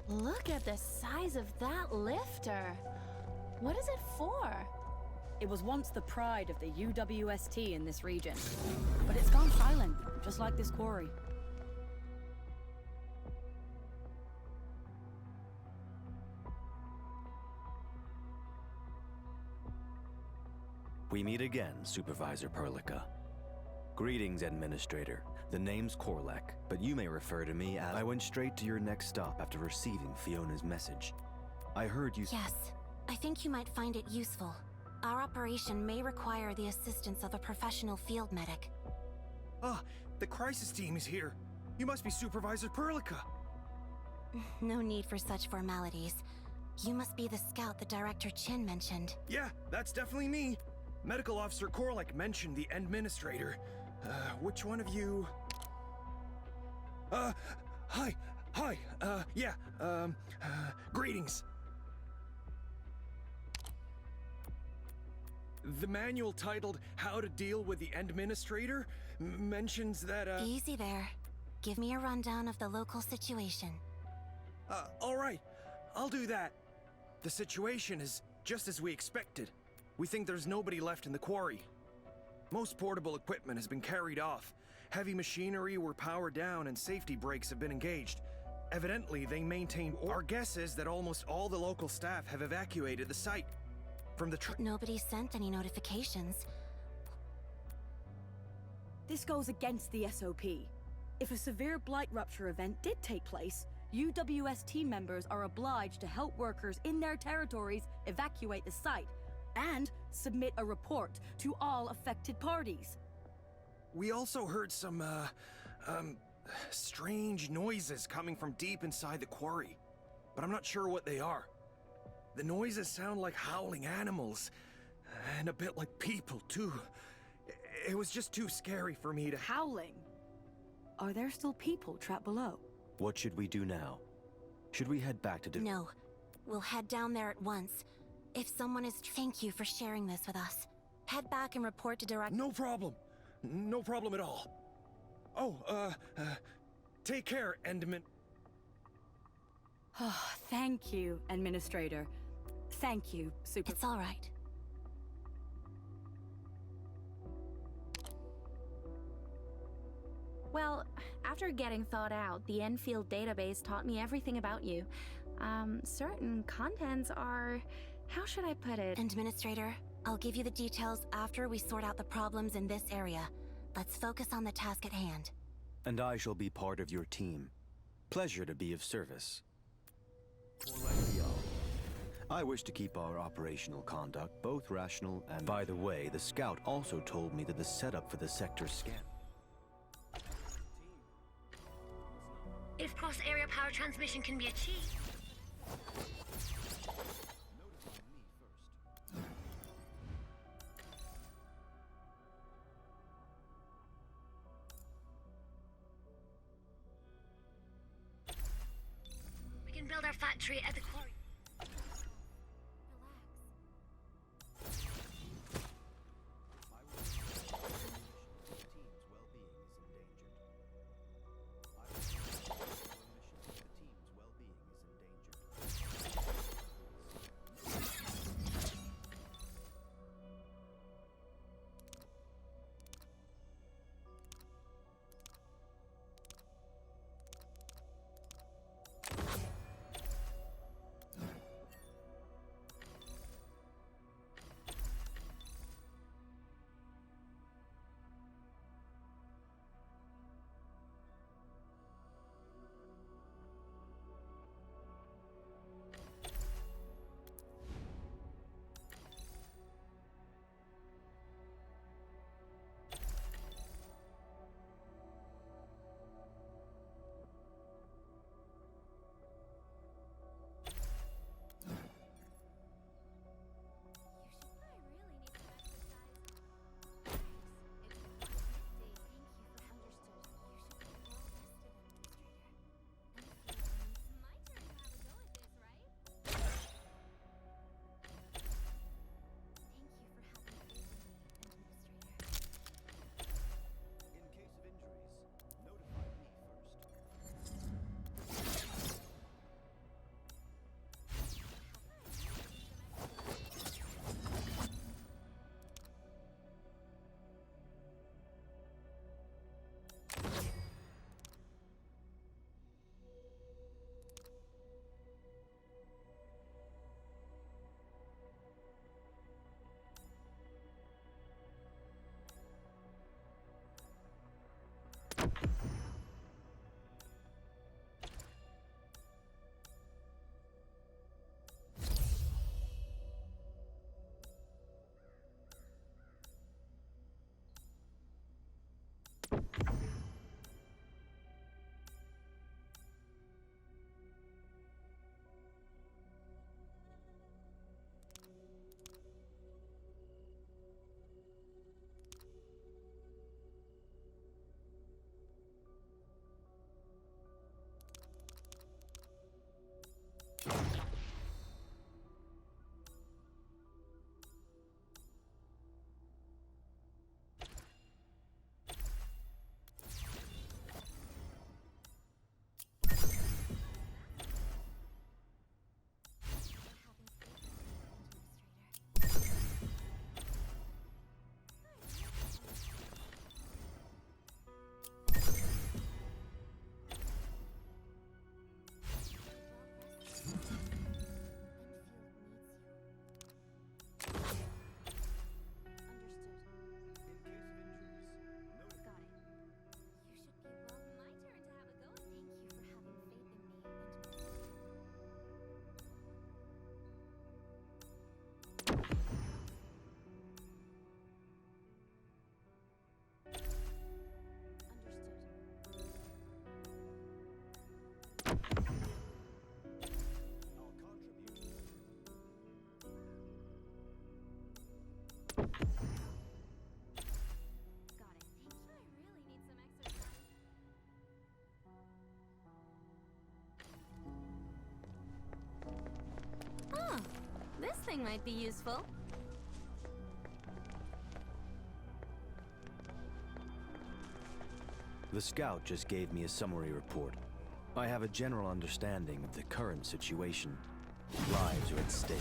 Look at the size of that lifter. What is it for? It was once the pride of the UWST in this region, but it's gone silent, just like this quarry. We meet again, Supervisor Perlica. Greetings, Administrator. The name's Korlek, but you may refer to me as... I went straight to your next stop after receiving Fiona's message. I heard you... Yes, I think you might find it useful. Our operation may require the assistance of a professional field medic. Ah, the crisis team is here. You must be Supervisor Perlica. No need for such formalities. You must be the scout that Director Chin mentioned. Yeah, that's definitely me. Medical Officer Korlek mentioned the Administrator. Which one of you... Hi, greetings. The manual titled How to Deal with the Administrator mentions that, Easy there. Give me a rundown of the local situation. Alright. I'll do that. The situation is just as we expected. We think there's nobody left in the quarry. Most portable equipment has been carried off. Heavy machinery were powered down and safety brakes have been engaged. Evidently, they maintain. Our guess is that almost all the local staff have evacuated the site. From the Nobody sent any notifications. This goes against the SOP. If a severe blight rupture event did take place, UWS team members are obliged to help workers in their territories evacuate the site and submit a report to all affected parties. We also heard some, strange noises coming from deep inside the quarry, but I'm not sure what they are. The noises sound like howling animals, and a bit like people, too. It was just too scary for me to... Howling? Are there still people trapped below? What should we do now? Should we head back to... No. We'll head down there at once. If someone is... Thank you for sharing this with us. Head back and report to direct... No problem. No problem at all. Oh, take care, Endman. Oh, thank you, Administrator. Thank you, Super... It's all right. Well, after getting thawed out, the Enfield database taught me everything about you. Certain contents are... how should I put it? Administrator, I'll give you the details after we sort out the problems in this area. Let's focus on the task at hand. And I shall be part of your team. Pleasure to be of service. I wish to keep our operational conduct both rational and... By the way, the scout also told me that the setup for the sector scan... If cross-area power transmission can be achieved... we can build our factory at the quarry. thing might be useful. The scout just gave me a summary report. I have a general understanding of the current situation. Lives are at stake.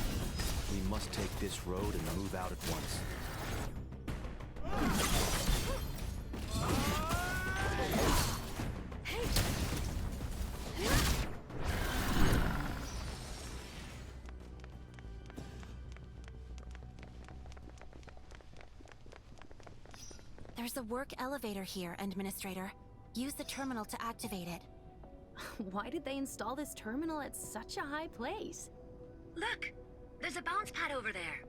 We must take this road and move out at once. There's a work elevator here, Administrator. Use the terminal to activate it. Why did they install this terminal at such a high place? Look! There's a bounce pad over there.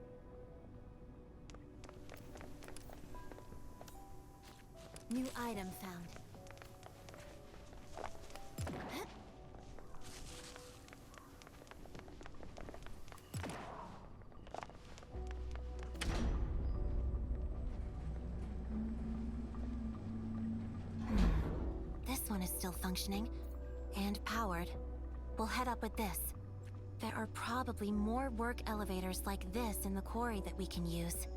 New item found. This one is still functioning and powered. We'll head up with this. There are probably more work elevators like this in the quarry that we can use.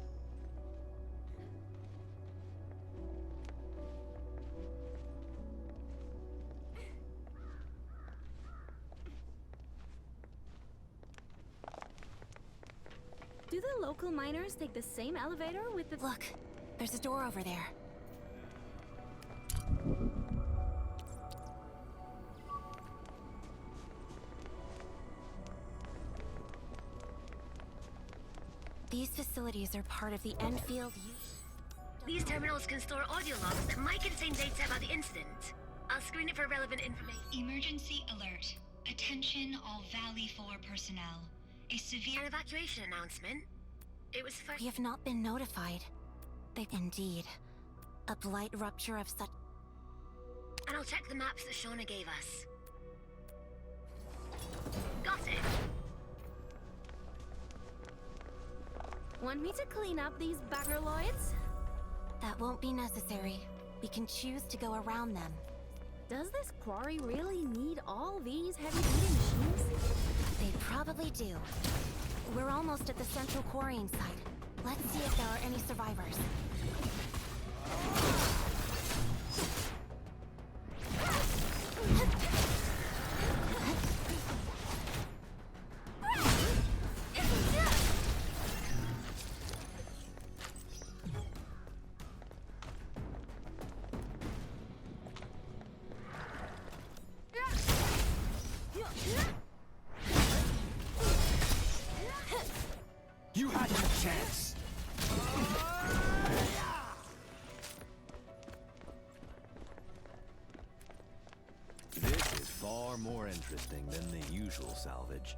Do the local miners take the same elevator with the... Look, there's a door over there. These facilities are part of the Endfield. These terminals can store audio logs that might contain data about the incident. I'll screen it for relevant information. Emergency alert. Attention all Valley 4 personnel. A severe... An evacuation announcement? It was for... We have not been notified. Indeed. A blight rupture of such... And I'll check the maps that Shauna gave us. Got it! Want me to clean up these baggerloids? That won't be necessary. We can choose to go around them. Does this quarry really need all these heavy-duty machines? They probably do. We're almost at the central quarrying site. Let's see if there are any survivors. You had your chance. This is far more interesting than the usual salvage.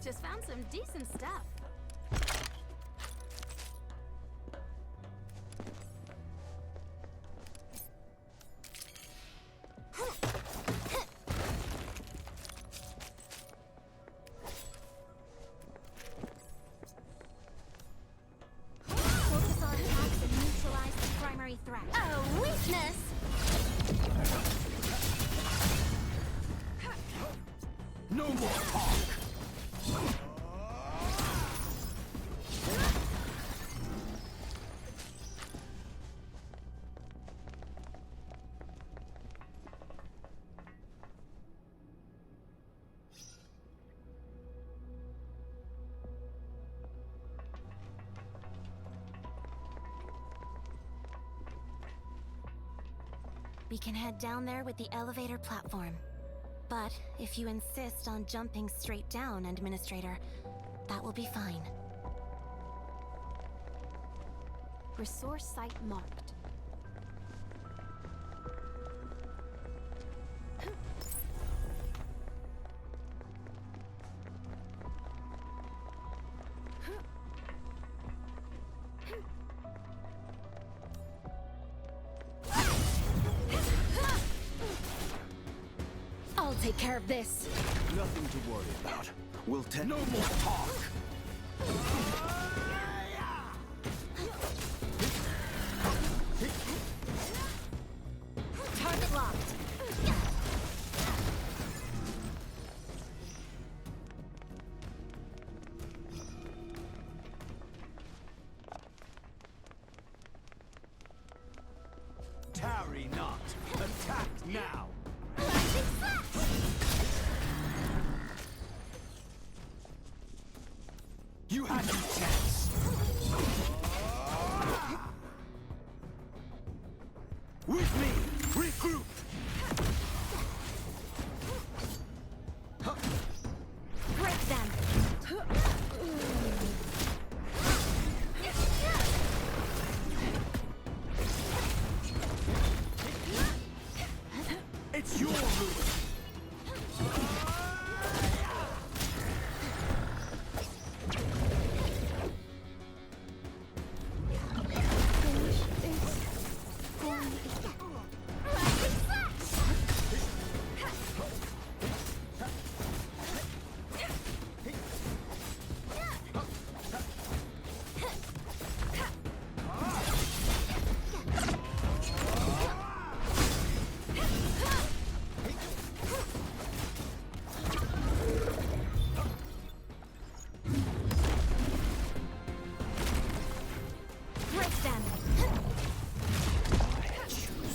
Just found some decent stuff. Focus on attacks and neutralize the primary threat. A weakness! No more talk. We can head down there with the elevator platform. But if you insist on jumping straight down, Administrator, that will be fine. Resource site marked. I'll take care of this. Nothing to worry about. We'll tend. No more talk! Target locked. Tarry not! Attack now! You had your chance! With me! Regroup! Break them. It's your ruin!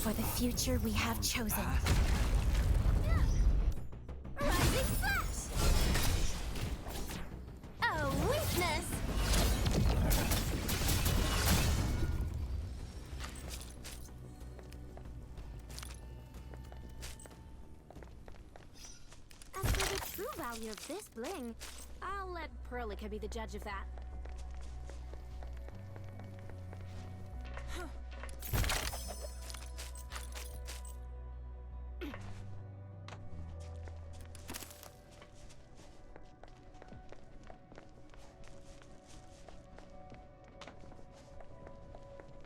For the future we have chosen. Rising slash! A weakness! As for the true value of this bling, I'll let Perlica be the judge of that.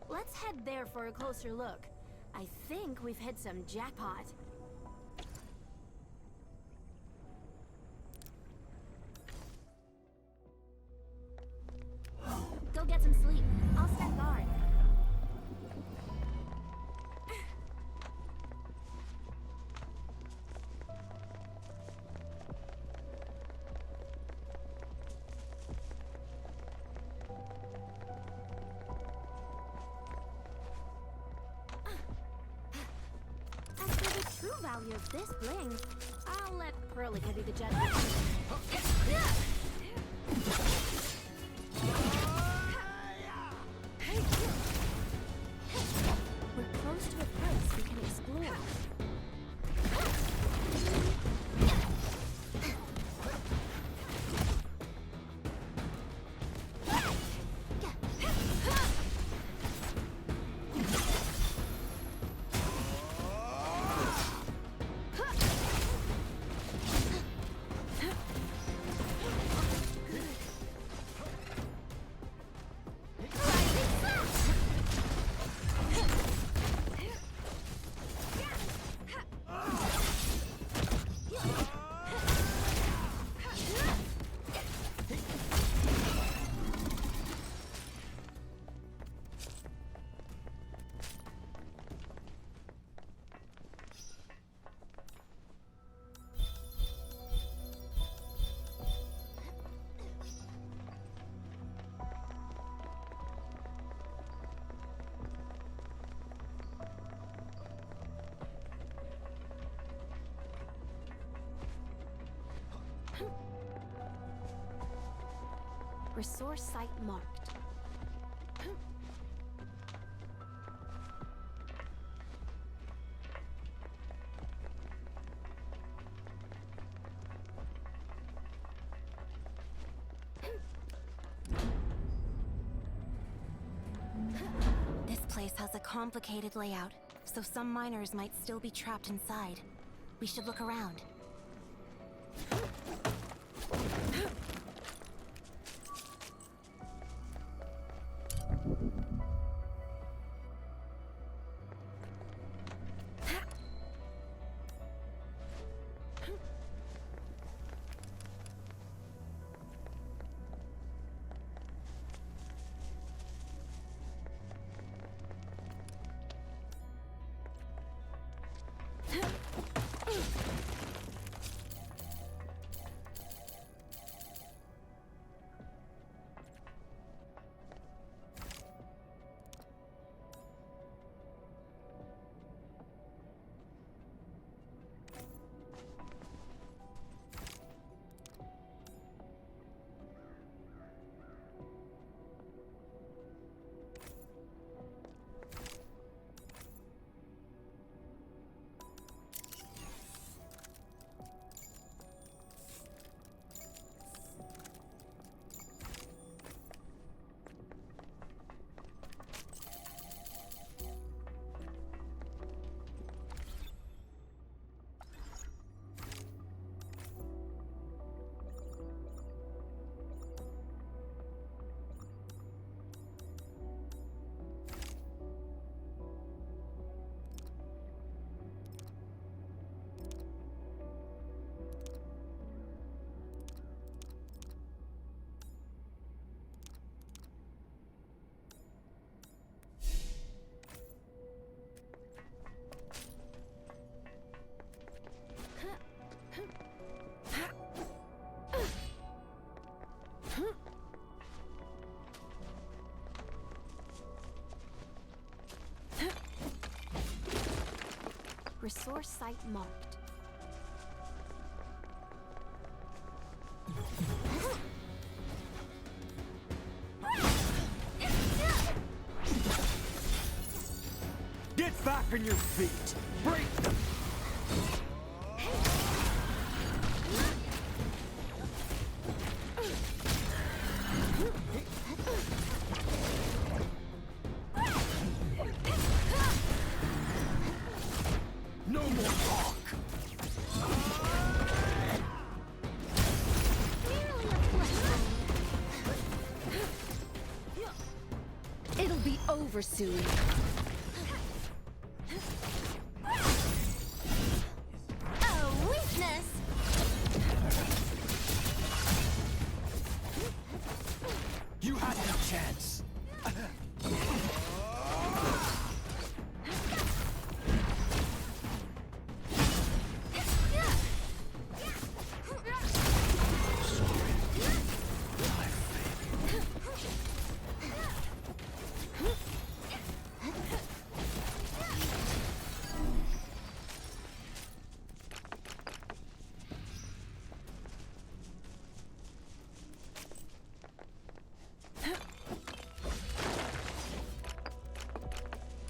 Let's head there for a closer look. I think we've hit some jackpot. Go get some sleep. I'll stand guard. As for the true value of this bling, I'll let Perlica be the judge. We're close to a place we can explore. Resource site marked. This place has a complicated layout, so some miners might still be trapped inside. We should look around. Resource site marked. Get back on your feet! Break them! No more talk! It'll be over soon. A weakness! You had no chance!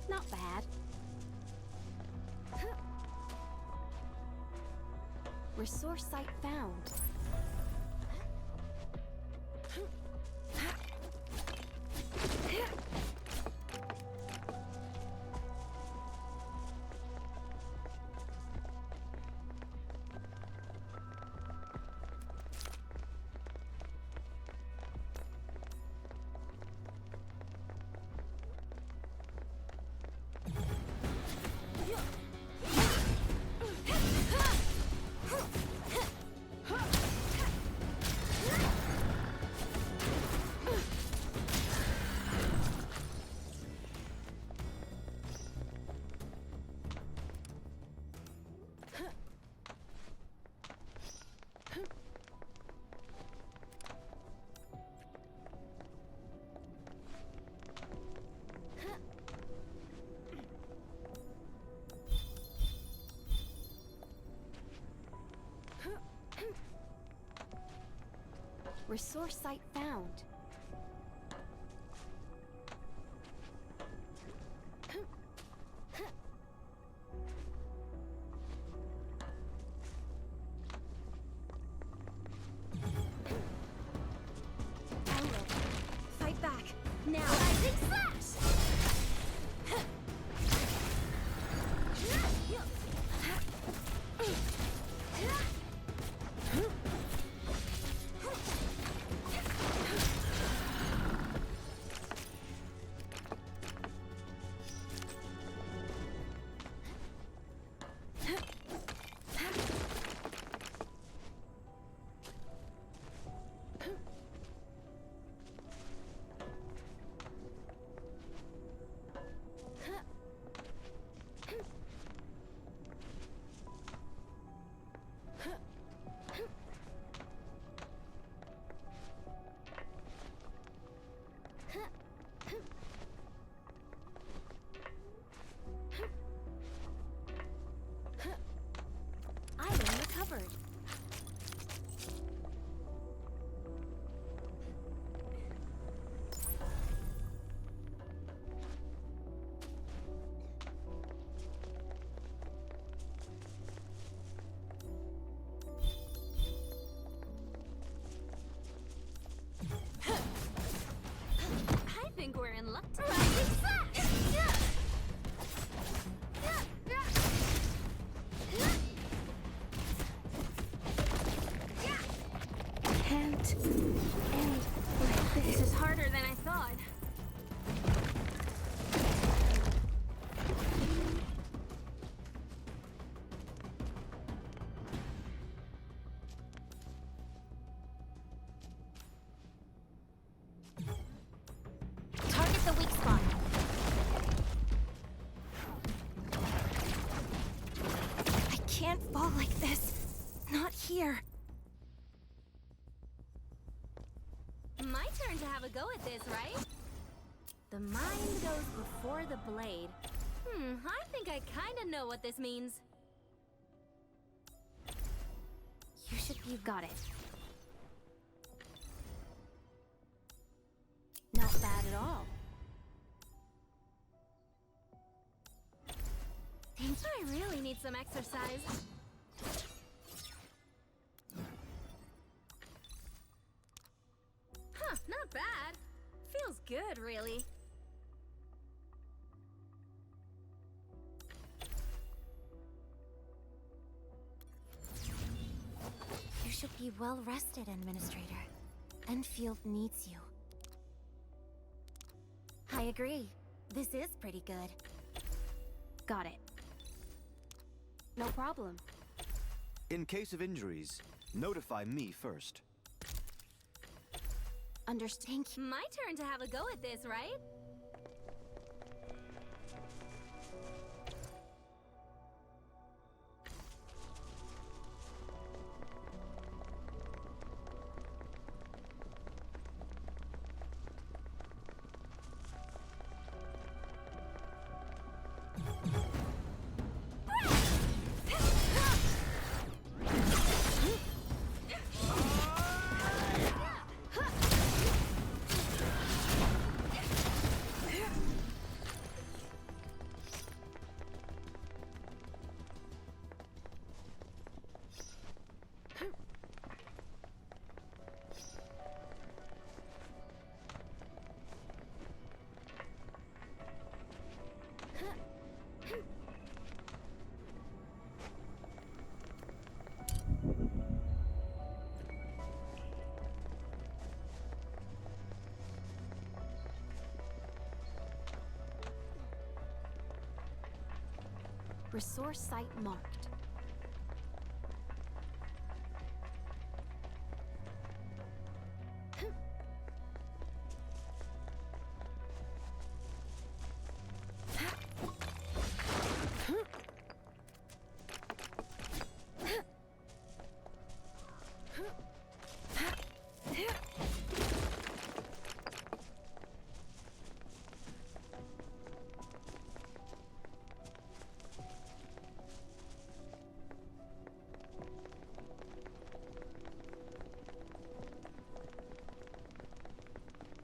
Not bad. Resource site found. Resource site found. Fight back. Now. Rising slash! Item recovered. I think we're in luck today. Rising slash! Can't end like this. This is harder than I thought. Target the weak spot. I can't fall like this. Not here. My turn to have a go at this, right? The mind goes before the blade. I think I kinda know what this means. You got it. Not bad at all. Think I really need some exercise. Huh, not bad. Feels good, really. You should be well rested, Administrator. Enfield needs you. I agree. This is pretty good. Got it. No problem. In case of injuries, notify me first. Understand? My turn to have a go at this, right? Resource site marked.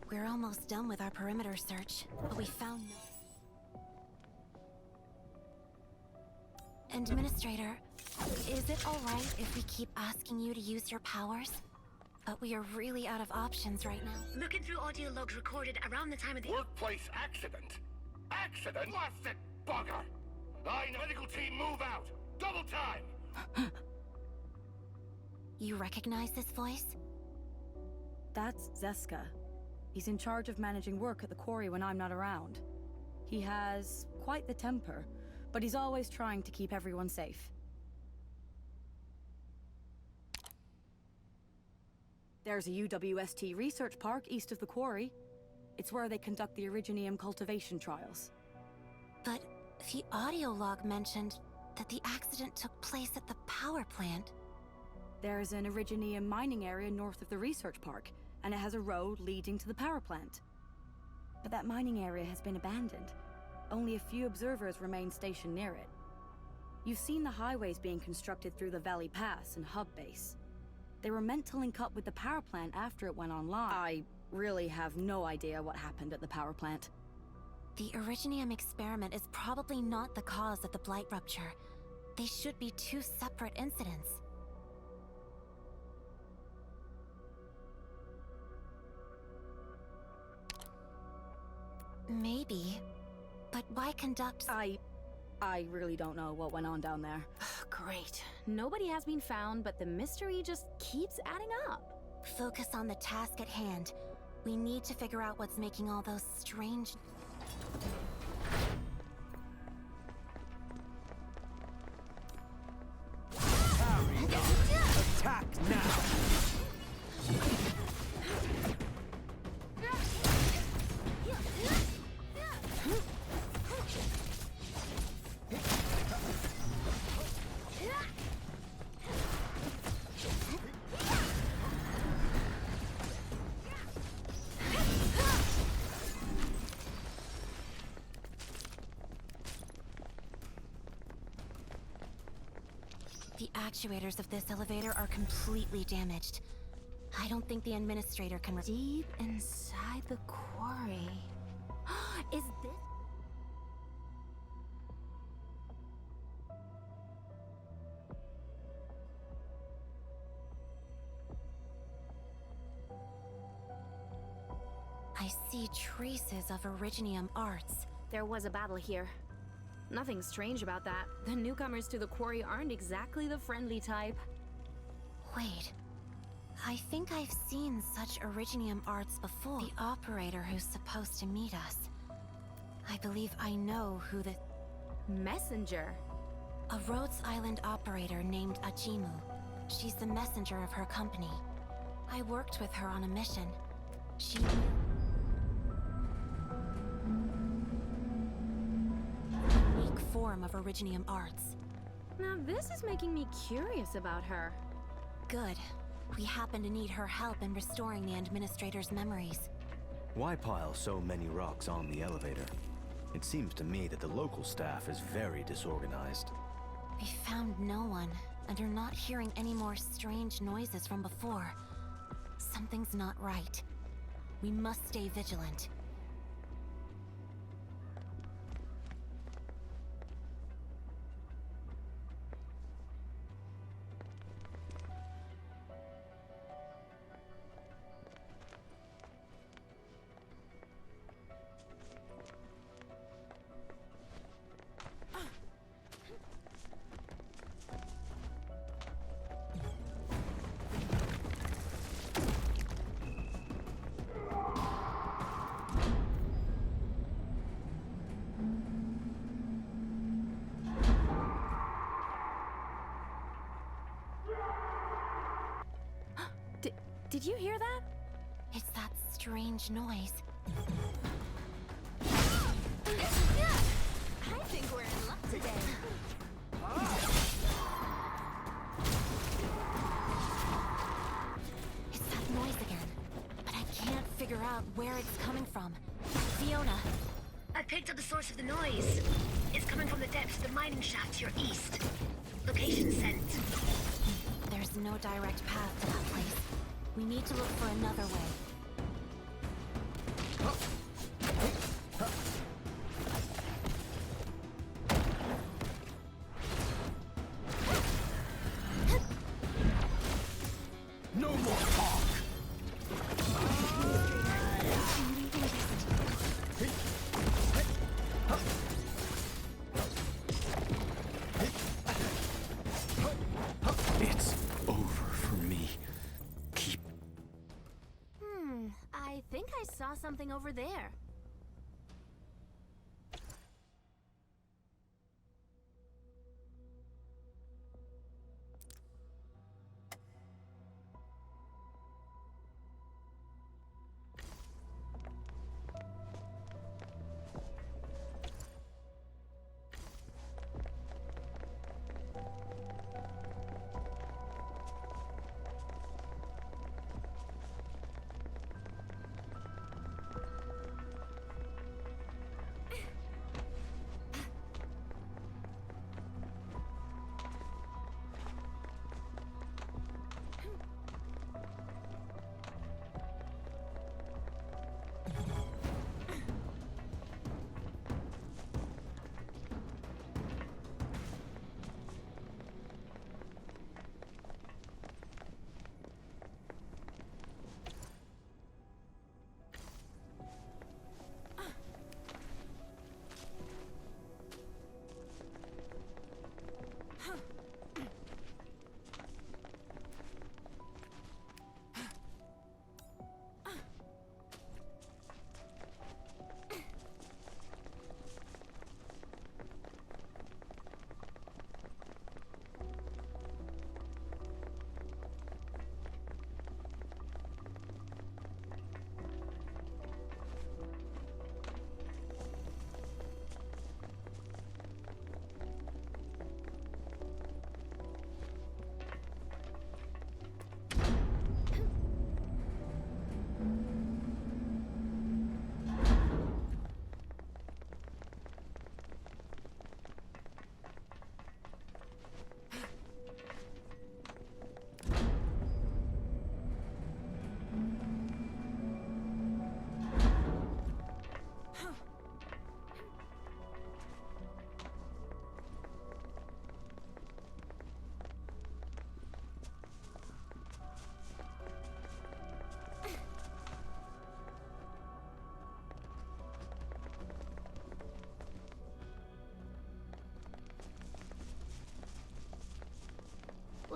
We're almost done with our perimeter search, but we found no... Administrator, is it alright if we keep asking you to use your powers? But we are really out of options right now. Looking through audio logs recorded around the time of the... Workplace accident? Accident? Blasted bugger! Medical team, move out! Double time! You recognize this voice? That's Zeska. He's in charge of managing work at the quarry when I'm not around. He has quite the temper, but he's always trying to keep everyone safe. There's a UWST research park east of the quarry. It's where they conduct the Originium cultivation trials. But the audio log mentioned that the accident took place at the power plant. There's an Originium mining area north of the research park, and it has a road leading to the power plant. But that mining area has been abandoned. Only a few observers remain stationed near it. You've seen the highways being constructed through the Valley Pass and Hub Base. They were meant to link up with the power plant after it went online. I really have no idea what happened at the power plant. The Originium experiment is probably not the cause of the blight rupture. They should be two separate incidents. Maybe. But why conduct... I really don't know what went on down there. Great. Nobody has been found, but the mystery just keeps adding up. Focus on the task at hand. We need to figure out what's making all those strange... Attack now! actuators of this elevator are completely damaged. I don't think the administrator can... Deep inside the quarry. Is this... I see traces of Originium arts. There was a battle here. Nothing strange about that. The newcomers to the quarry aren't exactly the friendly type. Wait. I think I've seen such Originium arts before. The operator who's supposed to meet us. I believe I know who the... Messenger? A Rhodes Island operator named Ajimu. She's the messenger of her company. I worked with her on a mission. She knew... unique form of Originium arts. Now this is making me curious about her. Good. We happen to need her help in restoring the Administrator's memories. Why pile so many rocks on the elevator? It seems to me that the local staff is very disorganized. We found no one, and are not hearing any more strange noises from before. Something's not right. We must stay vigilant. Did you hear that? It's that strange noise. I think we're in luck today. It's that noise again, but I can't figure out where it's coming from. Fiona! I picked up the source of the noise. It's coming from the depths of the mining shaft to your east. Location sent. There's no direct path to that place. We need to look for another way. No more talk! It's over for me. I think I saw something over there.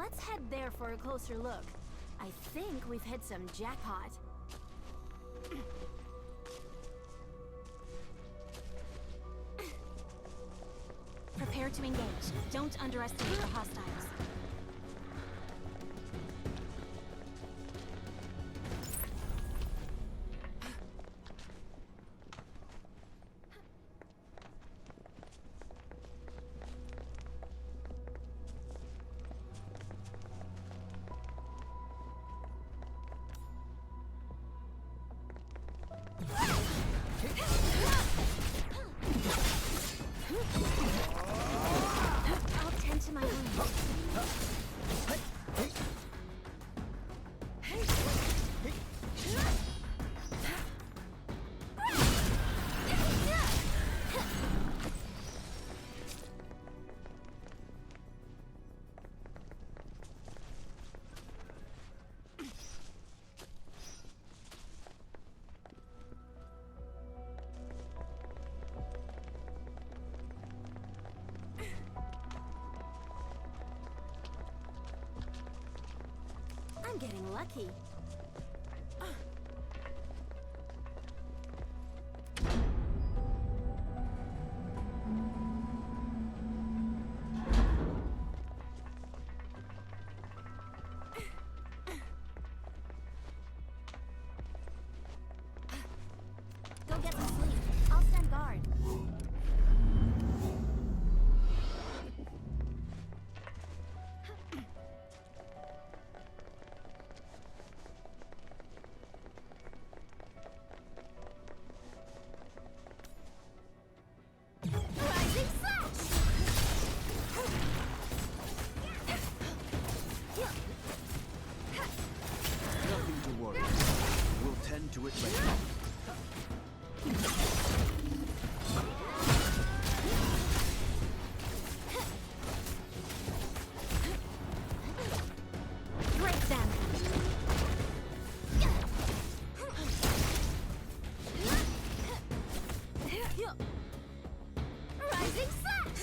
Let's head there for a closer look. I think we've hit some jackpot. Prepare to engage. Don't underestimate the hostiles. I'll tend to my wounds. I'm getting lucky. Go get some sleep. I'll stand guard. Rising slash! Nothing to worry. We'll tend to it later. Break them! Rising slash!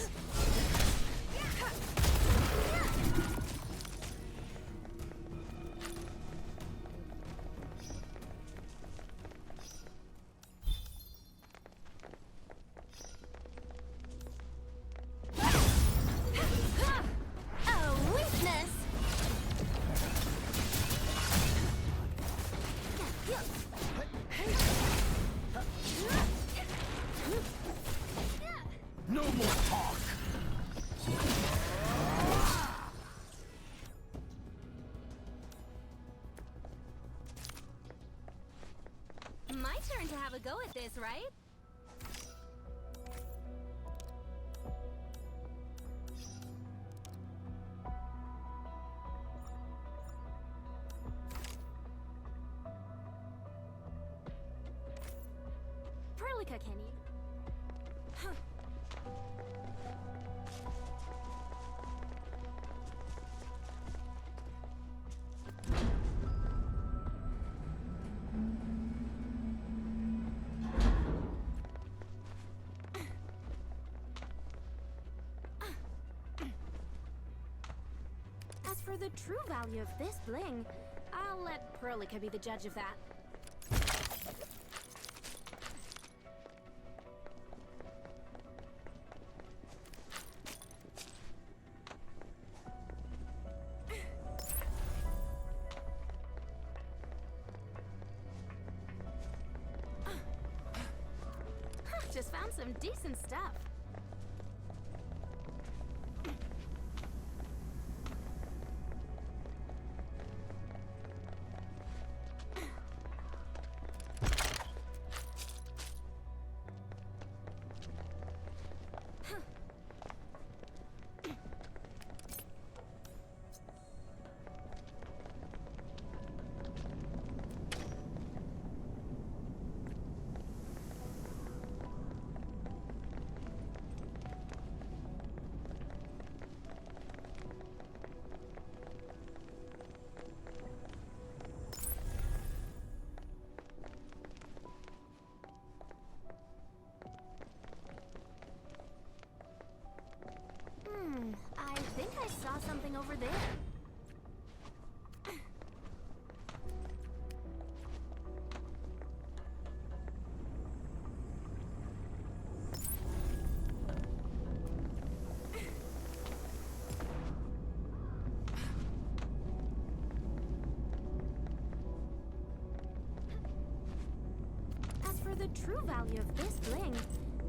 A weakness! No more talk! My turn to have a go at this, right? Perlica, can you? Huh. As for the true value of this bling, I'll let Perlica be the judge of that. Just found some decent stuff. the true value of this bling,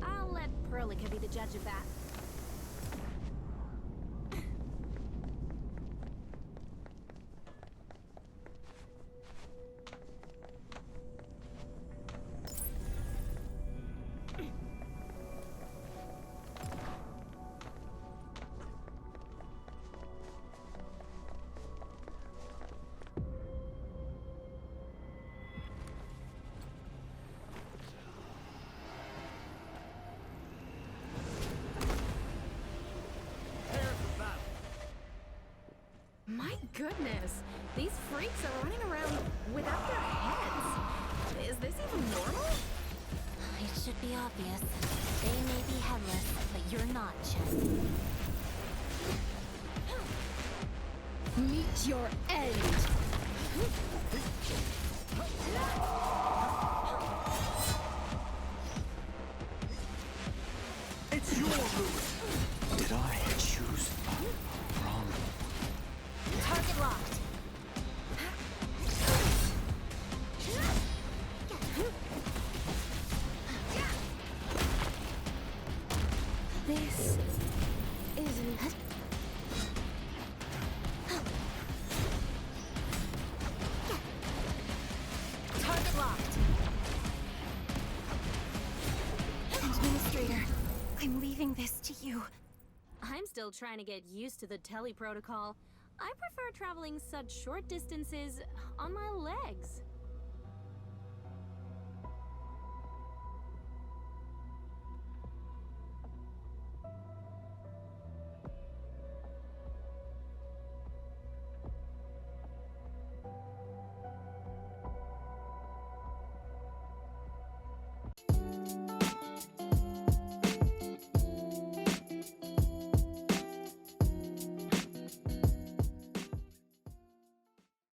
I'll let Perlica be the judge of that. My goodness, these freaks are running around without their heads. Is this even normal? It should be obvious. They may be headless, but you're not, Chen. Meet your end! It's your ruin! Did I choose wrong? Target locked. This isn't... Target locked. Administrator, I'm leaving this to you. I'm still trying to get used to the tele protocol. I prefer traveling such short distances on my legs.